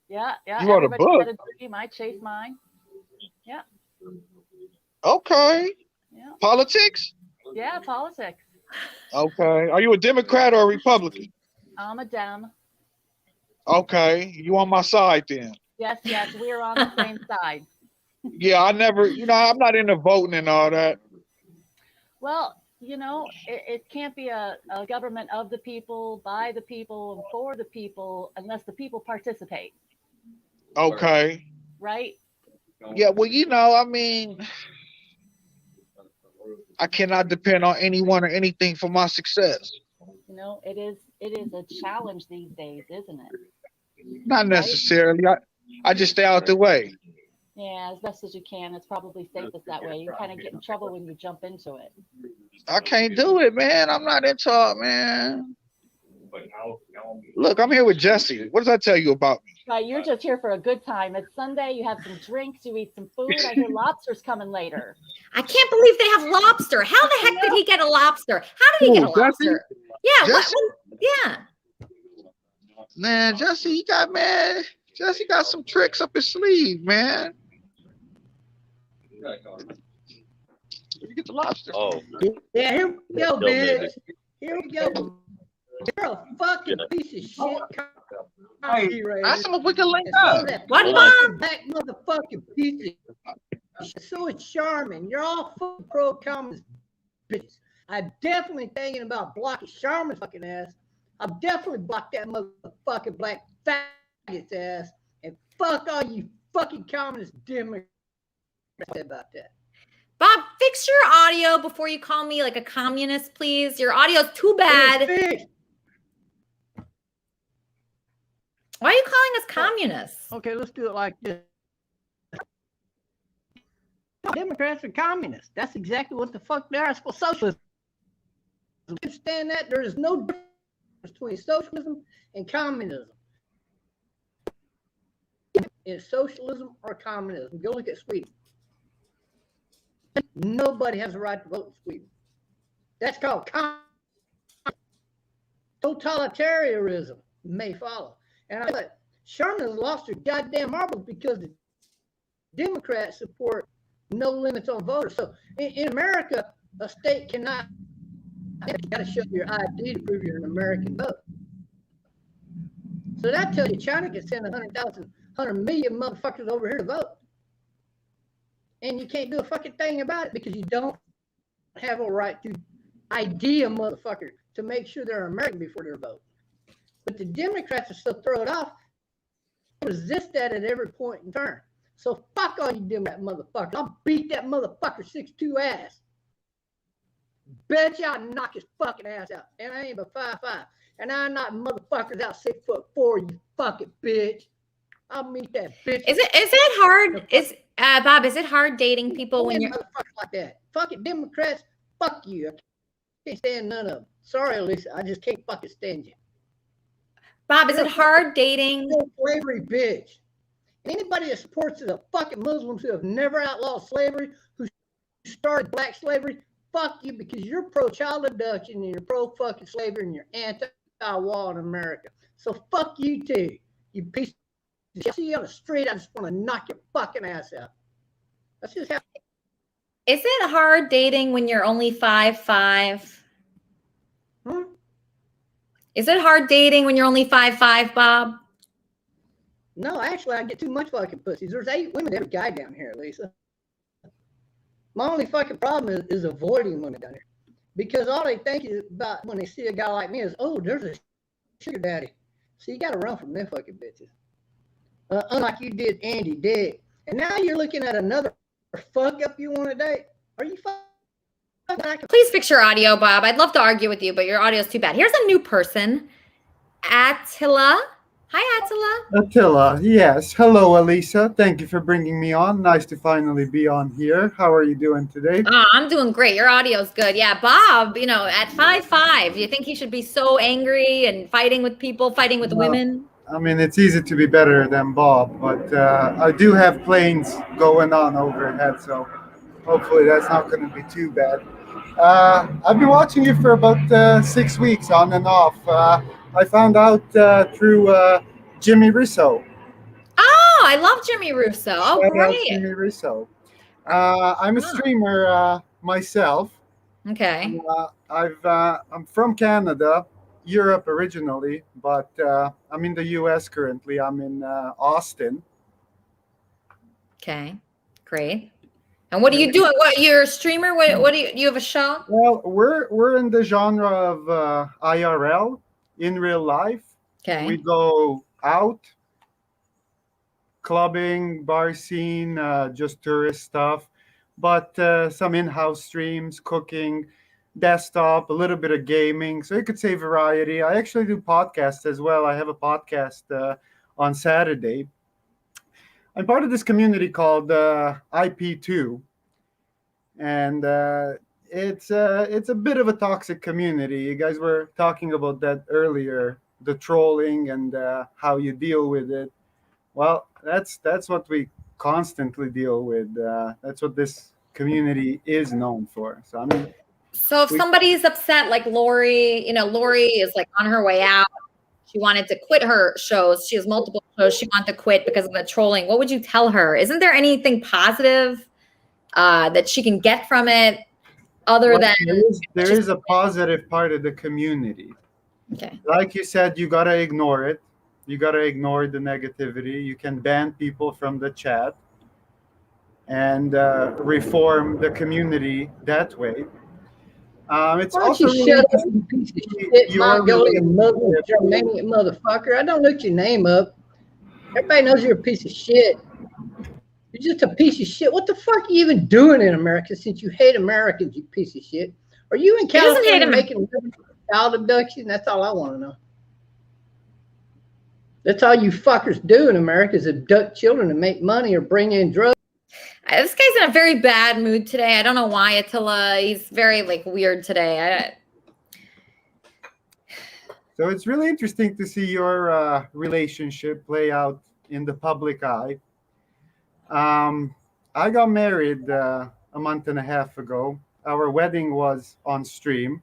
Yeah. You wrote a Everybody book? had a dream. I chased mine. Yeah. Okay. Yeah. Politics? Yeah, politics. Okay. Are you a Democrat or a Republican? I'm a Dem. Okay. You on my side then. Yes, we're on the same side. Yeah, I'm not into voting and all that. Well, it can't be a government of the people, by the people, and for the people unless the people participate. Okay. Right? Yeah, well, I cannot depend on anyone or anything for my success. It is a challenge these days, isn't it? Not necessarily. I just stay out the way. Yeah, as best as you can. It's probably safest that way. You kind of get in trouble when you jump into it. I can't do it, man. I'm not into it, man. Look, I'm here with Jesse. What does that tell you about me? Right, you're just here for a good time. It's Sunday. You have some drinks. You eat some food. I hear lobster's coming later. I can't believe they have lobster. How the heck did he get a lobster? How did he get a lobster? Yeah, Jesse? Yeah. Man, Jesse got some tricks up his sleeve, man. Where you get the lobster? Oh. Yeah, here we go, Still maybe. bitch. Here we go. You're a fucking piece of shit. Hey, ask him if we can link And so up. that What, fucking back motherfucking piece of shit. So is Charmin. You're all fucking pro-communist bitches. I'm definitely thinking about blocking Charmin's fucking ass. I've definitely blocked that motherfucking black faggot's ass. And fuck all you fucking communist Democrats about that. Bob, fix your audio before you call me like a communist, please. Your audio's too bad. Why are you calling us communists? Okay, let's do it like this. Democrats are communists. That's exactly what the fuck they are. It's for socialism. Understand that there is no difference between socialism and communism. Is socialism or communism? Go look at Sweden. Nobody has a right to vote in Sweden. That's called totalitarianism. May follow. And I thought Sherman has lost her goddamn marbles because the Democrats support no limits on voters. So in America, a state cannot. You got to show your ID to prove you're an American vote. So that tells you China can send 100 million motherfuckers over here to vote. And you can't do a fucking thing about it because you don't have a right to ID a motherfucker to make sure they're American before they vote. But the Democrats are so thrown off, they resist that at every point in turn. So fuck all you Democrat motherfuckers. I'll beat that motherfucker 6'2" ass. Bet you I'll knock his fucking ass out. And I ain't but 5'5". And I knock motherfuckers out 6'4", you fucking bitch. I'll meet that bitch. Is it hard? Bob, is it hard dating people when you're motherfuckers like that? Fucking Democrats, fuck you. I can't stand none of them. Sorry, Elisa, I just can't fucking stand you. Bob, is it hard dating? Slavery, bitch. Anybody that supports the fucking Muslims who have never outlawed slavery, who started black slavery, fuck you because you're pro-child abduction and you're pro-fucking slavery and you're anti-war in America. So fuck you too, you piece of shit. See you on the street, I just want to knock your fucking ass out. That's just how. Is it hard dating when you're only 5'5"? Is it hard dating when you're only 5'5", Bob? No, actually, I get too much fucking pussies. There's 8 women every guy down here, Lisa. My only fucking problem is avoiding women down here. Because all they think is about when they see a guy like me is, oh, there's a sugar daddy. So you got to run from them fucking bitches. Unlike you did Andy Dick. And now you're looking at another fuck up you want to date. Are you fucking? Please fix your audio, Bob. I'd love to argue with you, but your audio is too bad. Here's a new person. Attila. Hi, Attila. Attila, yes. Hello, Elisa. Thank you for bringing me on. Nice to finally be on here. How are you doing today? Oh, I'm doing great. Your audio's good. Yeah, Bob, at 5'5", do you think he should be so angry and fighting with people, fighting with women? I mean, it's easy to be better than Bob, but I do have planes going on overhead, so hopefully that's not going to be too bad. I've been watching you for about 6 weeks on and off. I found out through Jimmy Russo. Oh, I love Jimmy Russo. Oh, Shout out great. Jimmy Russo. I'm a streamer myself. Okay. I'm from Canada, Europe originally, but I'm in the U.S. currently. I'm in Austin. Okay, great. And what are you doing? What, you're a streamer? What do you have a show? Well, we're in the genre of IRL, in real life. Okay. We go out, clubbing, bar scene, just tourist stuff, but some in-house streams, cooking, desktop, a little bit of gaming. So you could say variety. I actually do podcasts as well. I have a podcast on Saturday. I'm part of this community called IP2, and it's a bit of a toxic community. You guys were talking about that earlier, the trolling and how you deal with it. Well, that's what we constantly deal with. That's what this community is known for. So I mean, So if somebody's upset, like Lori, Lori is like on her way out. She wanted to quit her shows. She has multiple shows. She wanted to quit because of the trolling. What would you tell her? Isn't there anything positive that she can get from it other than... There is a positive part of the community. Okay. Like you said, you got to ignore it. You got to ignore the negativity. You can ban people from the chat and reform the community that way. It's Why don't also you really shut up, you piece of shit, Mongolian Muslim Germanian motherfucker? I don't look your name up. Everybody knows you're a piece of shit. You're just a piece of shit. What the fuck are you even doing in America since you hate Americans, you piece of shit? Are you in California making child abduction? That's all I want to know. That's all you fuckers do in America is abduct children and make money or bring in drugs. This guy's in a very bad mood today. I don't know why, Attila. He's very weird today. So it's really interesting to see your relationship play out in the public eye. I got married a month and a half ago. Our wedding was on stream,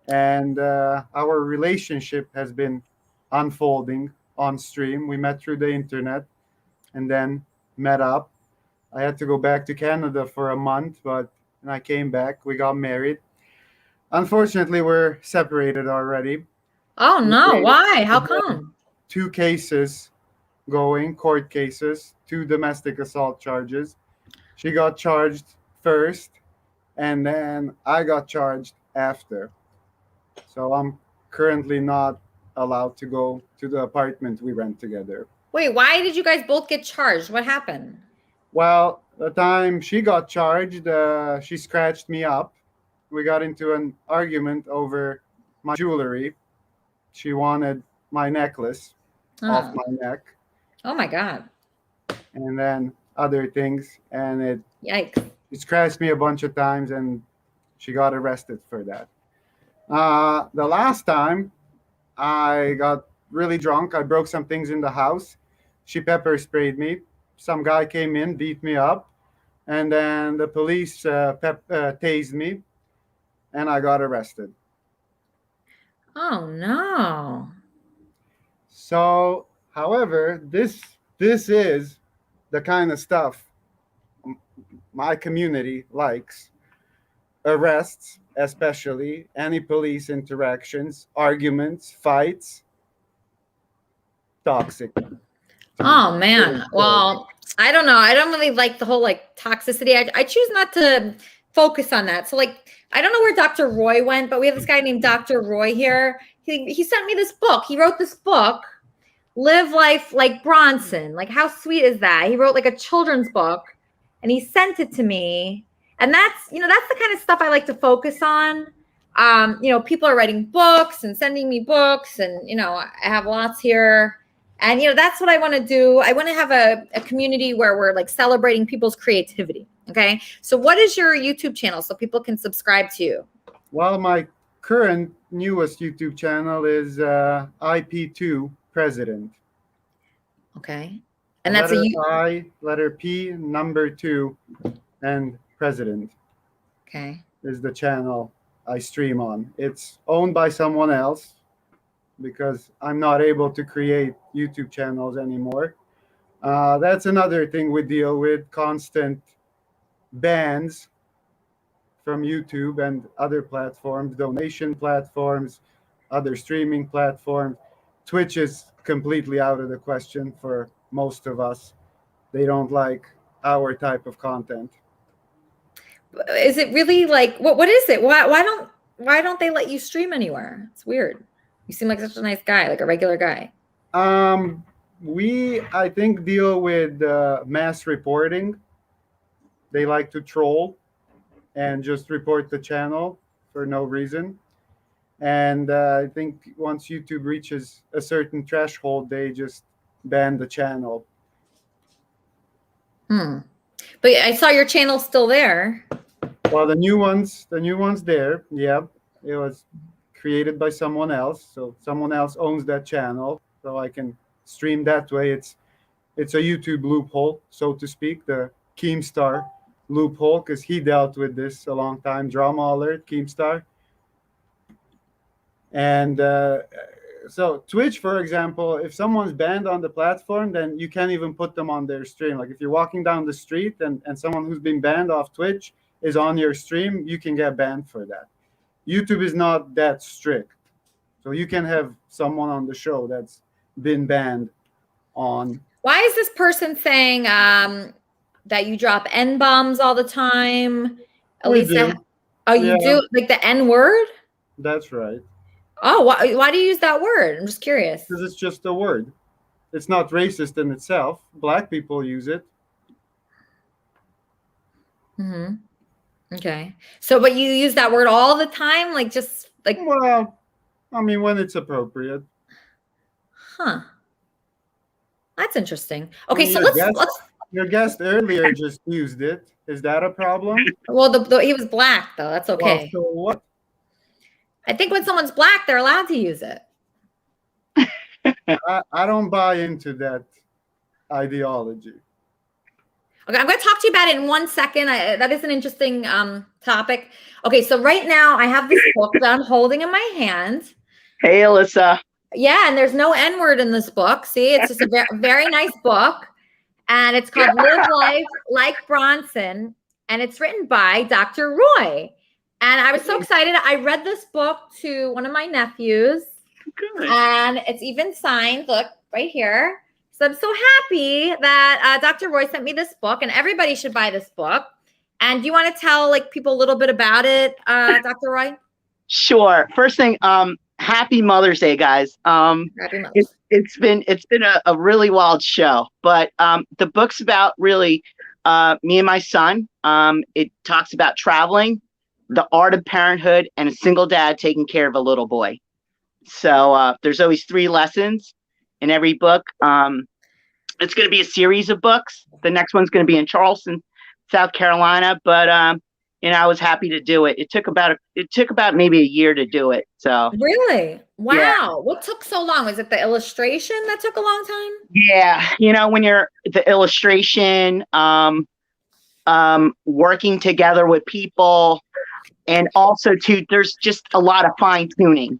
and our relationship has been unfolding on stream. We met through the internet and then met up. I had to go back to Canada for a month, but when I came back, we got married. Unfortunately, we're separated already. Oh, no. Why? How come? 2 cases going, court cases, 2 domestic assault charges. She got charged first, and then I got charged after. So I'm currently not allowed to go to the apartment we rent together. Wait, why did you guys both get charged? What happened? Well, the time she got charged, she scratched me up. We got into an argument over my jewelry. She wanted my necklace off my neck. Oh my God. And then other things. And Yikes. It scratched me a bunch of times, and she got arrested for that. The last time I got really drunk, I broke some things in the house. She pepper sprayed me. Some guy came in, beat me up, and then the police tased me. and I got arrested. Oh no. So, however, this is the kind of stuff my community likes. Arrests, especially, any police interactions, arguments, fights, toxic. Oh man. Well, I don't know. I don't really like the whole like toxicity. I choose not to focus on that. So like I don't know where Dr. Roy went, but we have this guy named Dr. Roy here. He sent me this book. He wrote this book, Live Life Like Bronson. Like how sweet is that? He wrote like a children's book and he sent it to me. And that's the kind of stuff I like to focus on. People are writing books and sending me books, and I have lots here. And that's what I want to do. I want to have a community where we're like celebrating people's creativity. Okay. So what is your YouTube channel so people can subscribe to you? Well, my current newest YouTube channel is IP2 President. Okay. And that's letter P, number 2, and President. Okay. Is the channel I stream on. It's owned by someone else because I'm not able to create YouTube channels anymore. That's another thing we deal with, constant bans from YouTube and other platforms, donation platforms, other streaming platforms. Twitch is completely out of the question for most of us. They don't like our type of content. Is it really like what is it? Why don't they let you stream anywhere? It's weird. You seem like such a nice guy, like a regular guy. We I think deal with mass reporting. They like to troll and just report the channel for no reason. And I think once YouTube reaches a certain threshold, they just ban the channel. But I saw your channel still there. Well, the new one's there. Yeah, it was created by someone else, so someone else owns that channel, so I can stream that way. It's a YouTube loophole, so to speak, the Keemstar loophole, because he dealt with this a long time. Drama alert, Keemstar. And so Twitch, for example, if someone's banned on the platform, then you can't even put them on their stream. Like if you're walking down the street and someone who's been banned off Twitch is on your stream, you can get banned for that. YouTube is not that strict. So you can have someone on the show that's been banned on. Why is this person saying that you drop N-bombs all the time? Elisa? Oh, you do? Like the N-word? That's right. Oh, why do you use that word? I'm just curious. Because it's just a word. It's not racist in itself. Black people use it. Mm-hmm. Okay. So, but you use that word all the time? Like just like... Well, I mean, when it's appropriate. Huh. That's interesting. Okay, so let's... Your guest earlier just used it. Is that a problem? Well, he was black, though. That's okay. Well, so what? I think when someone's black, they're allowed to use it. I don't buy into that ideology. Okay, I'm going to talk to you about it in 1 second. That is an interesting topic. Okay, so right now I have this book that I'm holding in my hand. Hey, Elisa. Yeah, and there's no N-word in this book. See, it's just a very nice book. And it's called Live Life Like Bronson. And it's written by Dr. Roy. And I was so excited. I read this book to one of my nephews. Good. And it's even signed. Look, right here. So I'm so happy that Dr. Roy sent me this book. And everybody should buy this book. And do you want to tell people a little bit about it, Dr. Roy? Sure. First thing, happy Mother's Day, guys. Happy Mother's Day. It's been a really wild show, but the book's about really me and my son. It talks about traveling, the art of parenthood, and a single dad taking care of a little boy. So there's always 3 lessons in every book. It's going to be a series of books. The next one's going to be in Charleston, South Carolina, but I was happy to do it. It took about maybe a year to do it. So really, wow. Yeah. What took so long? Was it the illustration that took a long time? Yeah, when you're the illustration, working together with people, And also too, there's just a lot of fine tuning.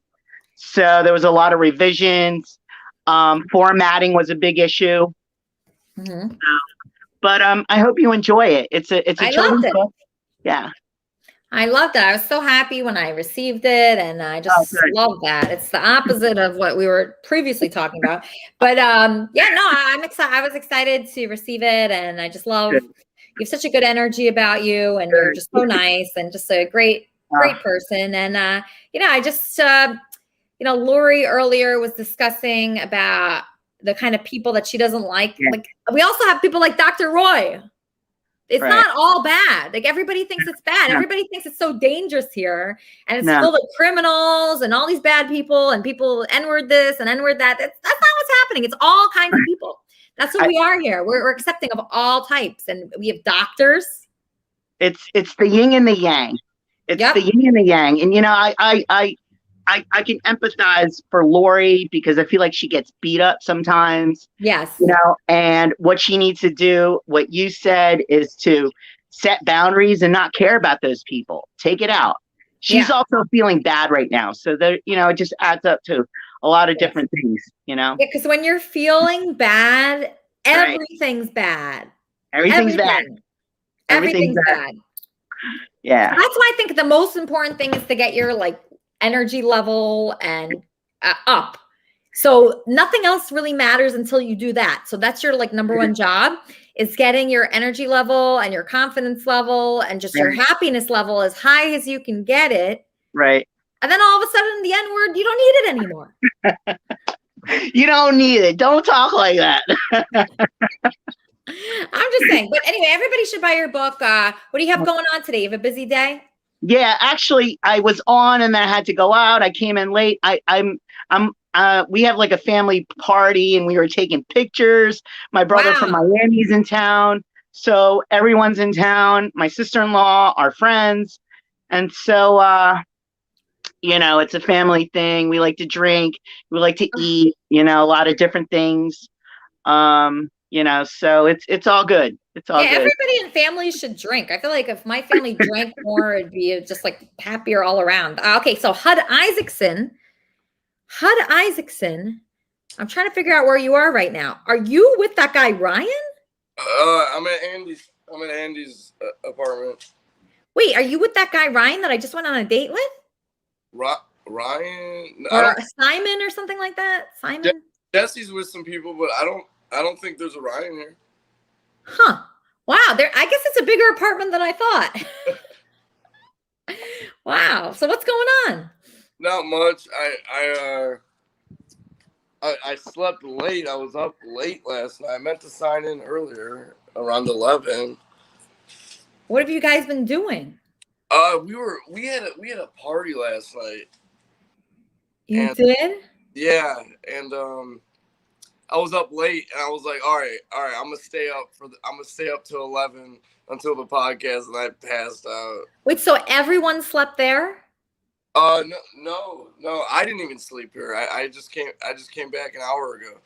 So there was a lot of revisions. Formatting was a big issue. Mm-hmm. But I hope you enjoy it. It's a I children's loved it. book. Yeah. I loved it. I was so happy when I received it, and I just love that. It's the opposite of what we were previously talking about. But yeah, no, I'm excited. I was excited to receive it, and I just love you have such a good energy about you, and you're just so nice and just a great person. And you know, I just you know, Lori earlier was discussing about the kind of people that she doesn't like. Like we also have people like Dr. Roy. It's not all bad. Like everybody thinks it's bad. Everybody thinks it's so dangerous here, and it's filled with criminals and all these bad people and people N-word this and N-word that. That's not what's happening. It's all kinds of people. That's what we are here. We're accepting of all types, and we have doctors. It's the yin and the yang. It's the yin and the yang. And you know, I can empathize for Lori because I feel like she gets beat up sometimes. Yes. You know, and what she needs to do, what you said, is to set boundaries and not care about those people. Take it out. She's also feeling bad right now. So there, you know, it just adds up to a lot of different things, you know? Yeah, because when you're feeling bad, everything's bad. Everything's bad. Everything's bad. Yeah. That's why I think the most important thing is to get your like energy level and up. So nothing else really matters until you do that. So that's your like number one job is getting your energy level and your confidence level and just your happiness level as high as you can get it. Right. And then all of a sudden the N-word, you don't need it anymore. You don't need it. Don't talk like that. I'm just saying. But anyway, everybody should buy your book. What do you have going on today? You have a busy day? Yeah, actually, I was on and then I had to go out. I came in late. We have like a family party and we were taking pictures. My brother from Miami's in town. So everyone's in town. My sister-in-law, our friends. And so, you know, it's a family thing. We like to drink. We like to eat, you know, a lot of different things. You know, so it's all good. It's all good. Everybody in families should drink. I feel like if my family drank more, it'd be just like happier all around. Okay, so Hud Isaacson. I'm trying to figure out where you are right now. Are you with that guy Ryan? I'm at Andy's apartment. Wait, are you with that guy Ryan that I just went on a date with? Ryan or Simon or something like that? Simon? Jesse's with some people, but I don't think there's a Ryan here. Huh. Wow. I guess it's a bigger apartment than I thought. Wow. So what's going on? Not much. I slept late. I was up late last night. I meant to sign in earlier around 11. What have you guys been doing? We had a party last night. You did? Yeah, and I was up late, and I was like, all right, I'm gonna stay up till 11 until the podcast, and I passed out. Wait, so everyone slept there? No, I didn't even sleep here. I just came back an hour ago.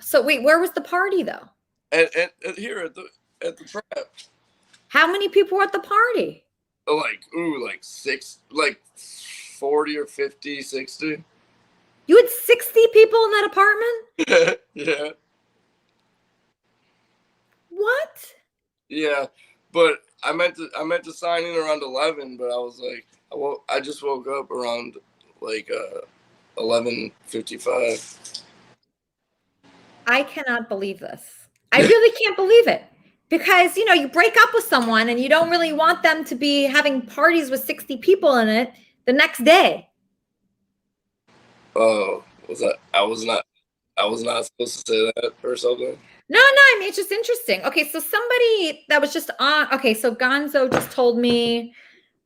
So wait, where was the party though? At here at the trap. How many people were at the party? Like 40 or 50, 60. You had 60 people in that apartment? Yeah. What? Yeah, but I meant to sign in around 11, but I was like, I just woke up around like 11:55. I cannot believe this. I really can't believe it. Because, you know, you break up with someone and you don't really want them to be having parties with 60 people in it the next day. Oh, I was not supposed to say that or something. No, I mean, it's just interesting. Okay, so somebody that was just on, okay, so Gonzo just told me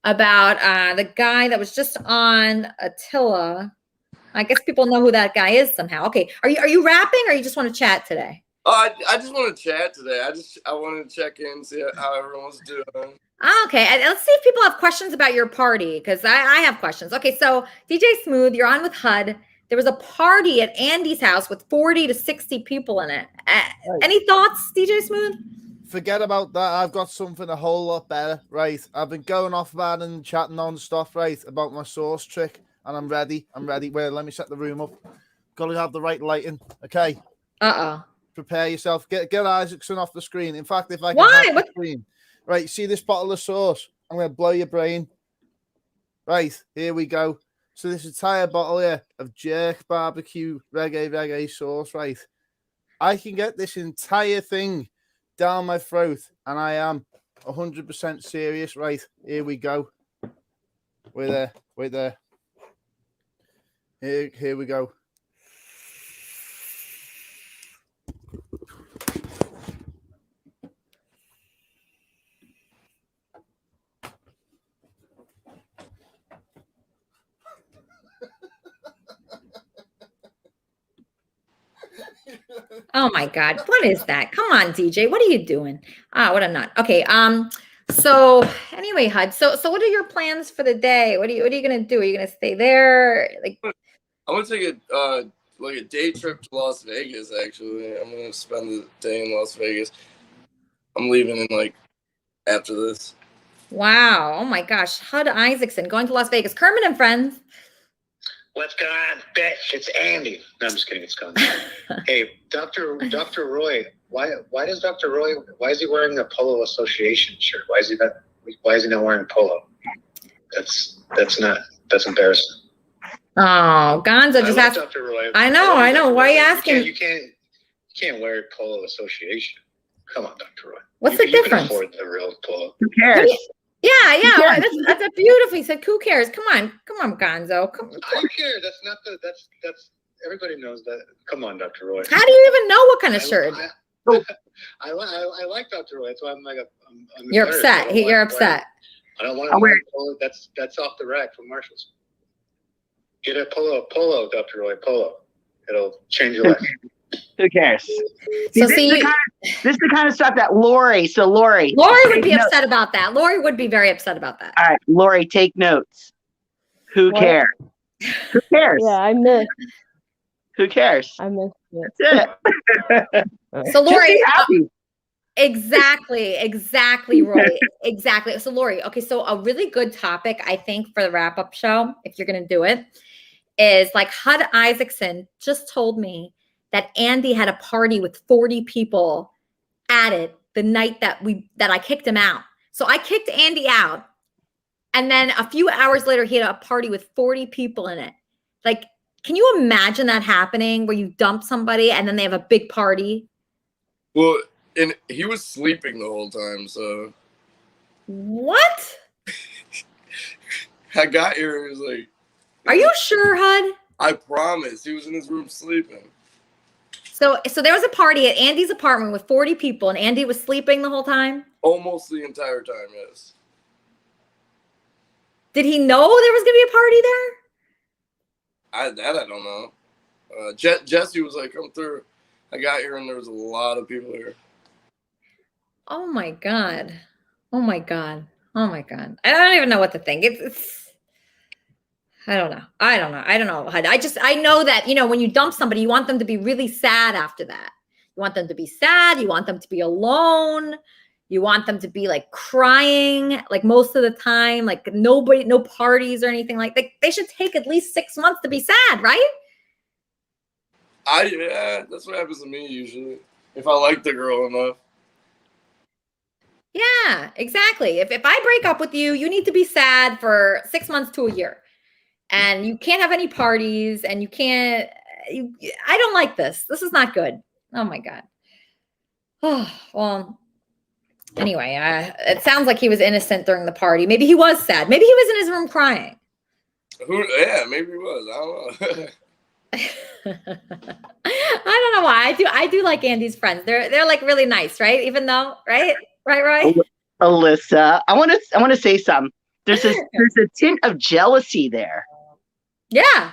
about the guy that was just on Attila. I guess people know who that guy is somehow. Okay, are you rapping or you just want to chat today? I just want to chat today. I wanted to check in, see how everyone's doing. Okay, and let's see if people have questions about your party, because I have questions. Okay, so DJ Smooth, you're on with HUD. There was a party at Andy's house with 40 to 60 people in it. Any thoughts, DJ Smooth? forget about that. I've got something a whole lot better, right? I've been going off about it and chatting non-stop, right, about my sauce trick, and I'm ready. Wait, let me set the room up. Got to have the right lighting, okay? Prepare yourself. Get Isaacson off the screen. In fact, if I can have the screen, right? See this bottle of sauce? I'm gonna blow your brain. Right, here we go. So this entire bottle here of jerk barbecue reggae sauce, right? I can get this entire thing down my throat, and I am 100% serious. Right, here we go. Wait there. Here we go. Oh my God, what is that? Come on, DJ, what are you doing? What a nut. Okay, so anyway, Hud, so what are your plans for the day? What are you gonna do? Are you gonna stay there? Like, I'm gonna take a day trip to Las Vegas. Actually, I'm gonna spend the day in Las Vegas. I'm leaving in after this. wow, oh my gosh, Hud Isaacson going to Las Vegas. Kermit and friends. What's going on, bitch? It's Andy. No, I'm just kidding. It's Colin. Hey, Dr. Roy. Why does Dr. Roy? Why is he wearing a Polo Association shirt? Why is he not wearing polo? That's embarrassing. Oh, Gonzo just asked. Dr. Roy. I know. Why are you asking? You can't wear Polo Association. Come on, Dr. Roy. What's the difference? You can afford the real Polo. Who cares? Yeah. That's a beautiful. He said, "Who cares?" Come on, Gonzo. Come. I don't care. That's everybody knows that. Come on, Dr. Roy. How do you even know what kind of shirt? I like Dr. Roy. That's why I'm You're upset. You're upset. I don't want to wear polo. That's off the rack from Marshalls. Get a polo, Dr. Roy, polo. It'll change your life. Who cares? So this is the kind of stuff that Lori would be upset about that. Lori would be very upset about that. All right, Lori, take notes. Who cares? Who cares? Yeah, I missed. Who cares? I missed it. That's it. So Lori, happy. Exactly, Roy. Exactly. So Lori, okay, so a really good topic, I think, for the wrap-up show, if you're gonna do it, is like Hud Isaacson just told me that Andy had a party with 40 people at it the night that I kicked him out. So I kicked Andy out, and then a few hours later, he had a party with 40 people in it. Like, can you imagine that happening where you dump somebody and then they have a big party? Well, and he was sleeping the whole time, so. What? I got here, it was like. Are you sure, Hud? I promise. He was in his room sleeping. So there was a party at Andy's apartment with 40 people, and Andy was sleeping the whole time? Almost the entire time, yes. Did he know there was going to be a party there? I don't know. Jesse was like, come through. I got here, and there was a lot of people here. Oh, my God. Oh, my God. Oh, my God. I don't even know what to think. It's I don't know. I don't know. I know that, when you dump somebody, you want them to be really sad after that. You want them to be sad. You want them to be alone. You want them to be like crying, like most of the time, like no parties or anything like that. They should take at least 6 months to be sad, right? Yeah, that's what happens to me usually. If I like the girl enough. Yeah, exactly. If I break up with you, you need to be sad for 6 months to a year. And you can't have any parties, and I don't like this. This is not good. Oh my God. Oh, well, anyway, it sounds like he was innocent during the party. Maybe he was sad. Maybe he was in his room crying. Yeah, maybe he was. I don't know. I don't know why. I do like Andy's friends. They're like really nice, right? Even though, right? Right. Alyssa, I want to say something. There's a tint of jealousy there. Yeah.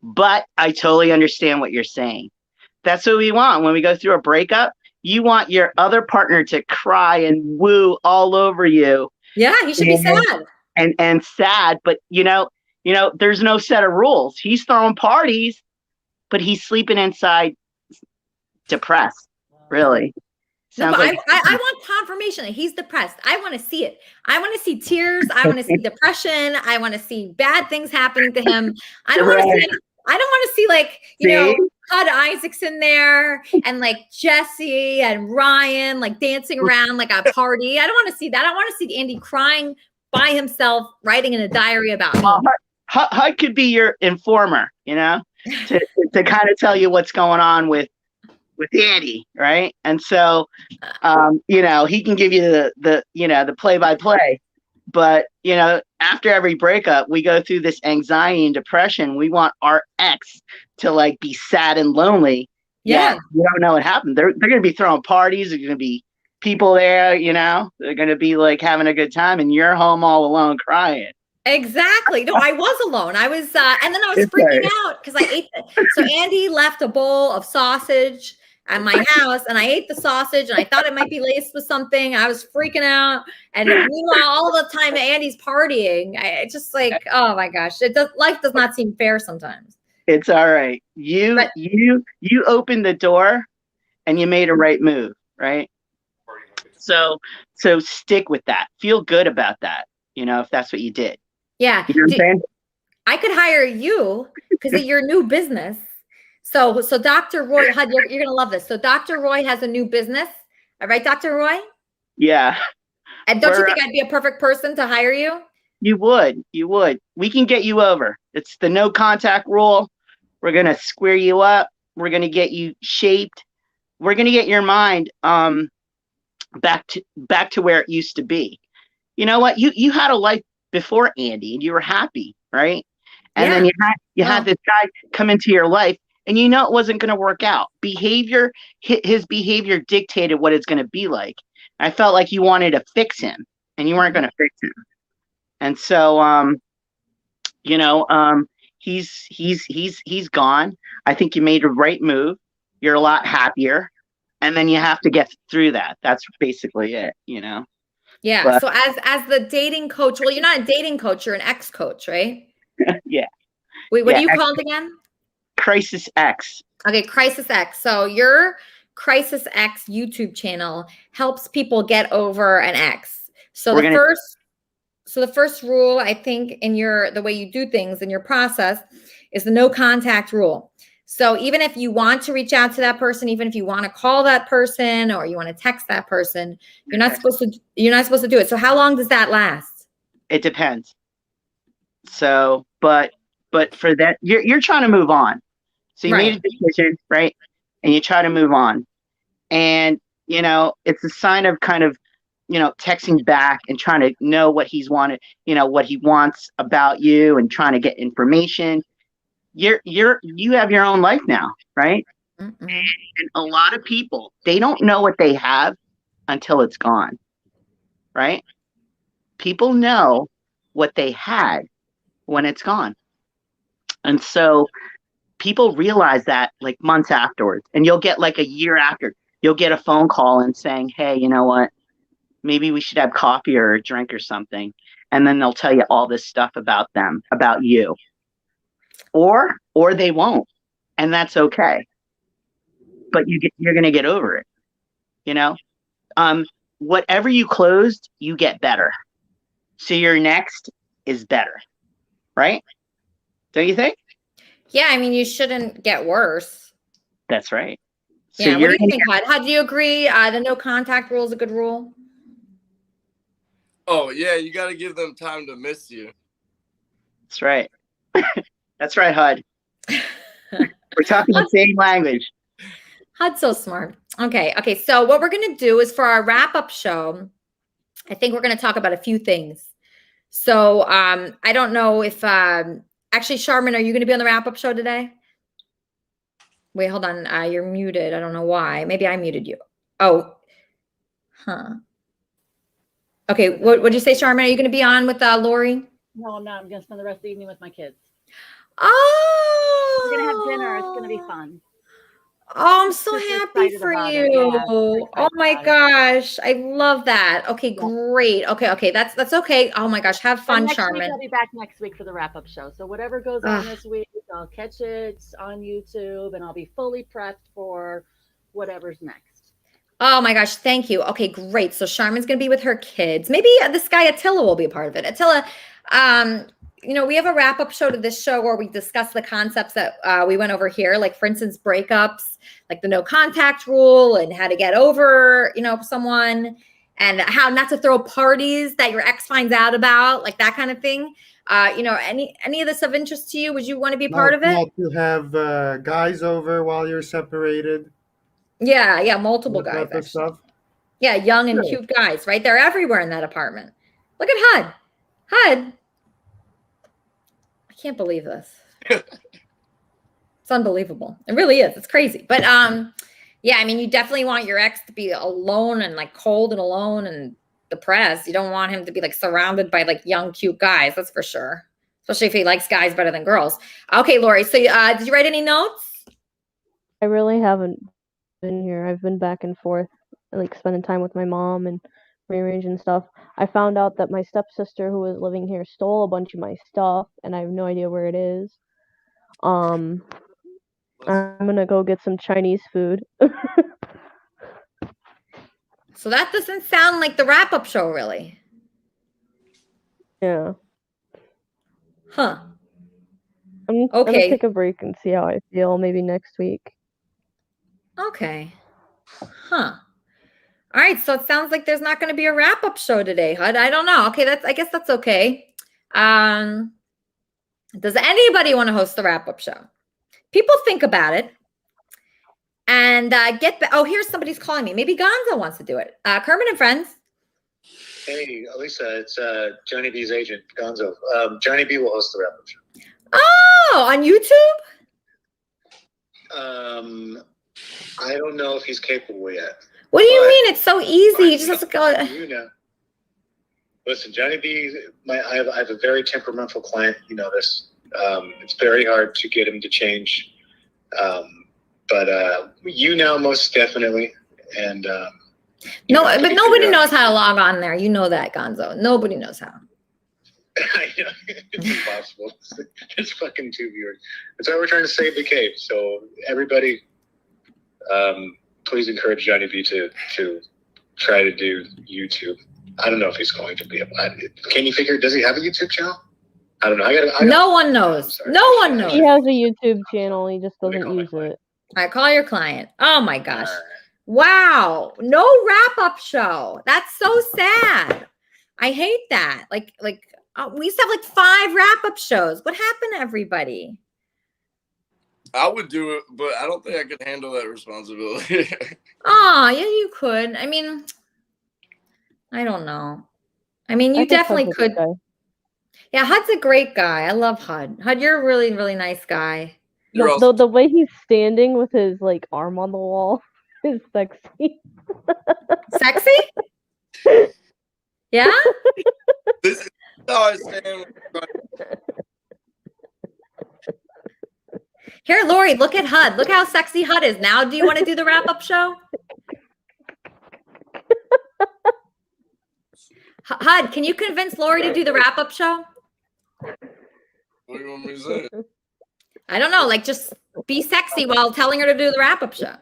But I totally understand what you're saying. That's what we want. When we go through a breakup, you want your other partner to cry and woo all over you. Yeah, he should be sad. And sad, but there's no set of rules. He's throwing parties, but he's sleeping inside depressed, really. No, Sounds but like I want confirmation that he's depressed. I want to see it. I want to see tears. I want to see depression. I want to see bad things happening to him. I don't want to see. I don't want to see like Hud Isaac's in there and like Jesse and Ryan like dancing around like a party. I don't want to see that. I want to see Andy crying by himself, writing in a diary about me. Hud could be your informer, to kind of tell you what's going on with Andy, right? And so, he can give you the play-by-play. But after every breakup, we go through this anxiety and depression. We want our ex to like be sad and lonely. Yeah, you don't know what happened. They're going to be throwing parties. There's going to be people there. They're going to be like having a good time, and you're home all alone crying. Exactly. No, I was alone. I was, and then I was freaking out because I ate it. So Andy left a bowl of sausage at my house, and I ate the sausage, and I thought it might be laced with something. I was freaking out, and meanwhile, all the time Andy's partying. It's just like, oh my gosh, life does not seem fair sometimes. It's all right. You opened the door, and you made a right move, right? So stick with that. Feel good about that. If that's what you did. Yeah. You know what I'm saying? I could hire you because of your new business. So Dr. Roy, Hud, you're going to love this. So Dr. Roy has a new business. All right, Dr. Roy? Yeah. And don't you think I'd be a perfect person to hire you? You would. We can get you over. It's the no contact rule. We're going to square you up. We're going to get you shaped. We're going to get your mind back to where it used to be. You know what? You had a life before Andy, and you were happy, right? And then you had this guy come into your life, and it wasn't going to work out. His behavior dictated what it's going to be like. I felt like you wanted to fix him, and you weren't going to fix him. And so, he's gone. I think you made a right move. You're a lot happier, and then you have to get through that. That's basically it, Yeah. But, so as the dating coach, well, you're not a dating coach, you're an ex coach, right? Yeah. Wait, what are you called again? Crisis X. Okay, Crisis X. So your Crisis X YouTube channel helps people get over an ex. So the first rule, I think, in the way you do things in your process is the no contact rule. So even if you want to reach out to that person, even if you want to call that person or you want to text that person, you're not supposed to do it. So how long does that last? It depends. So, but for that, you're trying to move on. So you made a decision, right? And you try to move on. And, it's a sign of kind of, texting back and trying to know what he's wanted, what he wants about you and trying to get information. You have your own life now, right? Mm-mm. And a lot of people, they don't know what they have until it's gone, right? People know what they had when it's gone. And so people realize that like months afterwards, and you'll get like a year after, you'll get a phone call and saying, hey, you know what? Maybe we should have coffee or a drink or something. And then they'll tell you all this stuff about them, about you. Or they won't, and that's okay. But you're going to get over it, whatever you closed, you get better. So your next is better, right? Don't you think? Yeah, I mean, you shouldn't get worse. That's right. So Yeah, what do you think, Hud? Hud, do you agree the no contact rule is a good rule? Oh, yeah, you got to give them time to miss you. That's right. That's right, Hud. We're talking the same language. Hud's so smart. Okay. So what we're going to do is for our wrap-up show, I think we're going to talk about a few things. So I don't know if actually, Charmin, are you going to be on the wrap-up show today? Wait, hold on. You're muted. I don't know why. Maybe I muted you. Oh. Huh. Okay. What'd you say, Charmin? Are you going to be on with Lori? No, I'm not. I'm going to spend the rest of the evening with my kids. Oh. We're going to have dinner. It's going to be fun. Oh, I'm so happy for you. Oh my gosh. I love that. Okay, great. Okay. That's okay. Oh my gosh. Have fun, Charmin. I'll be back next week for the wrap-up show. So whatever goes on this week, I'll catch it on YouTube and I'll be fully prepped for whatever's next. Oh my gosh, thank you. Okay, great. So Charmin's gonna be with her kids. Maybe this guy Attila will be a part of it. Attila, we have a wrap-up show to this show where we discuss the concepts that we went over here, like for instance, breakups, like the no contact rule and how to get over, someone, and how not to throw parties that your ex finds out about, like that kind of thing. Any of this of interest to you? Would you want to be a part of it? Not to have guys over while you're separated. Yeah, multiple guys. Type of stuff. Yeah, young and cute guys, right? They're everywhere in that apartment. Look at HUD. HUD. I can't believe this. It's unbelievable. It really is. It's crazy. But you definitely want your ex to be alone and like cold and alone and depressed. You don't want him to be like surrounded by like young, cute guys. That's for sure. Especially if he likes guys better than girls. Okay, Lori. So did you write any notes? I really haven't been here. I've been back and forth, like spending time with my mom and rearranging stuff. I found out that my stepsister who was living here stole a bunch of my stuff, and I have no idea where it is. I'm gonna go get some Chinese food. So that doesn't sound like the wrap-up show, really. Yeah. Huh. I'm gonna take a break and see how I feel maybe next week. Okay. Huh. All right. So it sounds like there's not going to be a wrap-up show today, HUD. I don't know. Okay. I guess that's okay. Does anybody want to host the wrap-up show? People think about it and here's somebody's calling me. Maybe Gonzo wants to do it. Kermit and Friends. Hey, Elisa, it's Johnny B's agent, Gonzo. Johnny B will host the wrap-up show. Oh, on YouTube? I don't know if he's capable yet. What do you mean? It's so easy. You just have to go. Listen, Johnny B, I have a very temperamental client. You know this. It's very hard to get him to change. But most definitely. And but nobody knows how to log on there. You know that, Gonzo. Nobody knows how. I know. It's impossible. It's fucking 2 viewers. That's why we're trying to save the cave. So everybody, please encourage Johnny B to try to do YouTube. I don't know if he's going to be. Can you figure? Does he have a YouTube channel? I don't know. No one knows. No one knows. He has a YouTube channel. He just doesn't use it. All right, call your client. Oh my gosh. Wow. No wrap-up show. That's so sad. I hate that. Like we used to have like 5 wrap-up shows. What happened to everybody? I would do it, but I don't think I could handle that responsibility. Oh, yeah, you could. I mean, I don't know. I mean, you definitely could. Yeah, HUD's a great guy. I love HUD. HUD, you're a really, really nice guy. The way he's standing with his like arm on the wall is sexy. Sexy? Yeah? This is how I stand. Here, Lori, look at HUD. Look how sexy HUD is. Now, do you want to do the wrap-up show? HUD, can you convince Lori to do the wrap-up show? What do you want me to say? I don't know. Like, just be sexy while telling her to do the wrap-up show.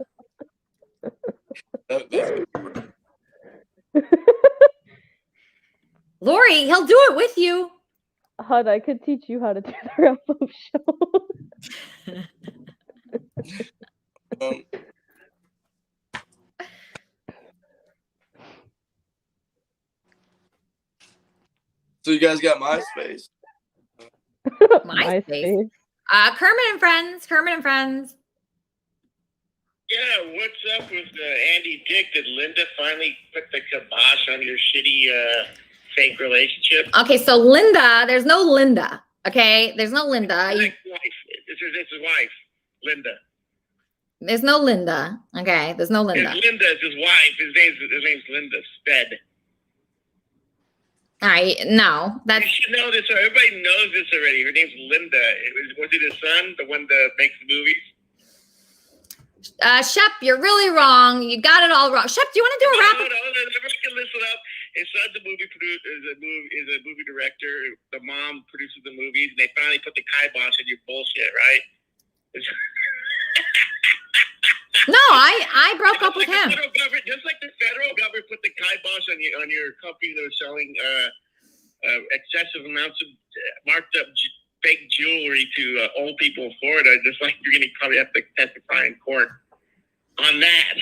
Lori, he'll do it with you. HUD, I could teach you how to do the wrap-up show. So you guys got MySpace? MySpace. Kermit and Friends. Kermit and Friends. Yeah, what's up with Andy Dick? Did Linda finally put the kibosh on your shitty fake relationship? Okay, so Linda, there's no Linda. Okay, there's no Linda. This is his wife, Linda. There's no Linda. Okay, there's no Linda. Linda is his wife. His name's Linda Sped. All right, no, that's. You should know this. Everybody knows this already. Her name's Linda. Was it his son, the one that makes the movies? Shep, you're really wrong. You got it all wrong. Shep, do you want to do a wrap? No, everybody can listen up. His son's a movie producer, is a movie director. The mom produces the movies, and they finally put the kibosh in your bullshit, right? No, I I broke up with Just like him. Just like the federal government put the kibosh on your company that was selling excessive amounts of marked up fake jewelry to old people in Florida, just like you're going to probably have to testify in court on that.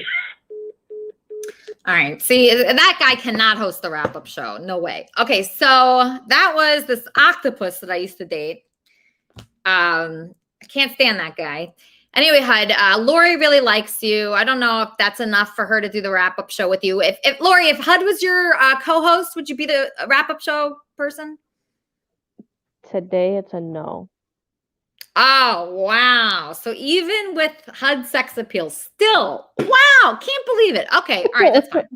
All right. See, that guy cannot host the wrap-up show. No way. Okay, so that was this octopus that I used to date. I can't stand that guy. Anyway, Hud, Lori really likes you. I don't know if that's enough for her to do the wrap-up show with you. If Lori, if Hud was your co-host, would you be the wrap-up show person? Today it's a no. Oh, wow. So even with HUD sex appeal, still, wow, can't believe it. Okay, all right, that's fine.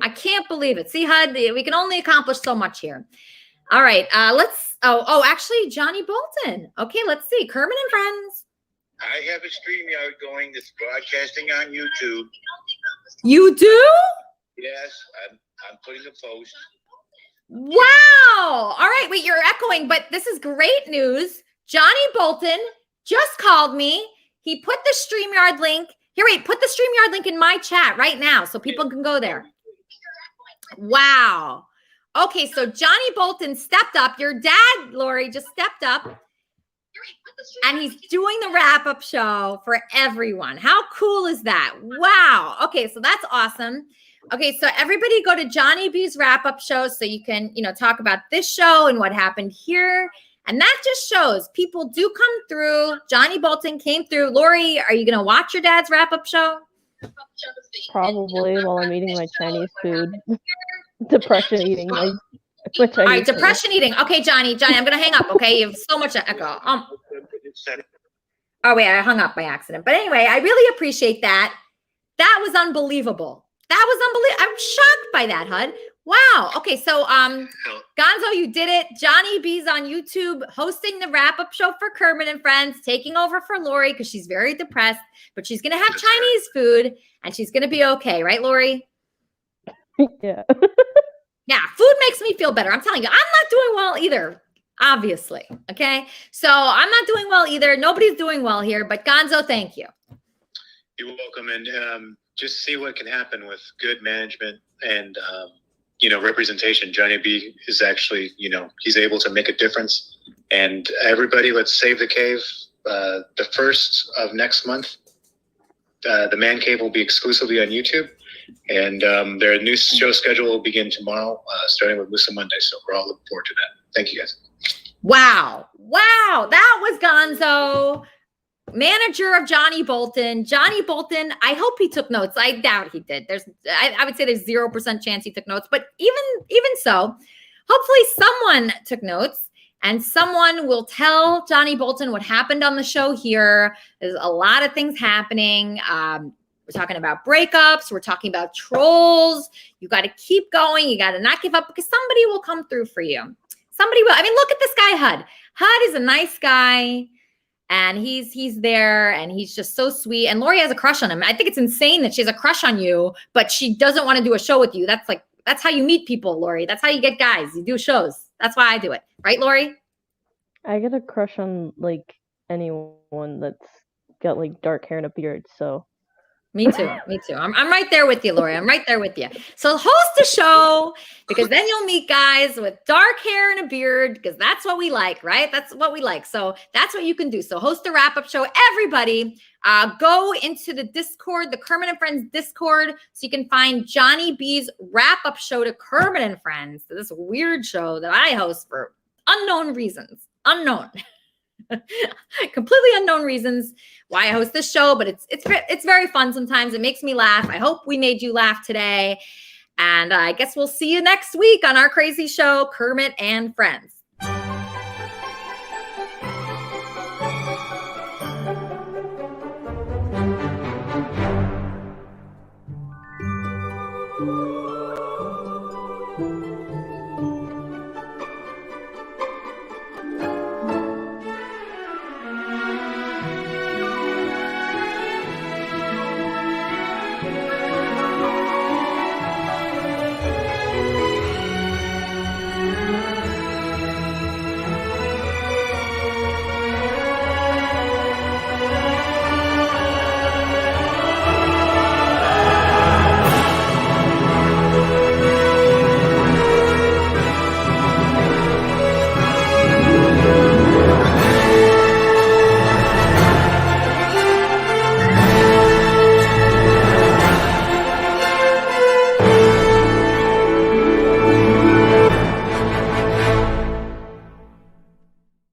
I can't believe it. See, HUD, we can only accomplish so much here. All right, actually, Johnny Bolton. Okay, let's see. Kermit and Friends. I have a StreamYard going that's broadcasting on YouTube. You do? Yes, I'm putting a post. Wow. All right, wait, you're echoing, but this is great news. Johnny Bolton just called me. He put the StreamYard link. Here, wait, put the StreamYard link in my chat right now so people can go there. Wow. Okay, so Johnny Bolton stepped up. Your dad, Lori, just stepped up. And he's doing the wrap-up show for everyone. How cool is that? Wow. Okay, so that's awesome. Okay, so everybody go to Johnny B's wrap-up show so you can, talk about this show and what happened here. And that just shows people do come through. Johnny Bolton came through. Lori, are you going to watch your dad's wrap-up show? Probably while I'm eating my Chinese food. Depression eating my Chinese All right, food. depression eating. Okay, Johnny, I'm going to hang up, okay? You have so much echo. Oh, wait, I hung up by accident. But anyway, I really appreciate that. That was unbelievable. That was unbelievable. I'm shocked by that, HUD. Wow. Okay, so Gonzo, you did it. Johnny B's on YouTube hosting the wrap-up show for Kermit and Friends, taking over for Lori because she's very depressed, but she's going to have Chinese food and she's going to be okay. Right, Lori? Yeah. Yeah, food makes me feel better. I'm telling you, I'm not doing well either, obviously. Okay, so I'm not doing well either. Nobody's doing well here, but Gonzo, thank you. You're welcome. And just see what can happen with good management and, representation. Johnny B is actually, he's able to make a difference. And everybody, let's save the cave. The 1st of next month, the Man Cave will be exclusively on YouTube. And their new show schedule will begin tomorrow, starting with Musa Monday. So we're all looking forward to that. Thank you, guys. Wow. That was Gonzo, manager of Johnny Bolton. Johnny Bolton, I hope he took notes. I doubt he did. I would say there's 0% chance he took notes. But even so, hopefully someone took notes. And someone will tell Johnny Bolton what happened on the show here. There's a lot of things happening. We're talking about breakups. We're talking about trolls. You got to keep going. You got to not give up because somebody will come through for you. Somebody will. I mean, look at this guy, HUD. HUD is a nice guy, and he's there, and he's just so sweet. And Lori has a crush on him. I think it's insane that she has a crush on you, but she doesn't want to do a show with you. That's how you meet people, Lori. That's how you get guys. You do shows. That's why I do it. Right, Lori? I get a crush on anyone that's got dark hair and a beard, so. Me too. I'm right there with you, Lori. I'm right there with you. So host a show because then you'll meet guys with dark hair and a beard because that's what we like, right? That's what we like. So that's what you can do. So host a wrap-up show. Everybody go into the Discord, the Kermit and Friends Discord, so you can find Johnny B's wrap-up show to Kermit and Friends. So this weird show that I host for unknown reasons. Completely unknown reasons why I host this show, but it's very fun sometimes. It makes me laugh. I hope we made you laugh today. And I guess we'll see you next week on our crazy show, Kermit and Friends.